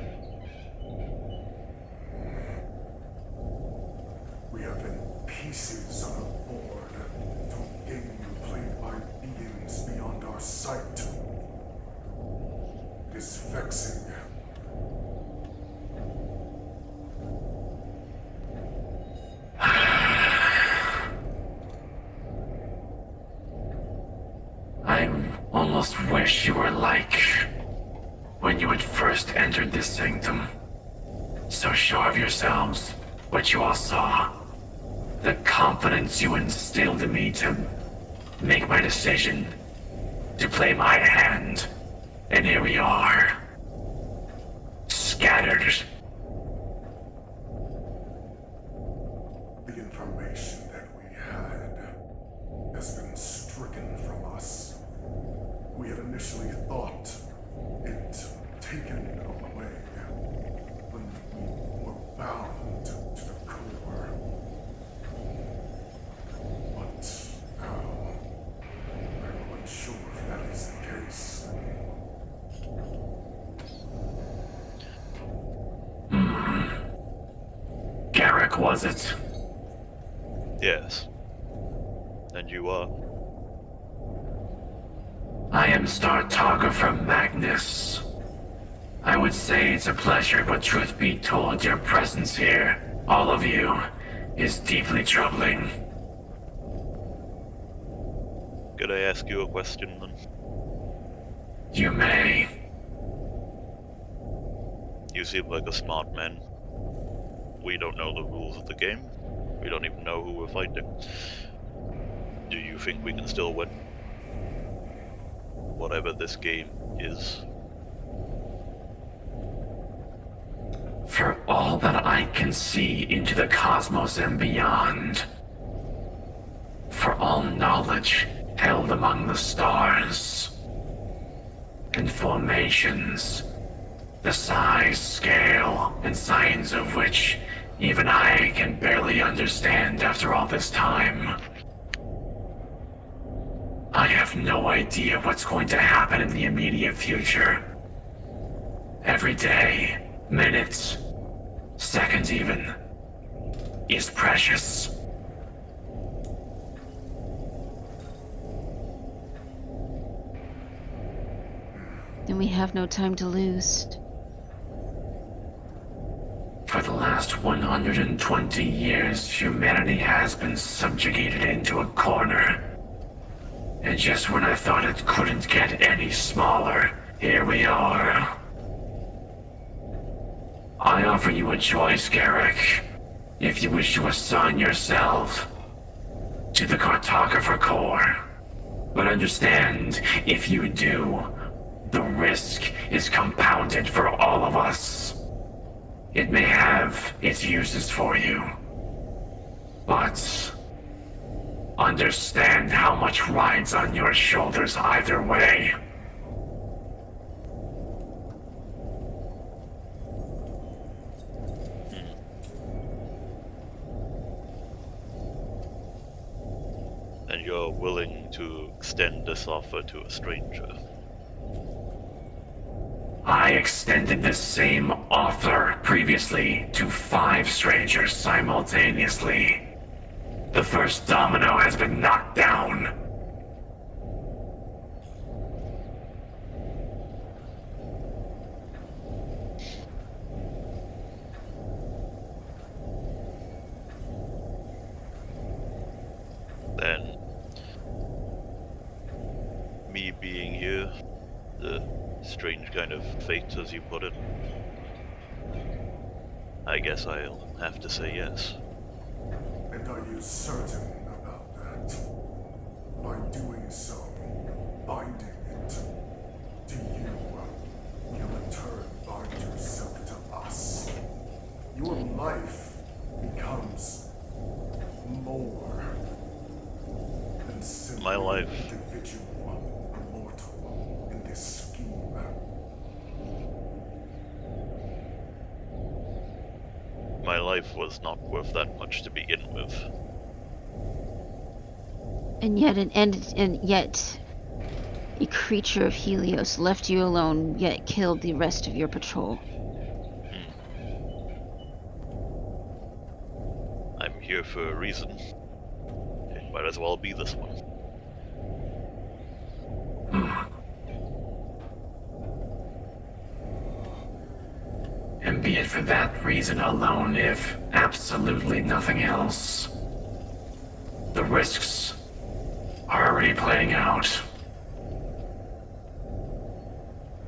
We have been pieces on a board to a game played by beings beyond our sight. almost wish you were like when you had first entered this sanctum. So sure of yourselves, what you all saw, the confidence you instilled in me to make my decision, to play my hand, and here we are, scattered. The information that we had has been stricken from us. We had initially thought it taken away when we were bound to the core. But now, I'm unsure if that is the case. Garrick, was it? Yes. And you are? I am Startographer Magnus. I would say it's a pleasure, but truth be told, your presence here, all of you, is deeply troubling. Could I ask you a question then? You may. You seem like a smart man. We don't know the rules of the game. We don't even know who we're fighting. Do you think we can still win? Whatever this game is. For all that I can see into the cosmos and beyond, for all knowledge held among the stars, and formations, the size, scale, and science of which even I can barely understand after all this time. I have no idea what's going to happen in the immediate future. Every day, minutes, seconds even, is precious. Then we have no time to lose. For the last 120 years, humanity has been subjugated into a corner. And just when I thought it couldn't get any smaller, here we are. I offer you a choice, Garrick. If you wish to assign yourself to the Cartographer Corps. But understand, if you do, the risk is compounded for all of us. It may have its uses for you, but understand how much rides on your shoulders either way. And you're willing to extend this offer to a stranger? I extended the same offer previously to 5 strangers simultaneously. The first domino has been knocked down. Then, me being here, the strange kind of fate as you put it, I guess I'll have to say yes. And are you certain about that? By doing so, binding it to you, you in turn bind yourself to us. Your life becomes more than simply My life. an individual, a mortal in this scheme. My life was not worth that much to begin with. And yet a creature of Helios left you alone, yet killed the rest of your patrol. I'm here for a reason. It might as well be this one. And be it for that reason alone, if absolutely nothing else. The risks are already playing out.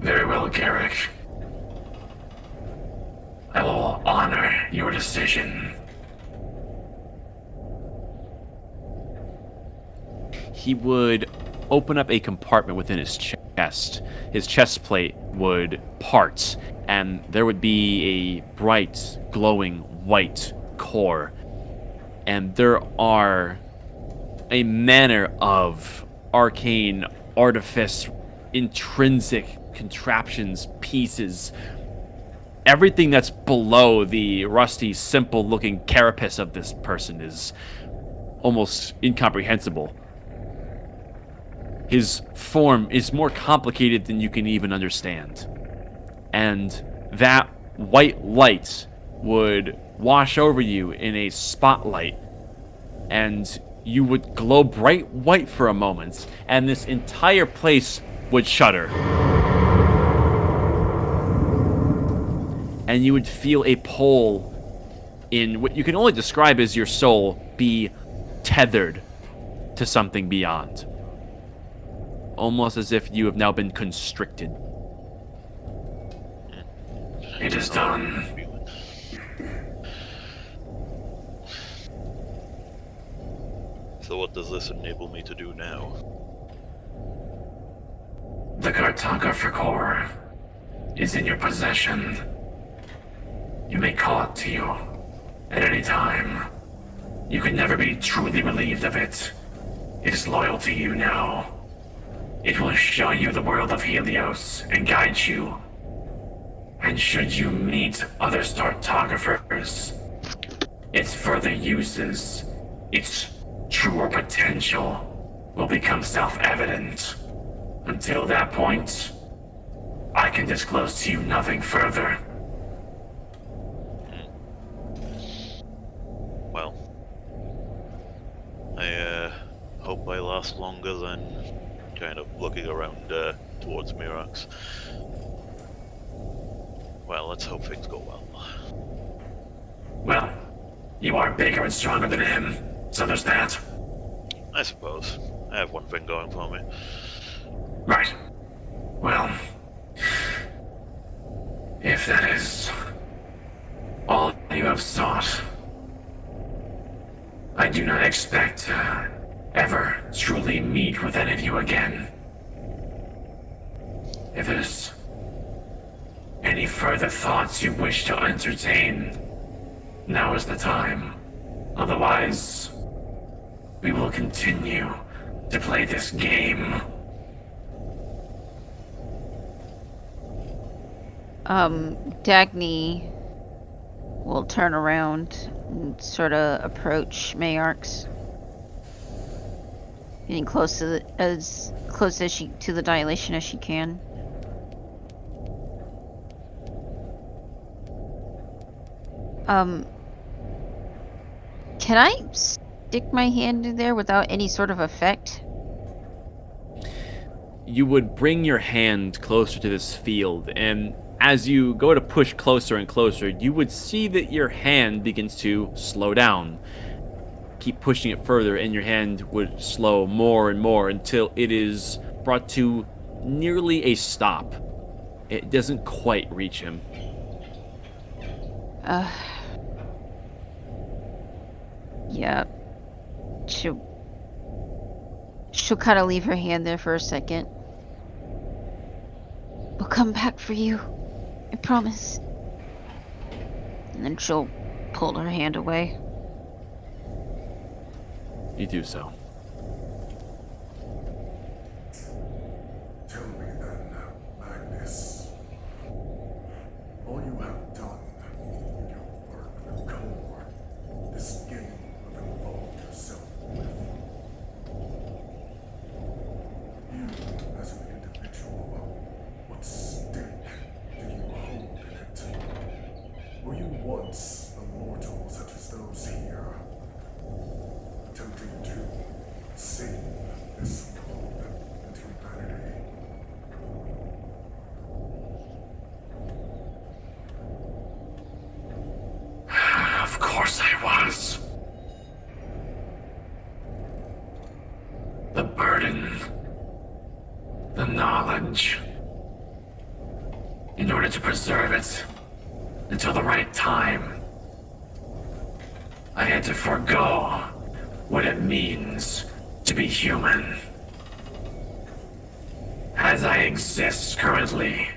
Very well, Garrick. I will honor your decision. He would open up a compartment within his chest. His chest plate would part, and there would be a bright, glowing white core. And there are a manner of arcane artifice, intrinsic contraptions, pieces. Everything that's below the rusty, simple-looking carapace of this person is almost incomprehensible. His form is more complicated than you can even understand. And that white light would wash over you in a spotlight, and you would glow bright white for a moment, and this entire place would shudder. And you would feel a pull in what you can only describe as your soul be tethered to something beyond. Almost as if you have now been constricted. It is done. So what does this enable me to do now? The cartographer core is in your possession. You may call it to you at any time. You can never be truly relieved of it. It is loyal to you now. It will show you the world of Helios and guide you. And should you meet other cartographers, its further uses, its truer potential will become self-evident. Until that point, I can disclose to you nothing further. Well, I hope I last longer than kind of looking around towards Mirax. Well, let's hope things go well. Well, you are bigger and stronger than him, so there's that. I suppose. I have one thing going for me. Right. Well, if that is all you have sought, I do not expect to ever truly meet with any of you again. If there's any further thoughts you wish to entertain, now is the time. Otherwise, we will continue to play this game. Dagny will turn around and sort of approach Mayarx. Getting close to as close as she to the dilation as she can. Can I stick my hand in there without any sort of effect? You would bring your hand closer to this field, and as you go to push closer and closer, you would see that your hand begins to slow down. Keep pushing it further, and your hand would slow more and more until it is brought to nearly a stop. It doesn't quite reach him. Yeah. She'll kind of leave her hand there for a second. We'll come back for you. I promise. And then she'll pull her hand away. You do so. Tell me then, Magnus. All you have done in your work with Core, this game you've involved yourself with. You, as an individual, what stake do you hold in it? Were you once a mortal such as those here? Attempting to save this world and humanity. Of course I was. The burden, the knowledge, in order to preserve it until the right time. I had to forego what it means to be human. As I exist currently,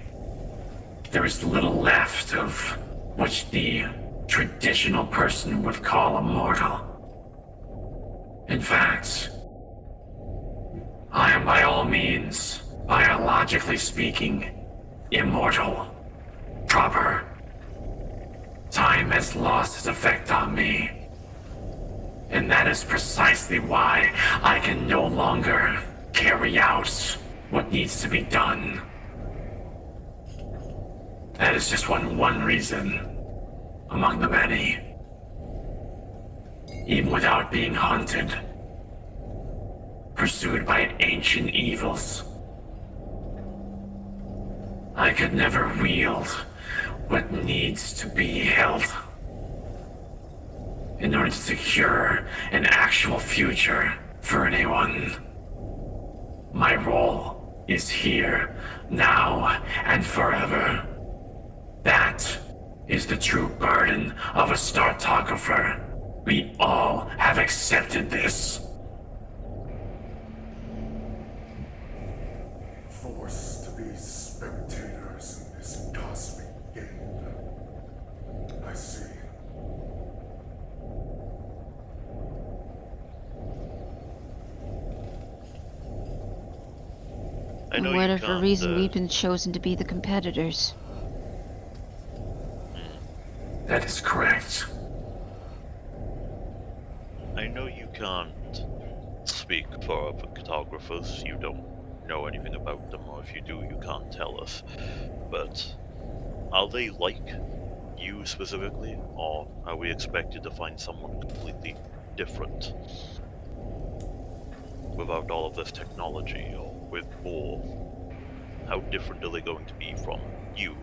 there is little left of what the traditional person would call immortal. In fact, I am by all means, biologically speaking, immortal. Proper. Time has lost its effect on me. And that is precisely why I can no longer carry out what needs to be done. That is just one reason among the many. Even without being hunted, pursued by ancient evils, I could never wield what needs to be held. In order to secure an actual future for anyone, my role is here, now, and forever. That is the true burden of a startographer. We all have accepted this. Forced to be spectators in this cosmic game. I see. I know you Whatever can't, reason we've been chosen to be the competitors. That is correct. I know you can't speak for other cartographers. You don't know anything about them, or if you do, you can't tell us. But are they like you specifically, or are we expected to find someone completely different without all of this technology, or with more? How different are they going to be from you?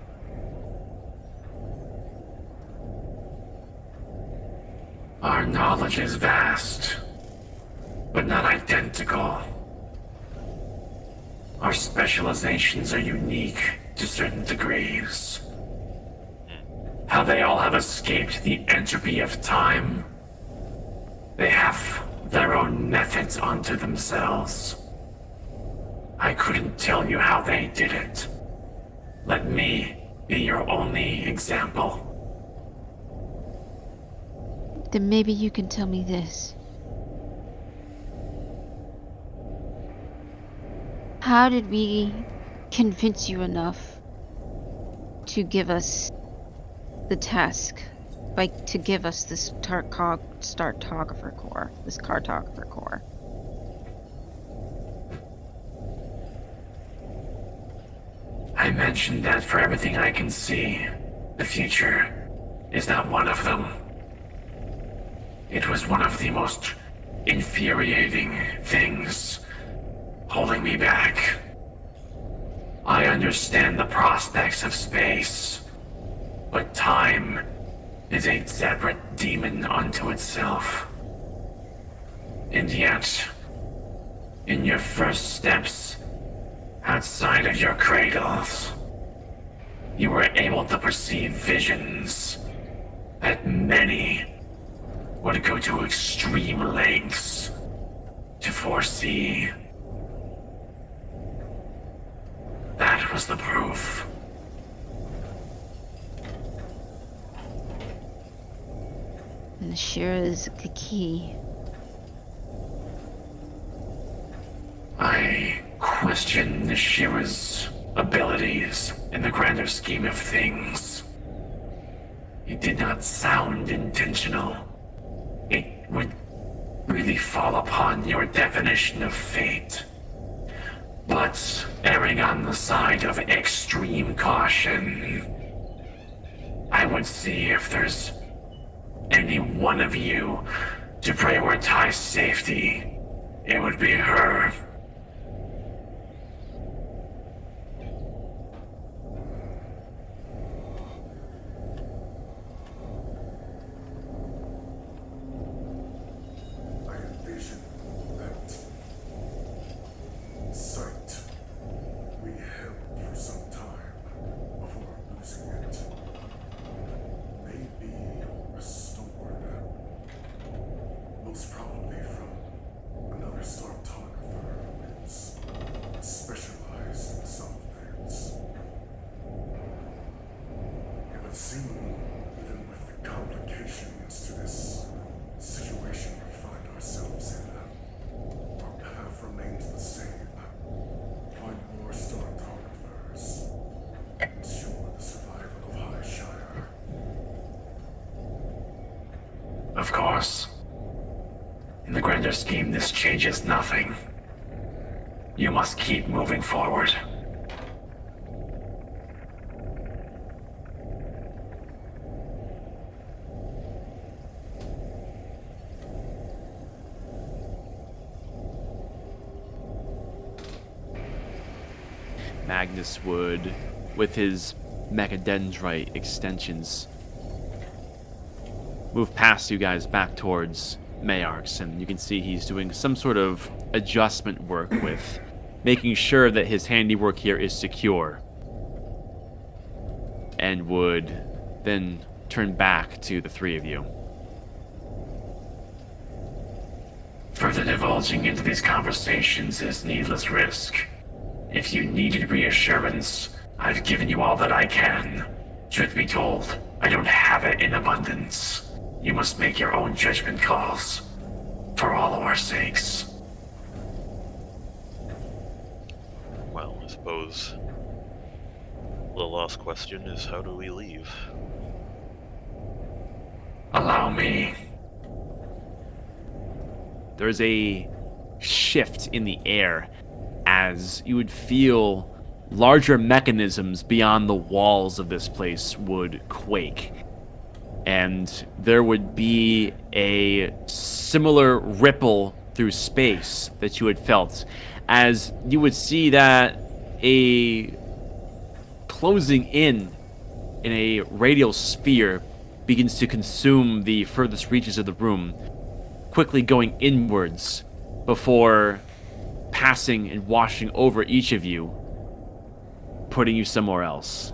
Our knowledge is vast, but not identical. Our specializations are unique to certain degrees. How they all have escaped the entropy of time. They have their own methods unto themselves. I couldn't tell you how they did it. Let me be your only example. Then maybe you can tell me this. How did we convince to give us the task? Like, to give us this startographer core, this cartographer core? I mentioned that for everything I can see, the future is not one of them. It was one of the most infuriating things holding me back. I understand the prospects of space, but time is a separate demon unto itself. And yet, in your first steps outside of your cradles, you were able to perceive visions that many would go to extreme lengths to foresee. That was the proof. And the Shira is the key. I question Nishira's abilities in the grander scheme of things. It did not sound intentional. It would really fall upon your definition of fate. But erring on the side of extreme caution, I would see if there's any one of you to prioritize safety. It would be her. I envision that sight we held for some time before grander scheme, this changes nothing. You must keep moving forward. Magnus would, with his mechadendrite extensions, move past you guys back towards Mayarks, and you can see he's doing some sort of adjustment work with making sure that his handiwork here is secure, and would then turn back to the three of you. Further divulging into these conversations is needless risk. If you needed reassurance, I've given you all that I can. Truth be told, I don't have it in abundance. You must make your own judgment calls. For all of our sakes. Well, I suppose the last question is, how do we leave? Allow me. There's a shift in the air as you would feel larger mechanisms beyond the walls of this place would quake. And there would be a similar ripple through space that you had felt, as you would see that a closing in a radial sphere begins to consume the furthest reaches of the room, quickly going inwards before passing and washing over each of you, putting you somewhere else.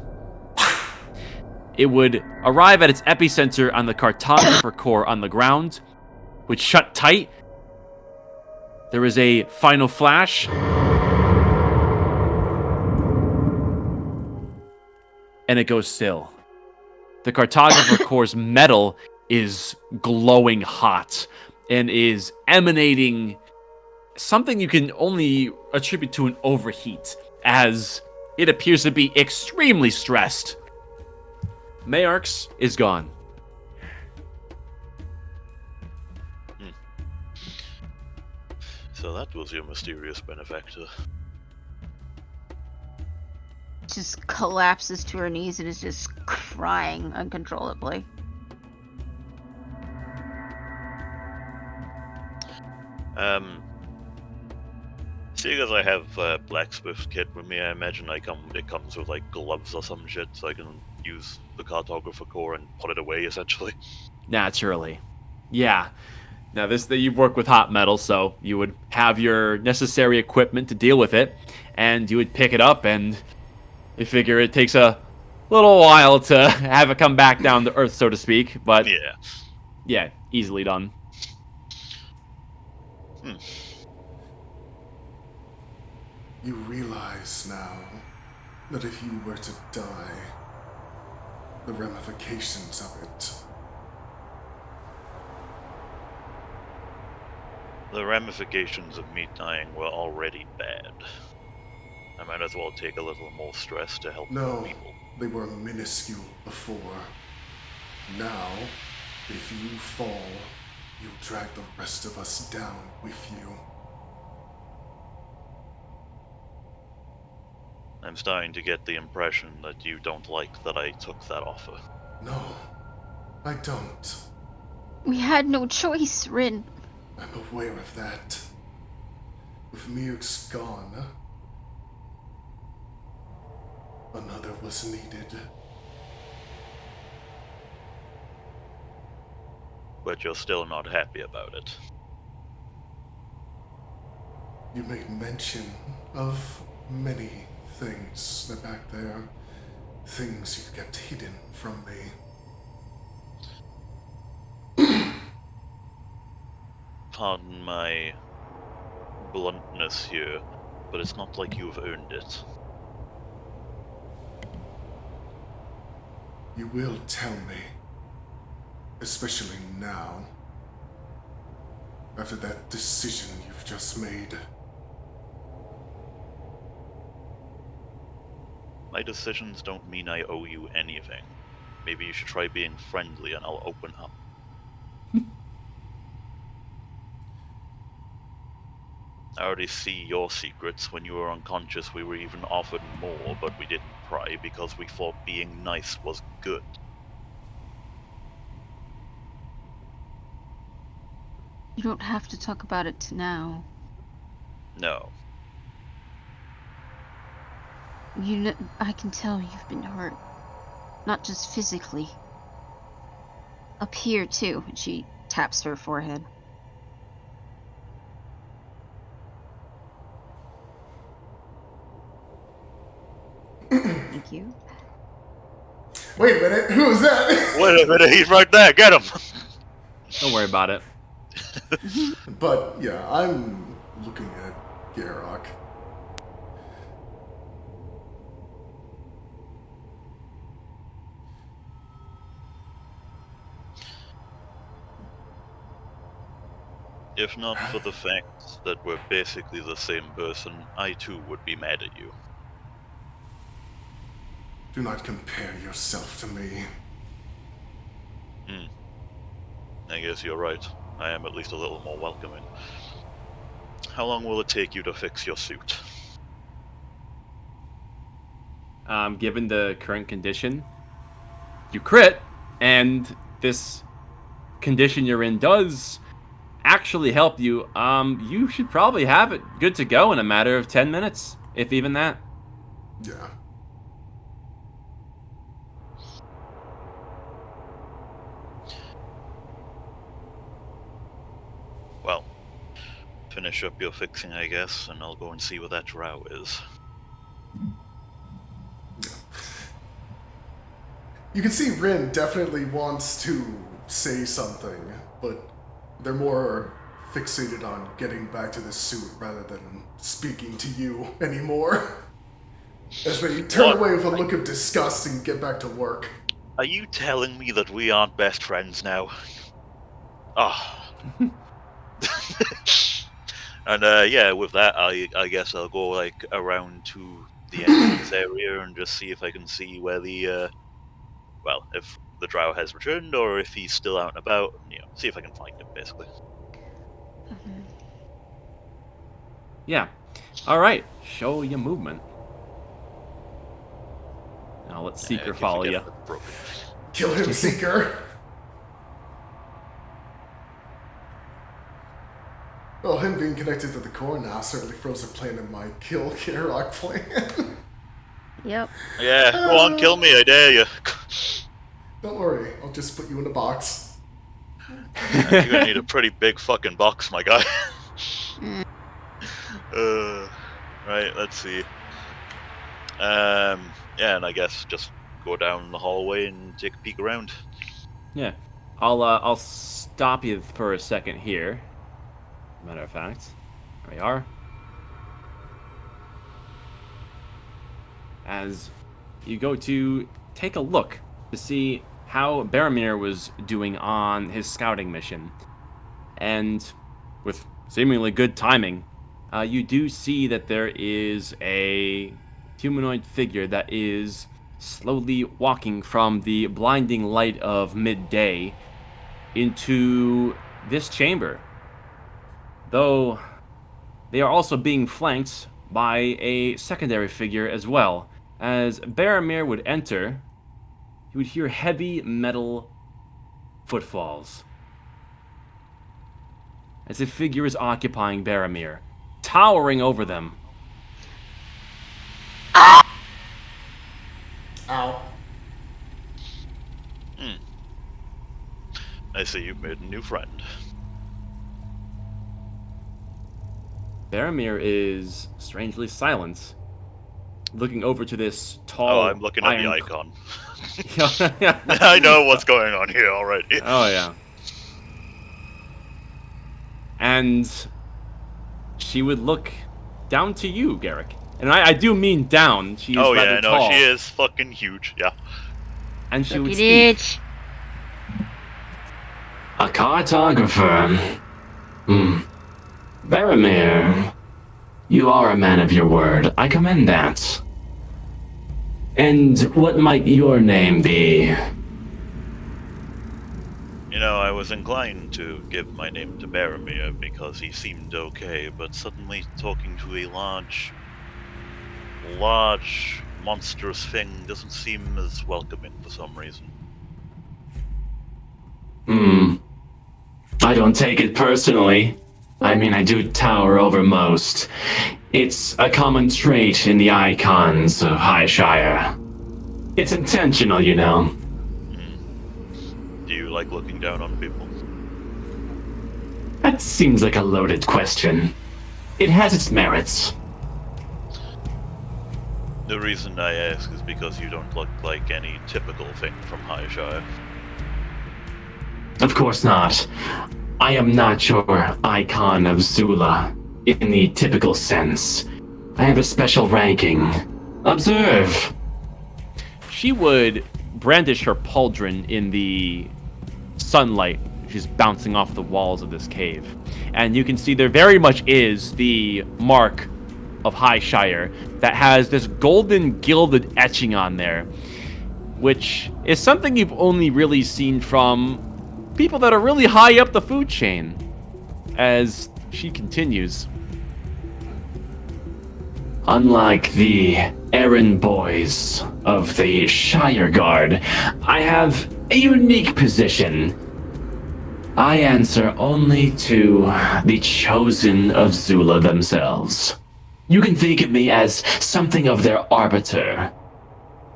It would arrive at its epicenter on the cartographer core on the ground, would shut tight. There is a final flash. And it goes still. The cartographer core's metal is glowing hot and is emanating something you can only attribute to an overheat, as it appears to be extremely stressed. Mayarks is gone. So that was your mysterious benefactor. Just collapses to her knees and is just crying uncontrollably. Seeing as I have a blacksmith kit with me, I imagine it comes with like gloves or some shit, so I can use the cartographer core and put it away, essentially. Naturally. Yeah. Now, you work with hot metal, so you would have your necessary equipment to deal with it, and you would pick it up, and you figure it takes a little while to have it come back down to earth, so to speak, but yeah, easily done. You realize now that if you were to die, the ramifications of it. The ramifications of me dying were already bad. I might as well take a little more stress to help more people. They were minuscule before. Now, if you fall, you'll drag the rest of us down with you. I'm starting to get the impression that you don't like that I took that offer. No, I don't. We had no choice, Rin. I'm aware of that. With Mirk's gone, another was needed. But you're still not happy about it. You made mention of many things back there. Things you kept hidden from me. Pardon my bluntness here, but it's not like you've earned it. You will tell me. Especially now. After that decision you've just made. My decisions don't mean I owe you anything. Maybe you should try being friendly and I'll open up. I already see your secrets. When you were unconscious, we were even offered more, but we didn't pry because we thought being nice was good. You don't have to talk about it now. No. I can tell you've been hurt. Not just physically. Up here, too. And she taps her forehead. Thank you. Wait a minute, who is that? Wait a minute, he's right there. Get him. Don't worry about it. But yeah, I'm looking at Garrock. If not for the fact that we're basically the same person, I too would be mad at you. Do not compare yourself to me. I guess you're right. I am at least a little more welcoming. How long will it take you to fix your suit? Given the current condition, you crit, and this condition you're in does actually help you. You should probably have it good to go in a matter of 10 minutes, if even that. Yeah. Well, finish up your fixing, I guess, and I'll go and see what that drow is. You can see Rin definitely wants to say something, but they're more fixated on getting back to the suit rather than speaking to you anymore. As they turn What? away with a look of disgust and get back to work. Are you telling me that we aren't best friends now? Ah. And yeah, with that, I guess I'll go like around to the entrance area and just see if I can see where the well, if the drow has returned or if he's still out and about. You know, see if I can find him, basically. Yeah. All right. Show your movement. Now let Seeker keep follow forgetting you. that's broken. Kill him, Seeker! Well, him being connected to the core now certainly throws a plan in my kill Garrock plan. Yep. Yeah, go on, kill me, I dare you. Don't worry, I'll just put you in a box. You're gonna need a pretty big fucking box, my guy. Right, let's see. Yeah, and I guess just go down the hallway and take a peek around. Yeah. I'll stop you for a second here. Matter of fact, there we are. As you go to take a look to see how Baromir was doing on his scouting mission. And with seemingly good timing, you do see that there is a humanoid figure that is slowly walking from the blinding light of midday into this chamber. Though they are also being flanked by a secondary figure as well. As Baromir would enter, you would hear heavy metal footfalls. As a figure is occupying Baromir, towering over them. Ow. I see you've made a new friend. Baromir is strangely silent, looking over to this tall. Oh, I'm looking at the iron icon. Yeah. I know what's going on here already. Oh, yeah. And she would look down to you, Garrick. And I do mean down. She is Oh rather yeah, no, tall. she is fucking huge. Yeah. And she would Look at speak. it. A cartographer. Baromir, you are a man of your word. I commend that. And what might your name be? You know, I was inclined to give my name to Baromir because he seemed okay, but suddenly talking to a large, monstrous thing doesn't seem as welcoming for some reason. I don't take it personally. I mean, I do tower over most. It's a common trait in the icons of Highshire. It's intentional, you know. Do you like looking down on people? That seems like a loaded question. It has its merits. The reason I ask is because you don't look like any typical thing from Highshire. Of course not. I am not your icon of Zula, in the typical sense. I have a special ranking. Observe. She would brandish her pauldron in the sunlight. She's bouncing off the walls of this cave. And you can see there very much is the mark of Highshire that has this golden gilded etching on there, which is something you've only really seen from people that are really high up the food chain. As she continues. Unlike the errand boys of the Shire Guard, I have a unique position. I answer only to the chosen of Zula themselves. You can think of me as something of their arbiter.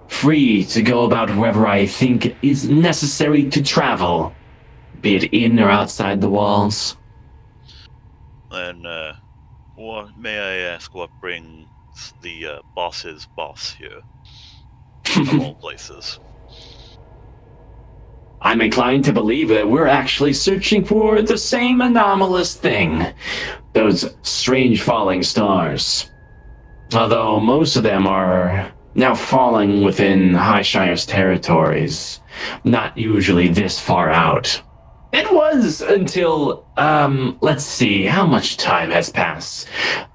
Free to go about wherever I think is necessary to travel, be it in or outside the walls. Then, may I ask what brings the boss's boss here? Of all places. I'm inclined to believe that we're actually searching for the same anomalous thing. Those strange falling stars. Although most of them are now falling within Highshire's territories. Not usually this far out. It was until, let's see, how much time has passed?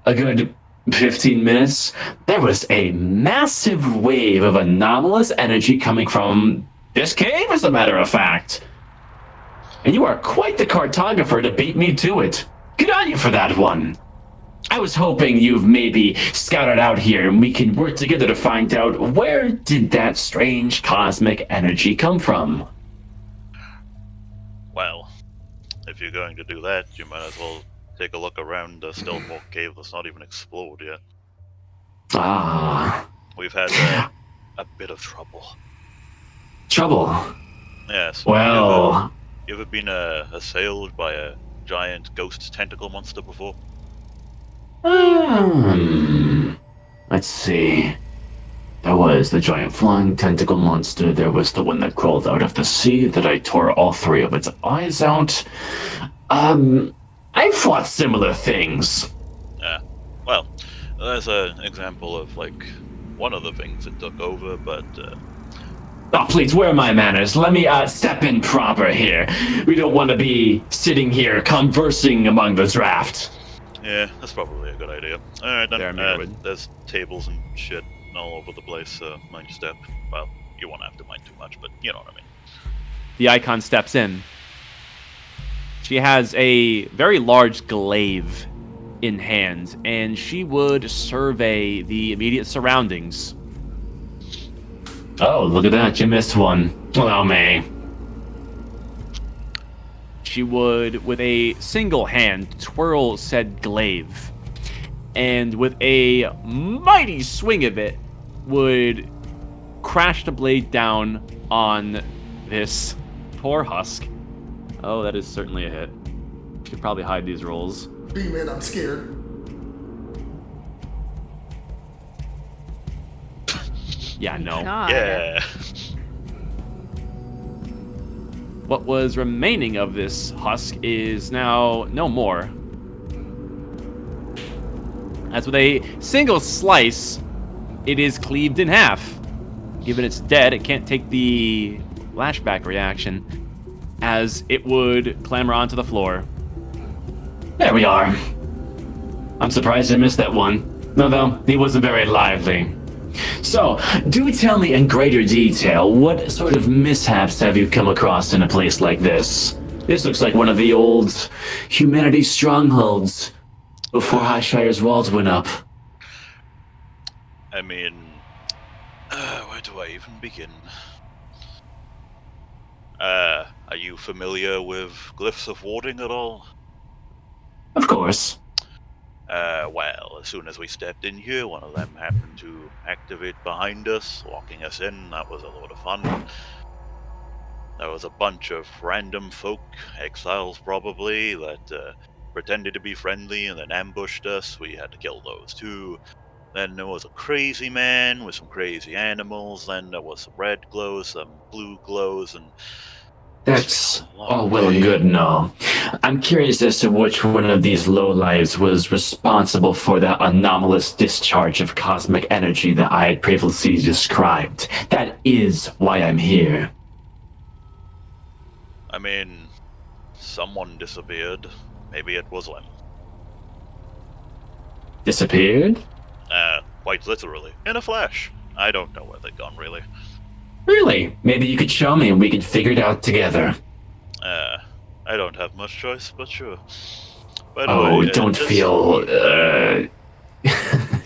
A good 15 minutes? There was a massive wave of anomalous energy coming from this cave, as a matter of fact. And you are quite the cartographer to beat me to it. Good on you for that one. I was hoping you've maybe scouted out here and we can work together to find out where did that strange cosmic energy come from. Well, if you're going to do that, you might as well take a look around the Stillmore Cave that's not even explored yet. Ah. We've had a bit of trouble. Trouble? Yes. Well... You ever been assailed by a giant ghost tentacle monster before? Let's see. There was the giant flying tentacle monster. There was the one that crawled out of the sea that I tore all three of its eyes out. I fought similar things. Yeah. Well, there's an example of, like, one of the things it took over, but, Oh, please, where are my manners? Let me, step in proper here. We don't want to be sitting here conversing among the draft. yeah, that's probably a good idea. Alright then, There, Mirwood. there's tables and shit all over the place, mind your step. Well, you won't have to mind too much, but you know what I mean. The icon steps in. She has a very large glaive in hand, and she would survey the immediate surroundings. Oh, look at that. You missed one. Allow me. She would, with a single hand, twirl said glaive, and with a mighty swing of it, would crash the blade down on this poor husk. Oh, that is certainly a hit. Should probably hide these rolls. B-man, I'm scared. Yeah, no. God. Yeah. What was remaining of this husk is now no more. As with a single slice, it is cleaved in half. Given it's dead, it can't take the flashback reaction, as it would clamber onto the floor. There we are. I'm surprised I missed that one. Although, he wasn't very lively. So, do tell me in greater detail, what sort of mishaps have you come across in a place like this? This looks like one of the old humanity strongholds before Highshire's walls went up. I mean, where do I even begin? Are you familiar with glyphs of warding at all? Of course. Well, as soon as we stepped in here, one of them happened to activate behind us, locking us in. That was a lot of fun. There was a bunch of random folk, exiles probably, that pretended to be friendly and then ambushed us. We had to kill those too. Then there was a crazy man with some crazy animals. Then there was some red glows, some blue glows, and That's a long all well and day. good and all. I'm curious as to which one of these lowlives was responsible for that anomalous discharge of cosmic energy that I had previously described. That is why I'm here. I mean, someone disappeared. Maybe it was Lem. Disappeared? Quite literally. In a flash. I don't know where they've gone, really. Really? Maybe you could show me and we could figure it out together. I don't have much choice, but sure. By the Oh, way, don't feel,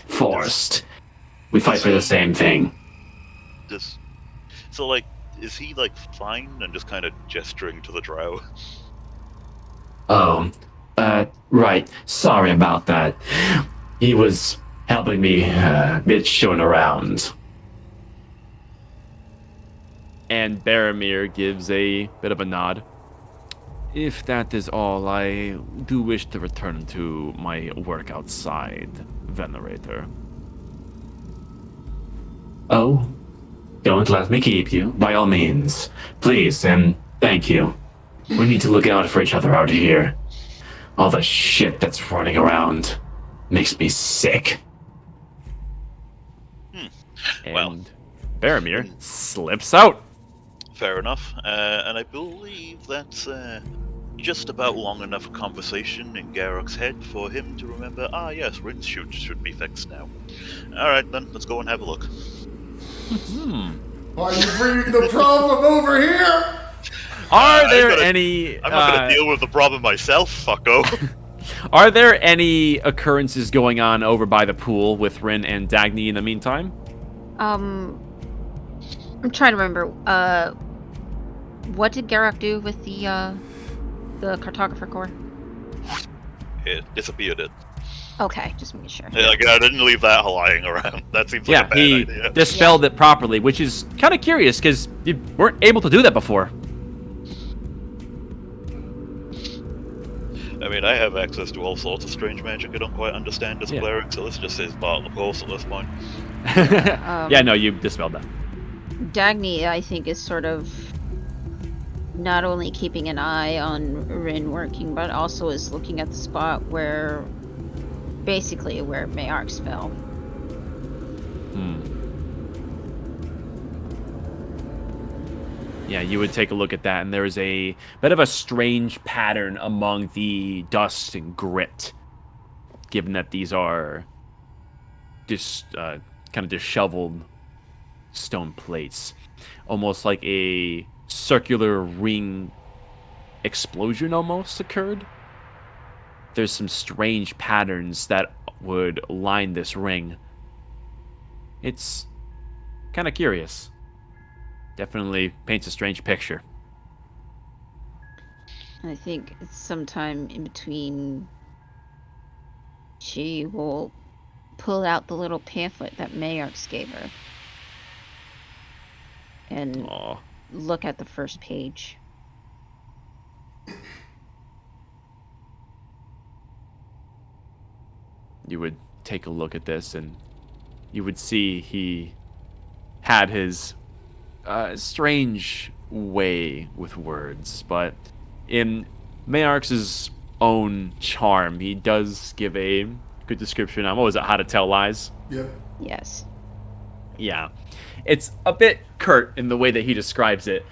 forced. We fight for the same thing. So, like, is he, like, fine and just kind of gesturing to the drow? Oh, right. Sorry about that. He was helping me, bit shown around. And Baromir gives a bit of a nod. If that is all, I do wish to return to my work outside, Venerator. Oh, don't let me keep you, by all means. Please, and thank you. We need to look out for each other out here. All the shit that's running around makes me sick. And Well, Baromir slips out. fair enough. And I believe that's just about long enough a conversation in Garrock's head for him to remember, yes, Rin's chute should be fixed now. Alright then, let's go and have a look. Why are you bringing the problem over here? Are there I'm any? not gonna deal with the problem myself, fucko. Are there any occurrences going on over by the pool with Rin and Dagny in the meantime? I'm trying to remember. What did Garrock do with the cartographer core? It disappeared it. Okay, just making sure. Yeah, like, I didn't leave that lying around. That seems like a bad he idea. dispelled it properly, which is kind of curious because you weren't able to do that before. I mean, I have access to all sorts of strange magic I don't quite understand as a Yeah. cleric, so this just is part of the course at this point. Yeah, no, you dispelled that. Dagny, I think, is sort of not only keeping an eye on Rin working, but also is looking at the spot where, basically, where Mayarks fell. Yeah, you would take a look at that, and there's a bit of a strange pattern among the dust and grit, given that these are just kind of disheveled stone plates, almost like a circular ring explosion almost occurred. There's some strange patterns that would line this ring. It's kind of curious. Definitely paints a strange picture. I think it's sometime in between. She will pull out the little pamphlet that Mayarks gave her and Aw. look at the first page. You would take a look at this, and you would see he had his strange way with words, but in Mayarks' own charm, he does give a good description on, what was it, How to Tell Lies? Yep. Yes. Yeah. It's a bit curt in the way that he describes it,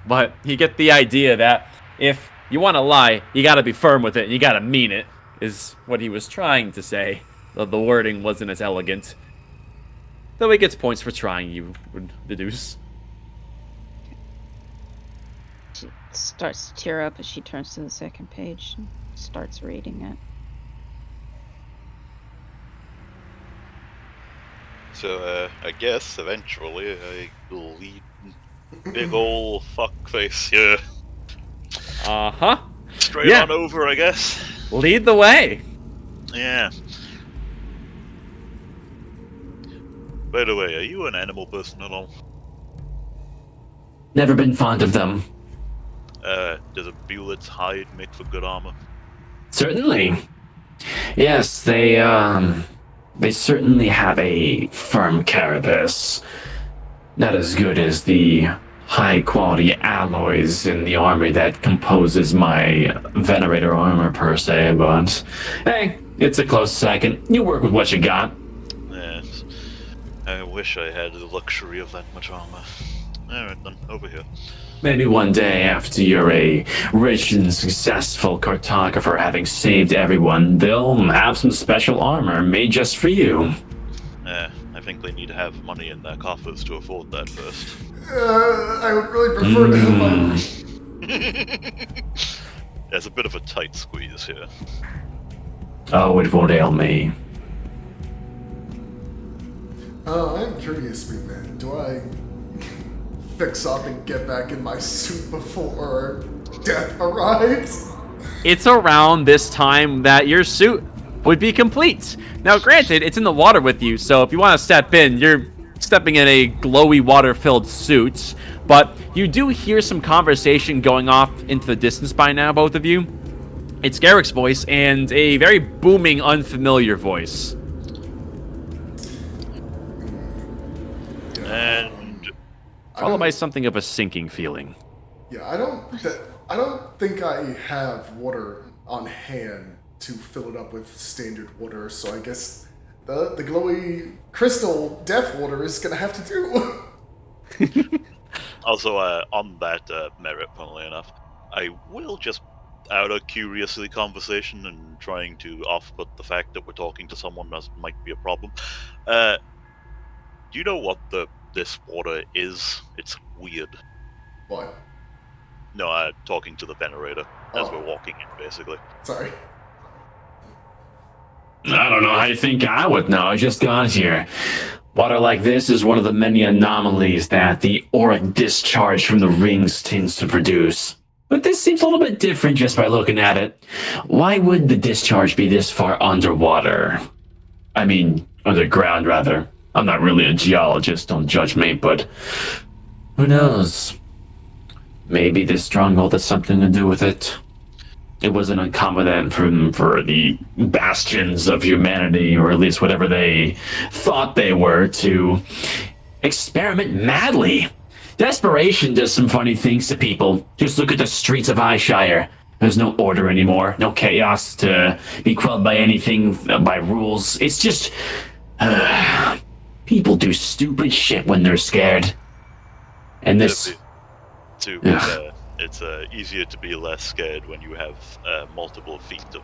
but you get the idea that if you want to lie, you gotta be firm with it, and you gotta mean it, is what he was trying to say, though the wording wasn't as elegant. Though he gets points for trying, you would deduce. She starts to tear up as she turns to the second page and starts reading it. So, I guess eventually I will lead big ol' fuckface here Uh-huh. straight Yeah. on over, I guess. Lead the way. Yeah. By the way, are you an animal person at all? Never been fond of them. Does a bulet's hide make for good armor? Certainly. Yes, they certainly have a firm carapace. Not as good as the high-quality alloys in the armor that composes my Venerator armor per se, but hey, it's a close second. You work with what you got. Yes. I wish I had the luxury of that much armor. Alright then, over here. Maybe one day after you're a rich and successful cartographer having saved everyone, they'll have some special armor made just for you. I think they need to have money in their coffers to afford that first. I would really prefer to have my... There's a bit of a tight squeeze here. Oh, it won't ail me. I'm curious, big man. Do I fix up and get back in my suit before death arrives? It's around this time that your suit would be complete. Now, granted, it's in the water with you, so if you want to step in, you're stepping in a glowy water-filled suit. But you do hear some conversation going off into the distance by now, both of you. It's Garrick's voice and a very booming, unfamiliar voice. And Followed by something of a sinking feeling. Yeah, I don't think I have water on hand to fill it up with standard water, so I guess the glowy crystal death water is gonna have to do. also, on that merit, funnily enough, I will just, out of curiosity conversation and trying to off-put the fact that we're talking to someone that might be a problem, do you know what this water is? It's weird. What? No, talking to the Venerator as Oh. we're walking in, basically. Sorry. I don't know, I think I would know. I just got here. Water like this is one of the many anomalies that the auric discharge from the rings tends to produce. But this seems a little bit different just by looking at it. Why would the discharge be this far underwater? I mean, underground, rather. I'm not really a geologist, don't judge me, but who knows? Maybe this stronghold has something to do with it. It wasn't uncommon for the bastions of humanity, or at least whatever they thought they were, to experiment madly. Desperation does some funny things to people. Just look at the streets of Eyeshire. There's no order anymore, no chaos to be quelled by anything, by rules. It's just... people do stupid shit when they're scared. And this... It's easier to be less scared when you have multiple feet of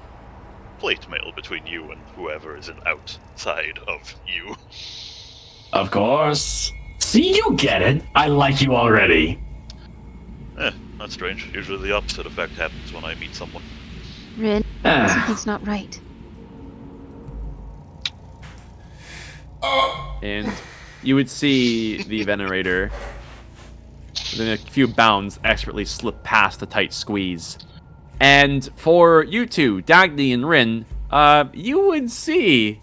plate mail between you and whoever is outside of you. Of course. See, you get it. I like you already. That's strange. Usually the opposite effect happens when I meet someone. Rin, something's not right. And you would see the Venerator, within a few bounds, expertly slip past the tight squeeze. And for you two, Dagny and Rin, you would see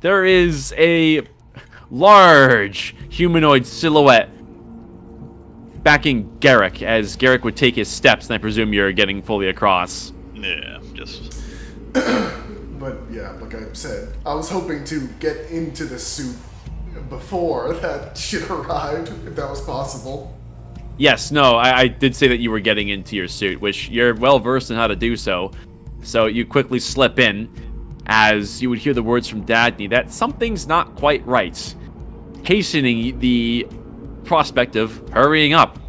there is a large humanoid silhouette backing Garrick, as Garrick would take his steps, and I presume you're getting fully across. Yeah, just... But yeah, like I said, I was hoping to get into the suit before that shit arrived, if that was possible. Yes, no, I did say that you were getting into your suit, which you're well versed in how to do so. So you quickly slip in, as you would hear the words from Dagny that something's not quite right, hastening the prospect of hurrying up.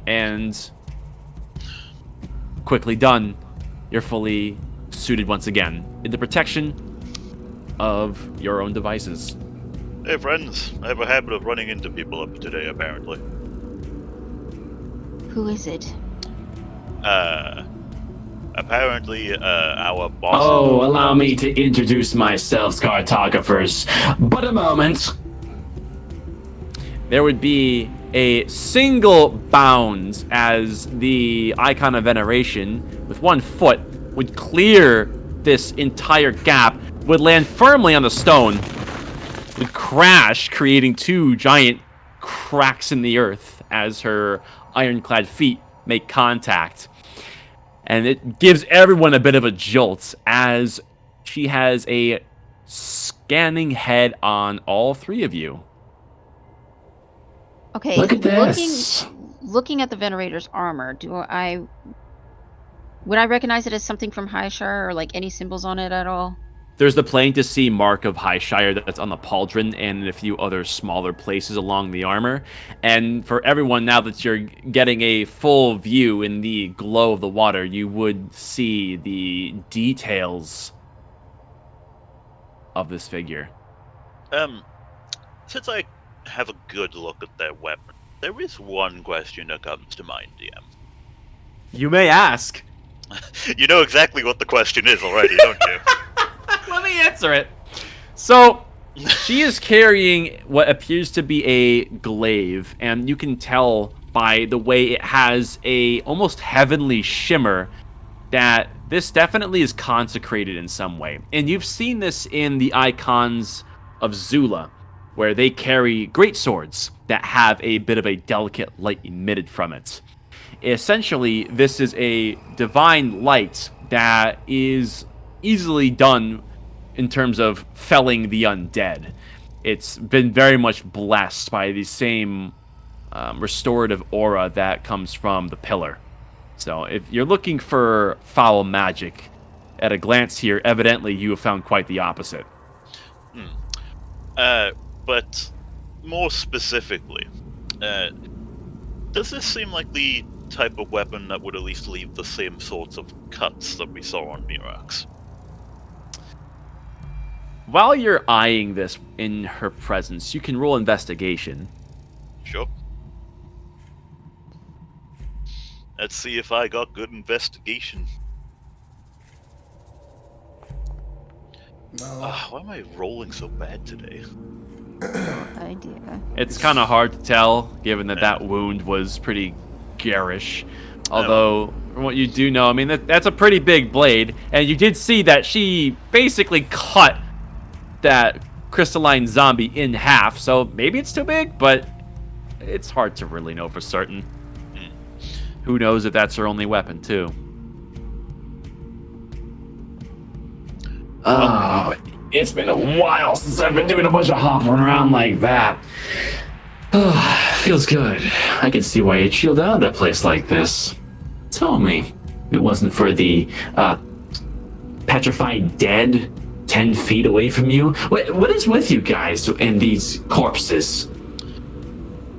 And quickly done, you're fully suited once again in the protection of your own devices. Hey friends, I have a habit of running into people up today, apparently. Who is it? Apparently, our boss... Oh, allow me to introduce myself, cartographers. But a moment. There would be a single bound as the icon of veneration, with 1 foot, would clear this entire gap, would land firmly on the stone, would crash, creating 2 giant cracks in the earth as her ironclad feet make contact. And it gives everyone a bit of a jolt as she has a scanning head on all 3 of you. Okay, Look at this. looking at the Venerator's armor, would I recognize it as something from Highshire or like any symbols on it at all? There's the plain to see mark of Highshire that's on the pauldron and a few other smaller places along the armor. And for everyone, now that you're getting a full view in the glow of the water, you would see the details of this figure. Since I have a good look at their weapon, there is one question that comes to mind, DM. You may ask. You know exactly what the question is already, don't you? Let me answer it. So, she is carrying what appears to be a glaive, and you can tell by the way it has a almost heavenly shimmer that this definitely is consecrated in some way. And you've seen this in the icons of Zula, where they carry great swords that have a bit of a delicate light emitted from it. Essentially, this is a divine light that is easily done in terms of felling the undead. It's been very much blessed by the same restorative aura that comes from the pillar. So if you're looking for foul magic, at a glance here, evidently you have found quite the opposite. But more specifically, does this seem like the type of weapon that would at least leave the same sorts of cuts that we saw on Mirax? While you're eyeing this in her presence, you can roll investigation. Sure. Let's see if I got good investigation. No. Why am I rolling so bad today? Idea. It's kind of hard to tell, given that that wound was pretty garish. Although, from what you do know, I mean, that's a pretty big blade. And you did see that she basically cut that crystalline zombie in half. So maybe it's too big, but it's hard to really know for certain. Who knows if that's her only weapon, too. Oh, it's been a while since I've been doing a bunch of hopping around like that. Feels good. I can see why you'd shield out of a place like this. Tell me, if it wasn't for the petrified dead 10 feet away from you, what is with you guys and these corpses?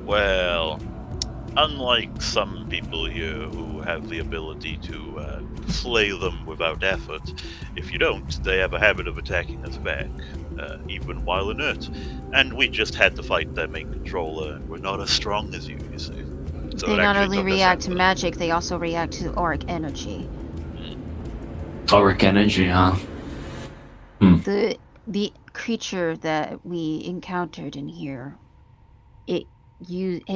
Well, unlike some people here who have the ability to slay them without effort, if you don't, they have a habit of attacking us back, even while inert. And we just had to fight their main controller, and we're not as strong as you see. So They it not actually only took us react to effort. magic, they also react to auric energy. Auric energy, huh? The creature that we encountered in here, it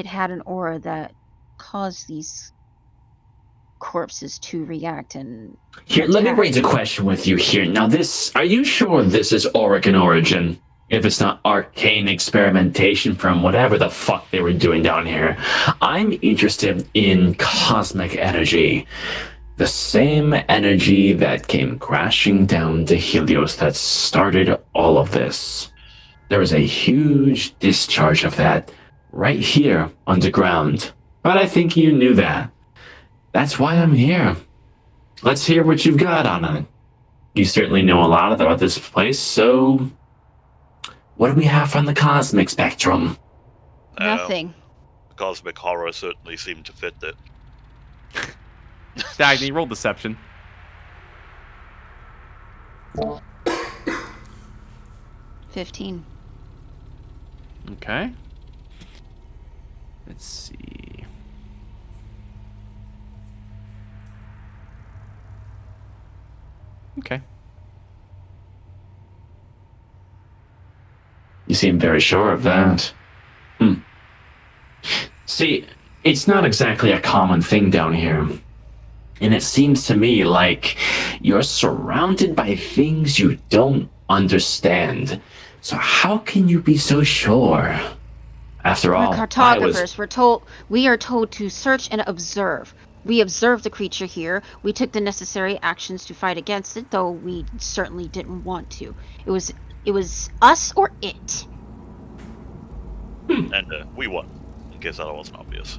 had an aura that caused these corpses to react and Here, let me attack. raise a question with you here. Now, are you sure this is auric in origin? If it's not arcane experimentation from whatever the fuck they were doing down here. I'm interested in cosmic energy. The same energy that came crashing down to Helios that started all of this. There was a huge discharge of that right here underground. But I think you knew that. That's why I'm here. Let's hear what you've got on it. You certainly know a lot about this place, so what do we have from the cosmic spectrum? Nothing. Cosmic horror certainly seemed to fit it. Dagny, roll deception. 15. Okay. Let's see. Okay. You seem very sure of that. See, it's not exactly a common thing down here. And it seems to me like you're surrounded by things you don't understand. So how can you be so sure? After We're all, I was... cartographers. We are told to search and observe. We observed the creature here. We took the necessary actions to fight against it, though we certainly didn't want to. It was us or it. And we won, in case that wasn't obvious.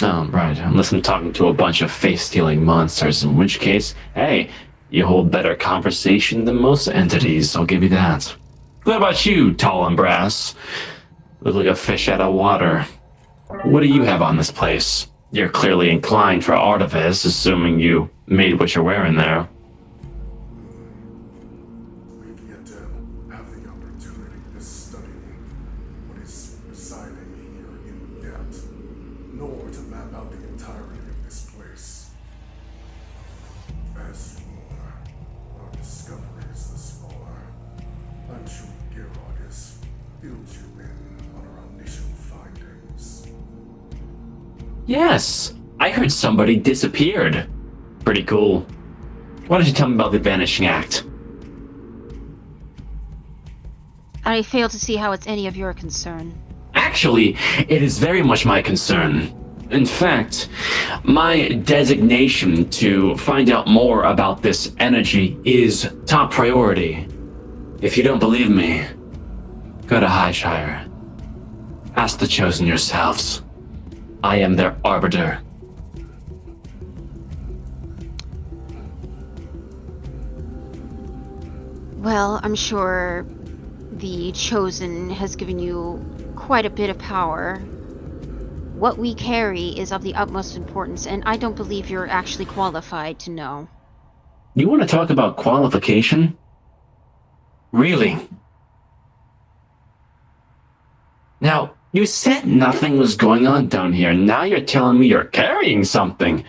Oh, right. Unless I'm talking to a bunch of face-stealing monsters, in which case, hey, you hold better conversation than most entities, I'll give you that. What about you, tall and brass? Look like a fish out of water. What do you have on this place? You're clearly inclined for artifice, assuming you made what you're wearing there. We've yet to have the opportunity to study what is residing here in depth, nor to map out the entirety of this place. As for our discoveries thus far, I'm sure Gerard has filled you in on our initial findings. Yes, I heard somebody disappeared. Pretty cool. Why don't you tell me about the Vanishing Act? I fail to see how it's any of your concern. Actually, it is very much my concern. In fact, my designation to find out more about this energy is top priority. If you don't believe me, go to Highshire. Ask the Chosen yourselves. I am their arbiter. Well, I'm sure the Chosen has given you quite a bit of power. What we carry is of the utmost importance, and I don't believe you're actually qualified to know. You want to talk about qualification? Really? Now, you said nothing was going on down here. Now you're telling me you're carrying something.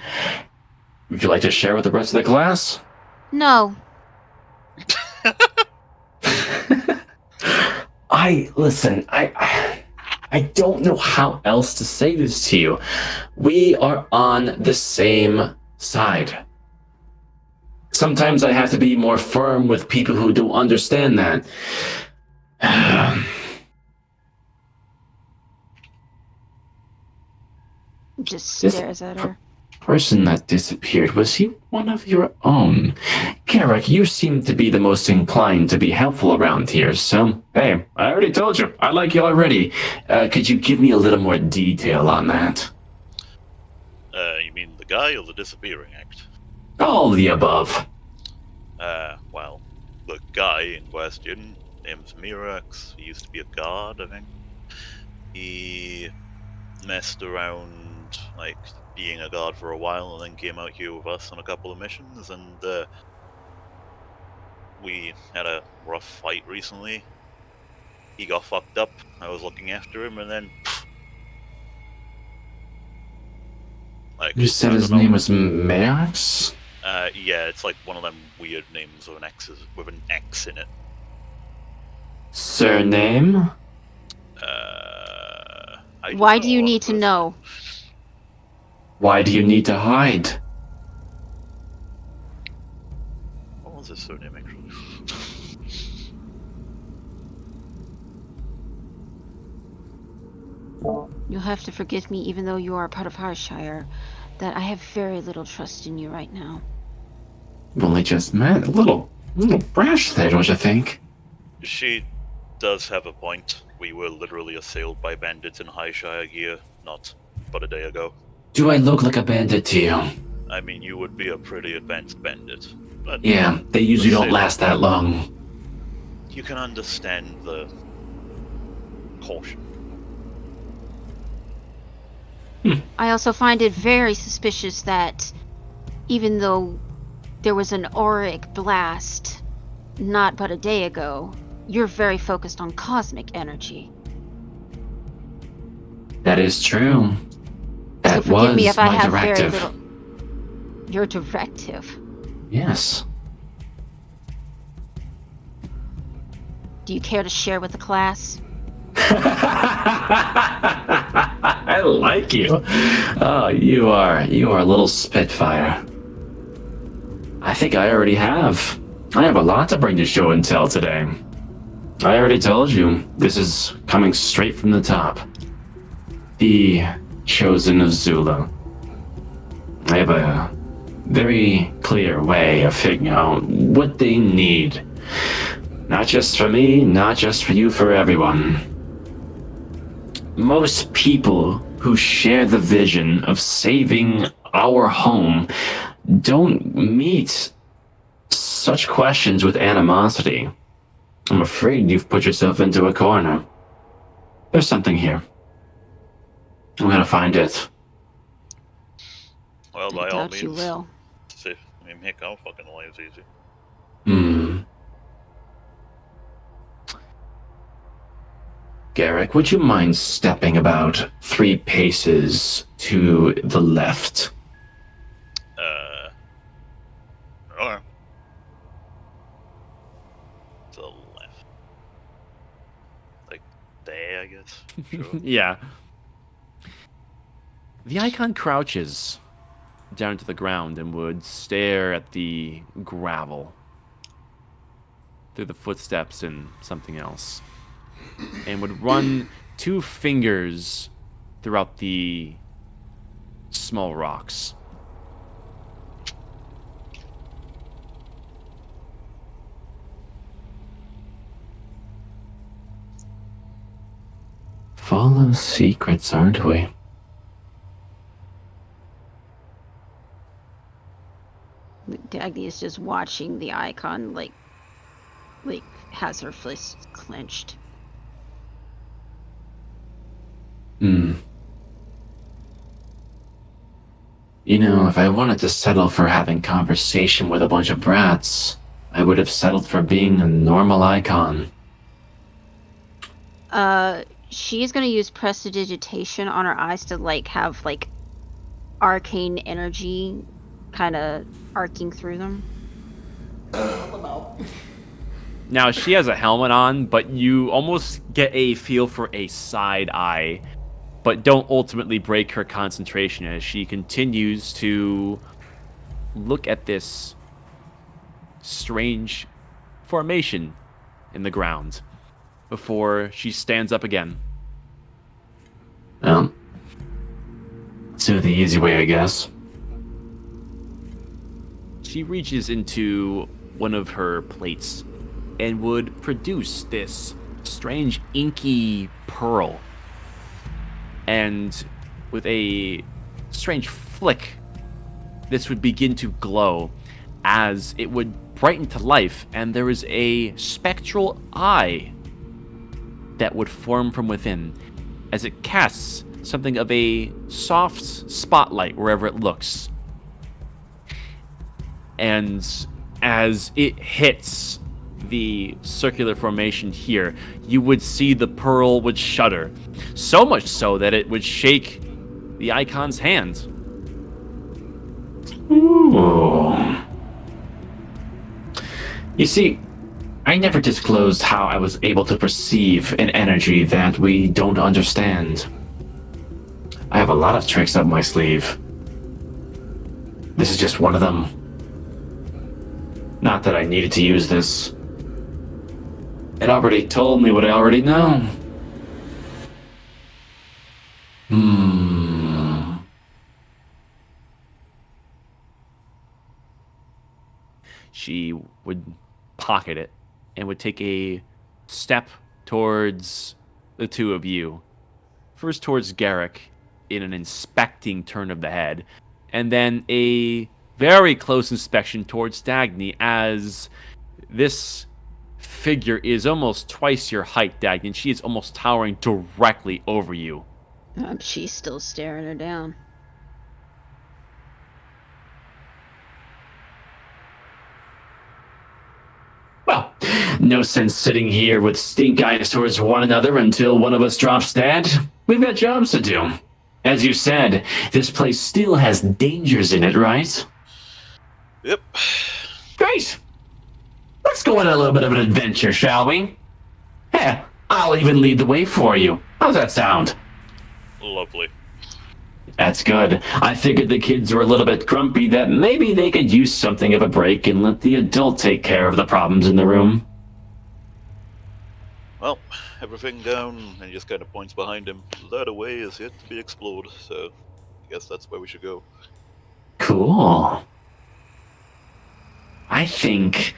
Would you like to share with the rest of the class? No. Listen, I don't know how else to say this to you. We are on the same side. Sometimes I have to be more firm with people who don't understand that. Just stares at her. Person that disappeared, was he one of your own? Garrick, you seem to be the most inclined to be helpful around here, so, hey, I already told you, I like you already. Could you give me a little more detail on that? You mean the guy or the disappearing act? All the above. Well, the guy in question, name's Mirax, he used to be a guard, I think. He messed around, like, being a guard for a while, and then came out here with us on a couple of missions, and we had a rough fight recently. He got fucked up, I was looking after him, and then... like, You said his name was Max? Yeah, it's like one of them weird names with an X in it. Surname? Why do you need to know? Why do you need to hide? What was his surname, actually? You'll have to forgive me, even though you are part of Highshire, that I have very little trust in you right now. We've only just met. A little brash there, don't you think? She does have a point. We were literally assailed by bandits in Highshire here, not but a day ago. Do I look like a bandit to you? I mean, you would be a pretty advanced bandit. But yeah, they usually don't last that long. You can understand the caution. I also find it very suspicious that even though there was an auric blast not but a day ago, you're very focused on cosmic energy. That is true. That So forgive me was if I my have directive. very little. Your directive. Yes. Do you care to share with the class? I like you. Oh, you are a little spitfire. I think I already have. I have a lot to bring to show and tell today. I already told you, this is coming straight from the top. The Chosen of Zula. I have a very clear way of figuring out what they need. Not just for me, not just for you, for everyone. Most people who share the vision of saving our home don't meet such questions with animosity. I'm afraid you've put yourself into a corner. There's something here. I'm gonna find it. Well, I by all doubt means. you will. See, I mean, make our fucking lives easy. Garrick, would you mind stepping about 3 paces to the left? Okay. To the left. Like, there, I guess. Sure. Yeah. The icon crouches down to the ground and would stare at the gravel through the footsteps and something else, and would run 2 fingers throughout the small rocks. Full of secrets, aren't we? Dagny is just watching the icon, like has her fists clenched. You know, if I wanted to settle for having conversation with a bunch of brats, I would have settled for being a normal icon. She is gonna use prestidigitation on her eyes to have arcane energy kind of arcing through them. Now, she has a helmet on, but you almost get a feel for a side eye, but don't ultimately break her concentration as she continues to look at this strange formation in the ground before she stands up again. Well, let's do it the easy way, I guess. She reaches into one of her plates and would produce this strange inky pearl. And with a strange flick, this would begin to glow as it would brighten to life, and there is a spectral eye that would form from within as it casts something of a soft spotlight wherever it looks. And as it hits the circular formation here, you would see the pearl would shudder, so much so that it would shake the icon's hand. Ooh. You see, I never disclosed how I was able to perceive an energy that we don't understand. I have a lot of tricks up my sleeve. This is just one of them. Not that I needed to use this. It already told me what I already know. She would pocket it and would take a step towards the two of you. First towards Garrick in an inspecting turn of the head, and then a very close inspection towards Dagny as this figure is almost twice your height, Dagny, and she is almost towering directly over you. She's still staring her down. Well, no sense sitting here with stink eyes towards one another until one of us drops dead. We've got jobs to do. As you said, this place still has dangers in it, right? Yep. Great. Let's go on a little bit of an adventure, shall we? Heh, I'll even lead the way for you. How's that sound? Lovely. That's good. I figured the kids were a little bit grumpy that maybe they could use something of a break and let the adult take care of the problems in the room. Well, everything down, and he just kind of points behind him. That away is yet to be explored, so I guess that's where we should go. Cool. I think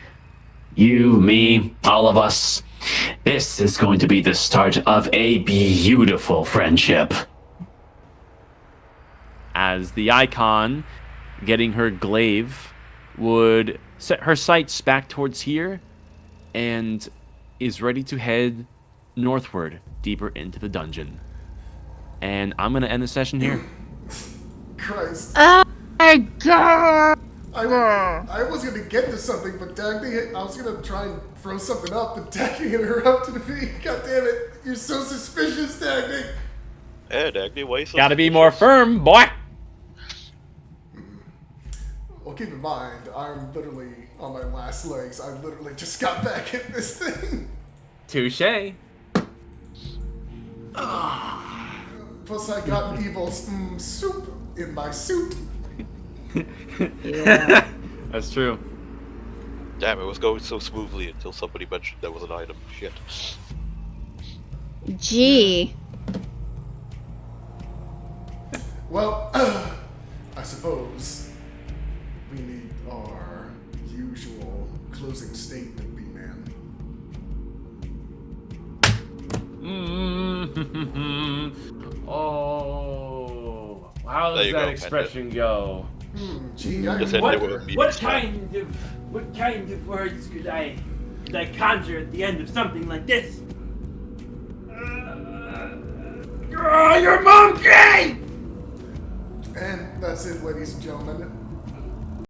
you, me, all of us, this is going to be the start of a beautiful friendship. As the icon, getting her glaive, would set her sights back towards here and is ready to head northward, deeper into the dungeon. And I'm going to end the session here. Christ. Oh my god! I was gonna get to something, but Dagny, I was gonna try and throw something up, but Dagny interrupted me. God damn it. You're so suspicious, Dagny. Hey, Dagny, why you so Gotta be more firm, boy! Well, keep in mind, I'm literally on my last legs. I literally just got back in this thing. Touche. Plus, I got evil soup in my soup. Yeah. That's true. Damn, it was going so smoothly until somebody mentioned there was an item. Shit. Gee. Well, I suppose we need our usual closing statement, B-Man. Oh, how There does you that go, expression go? Gee, I Just end it with a medium What smile. kind of words could I conjure at the end of something like this? Oh, you're monkey! And that's it, ladies and gentlemen.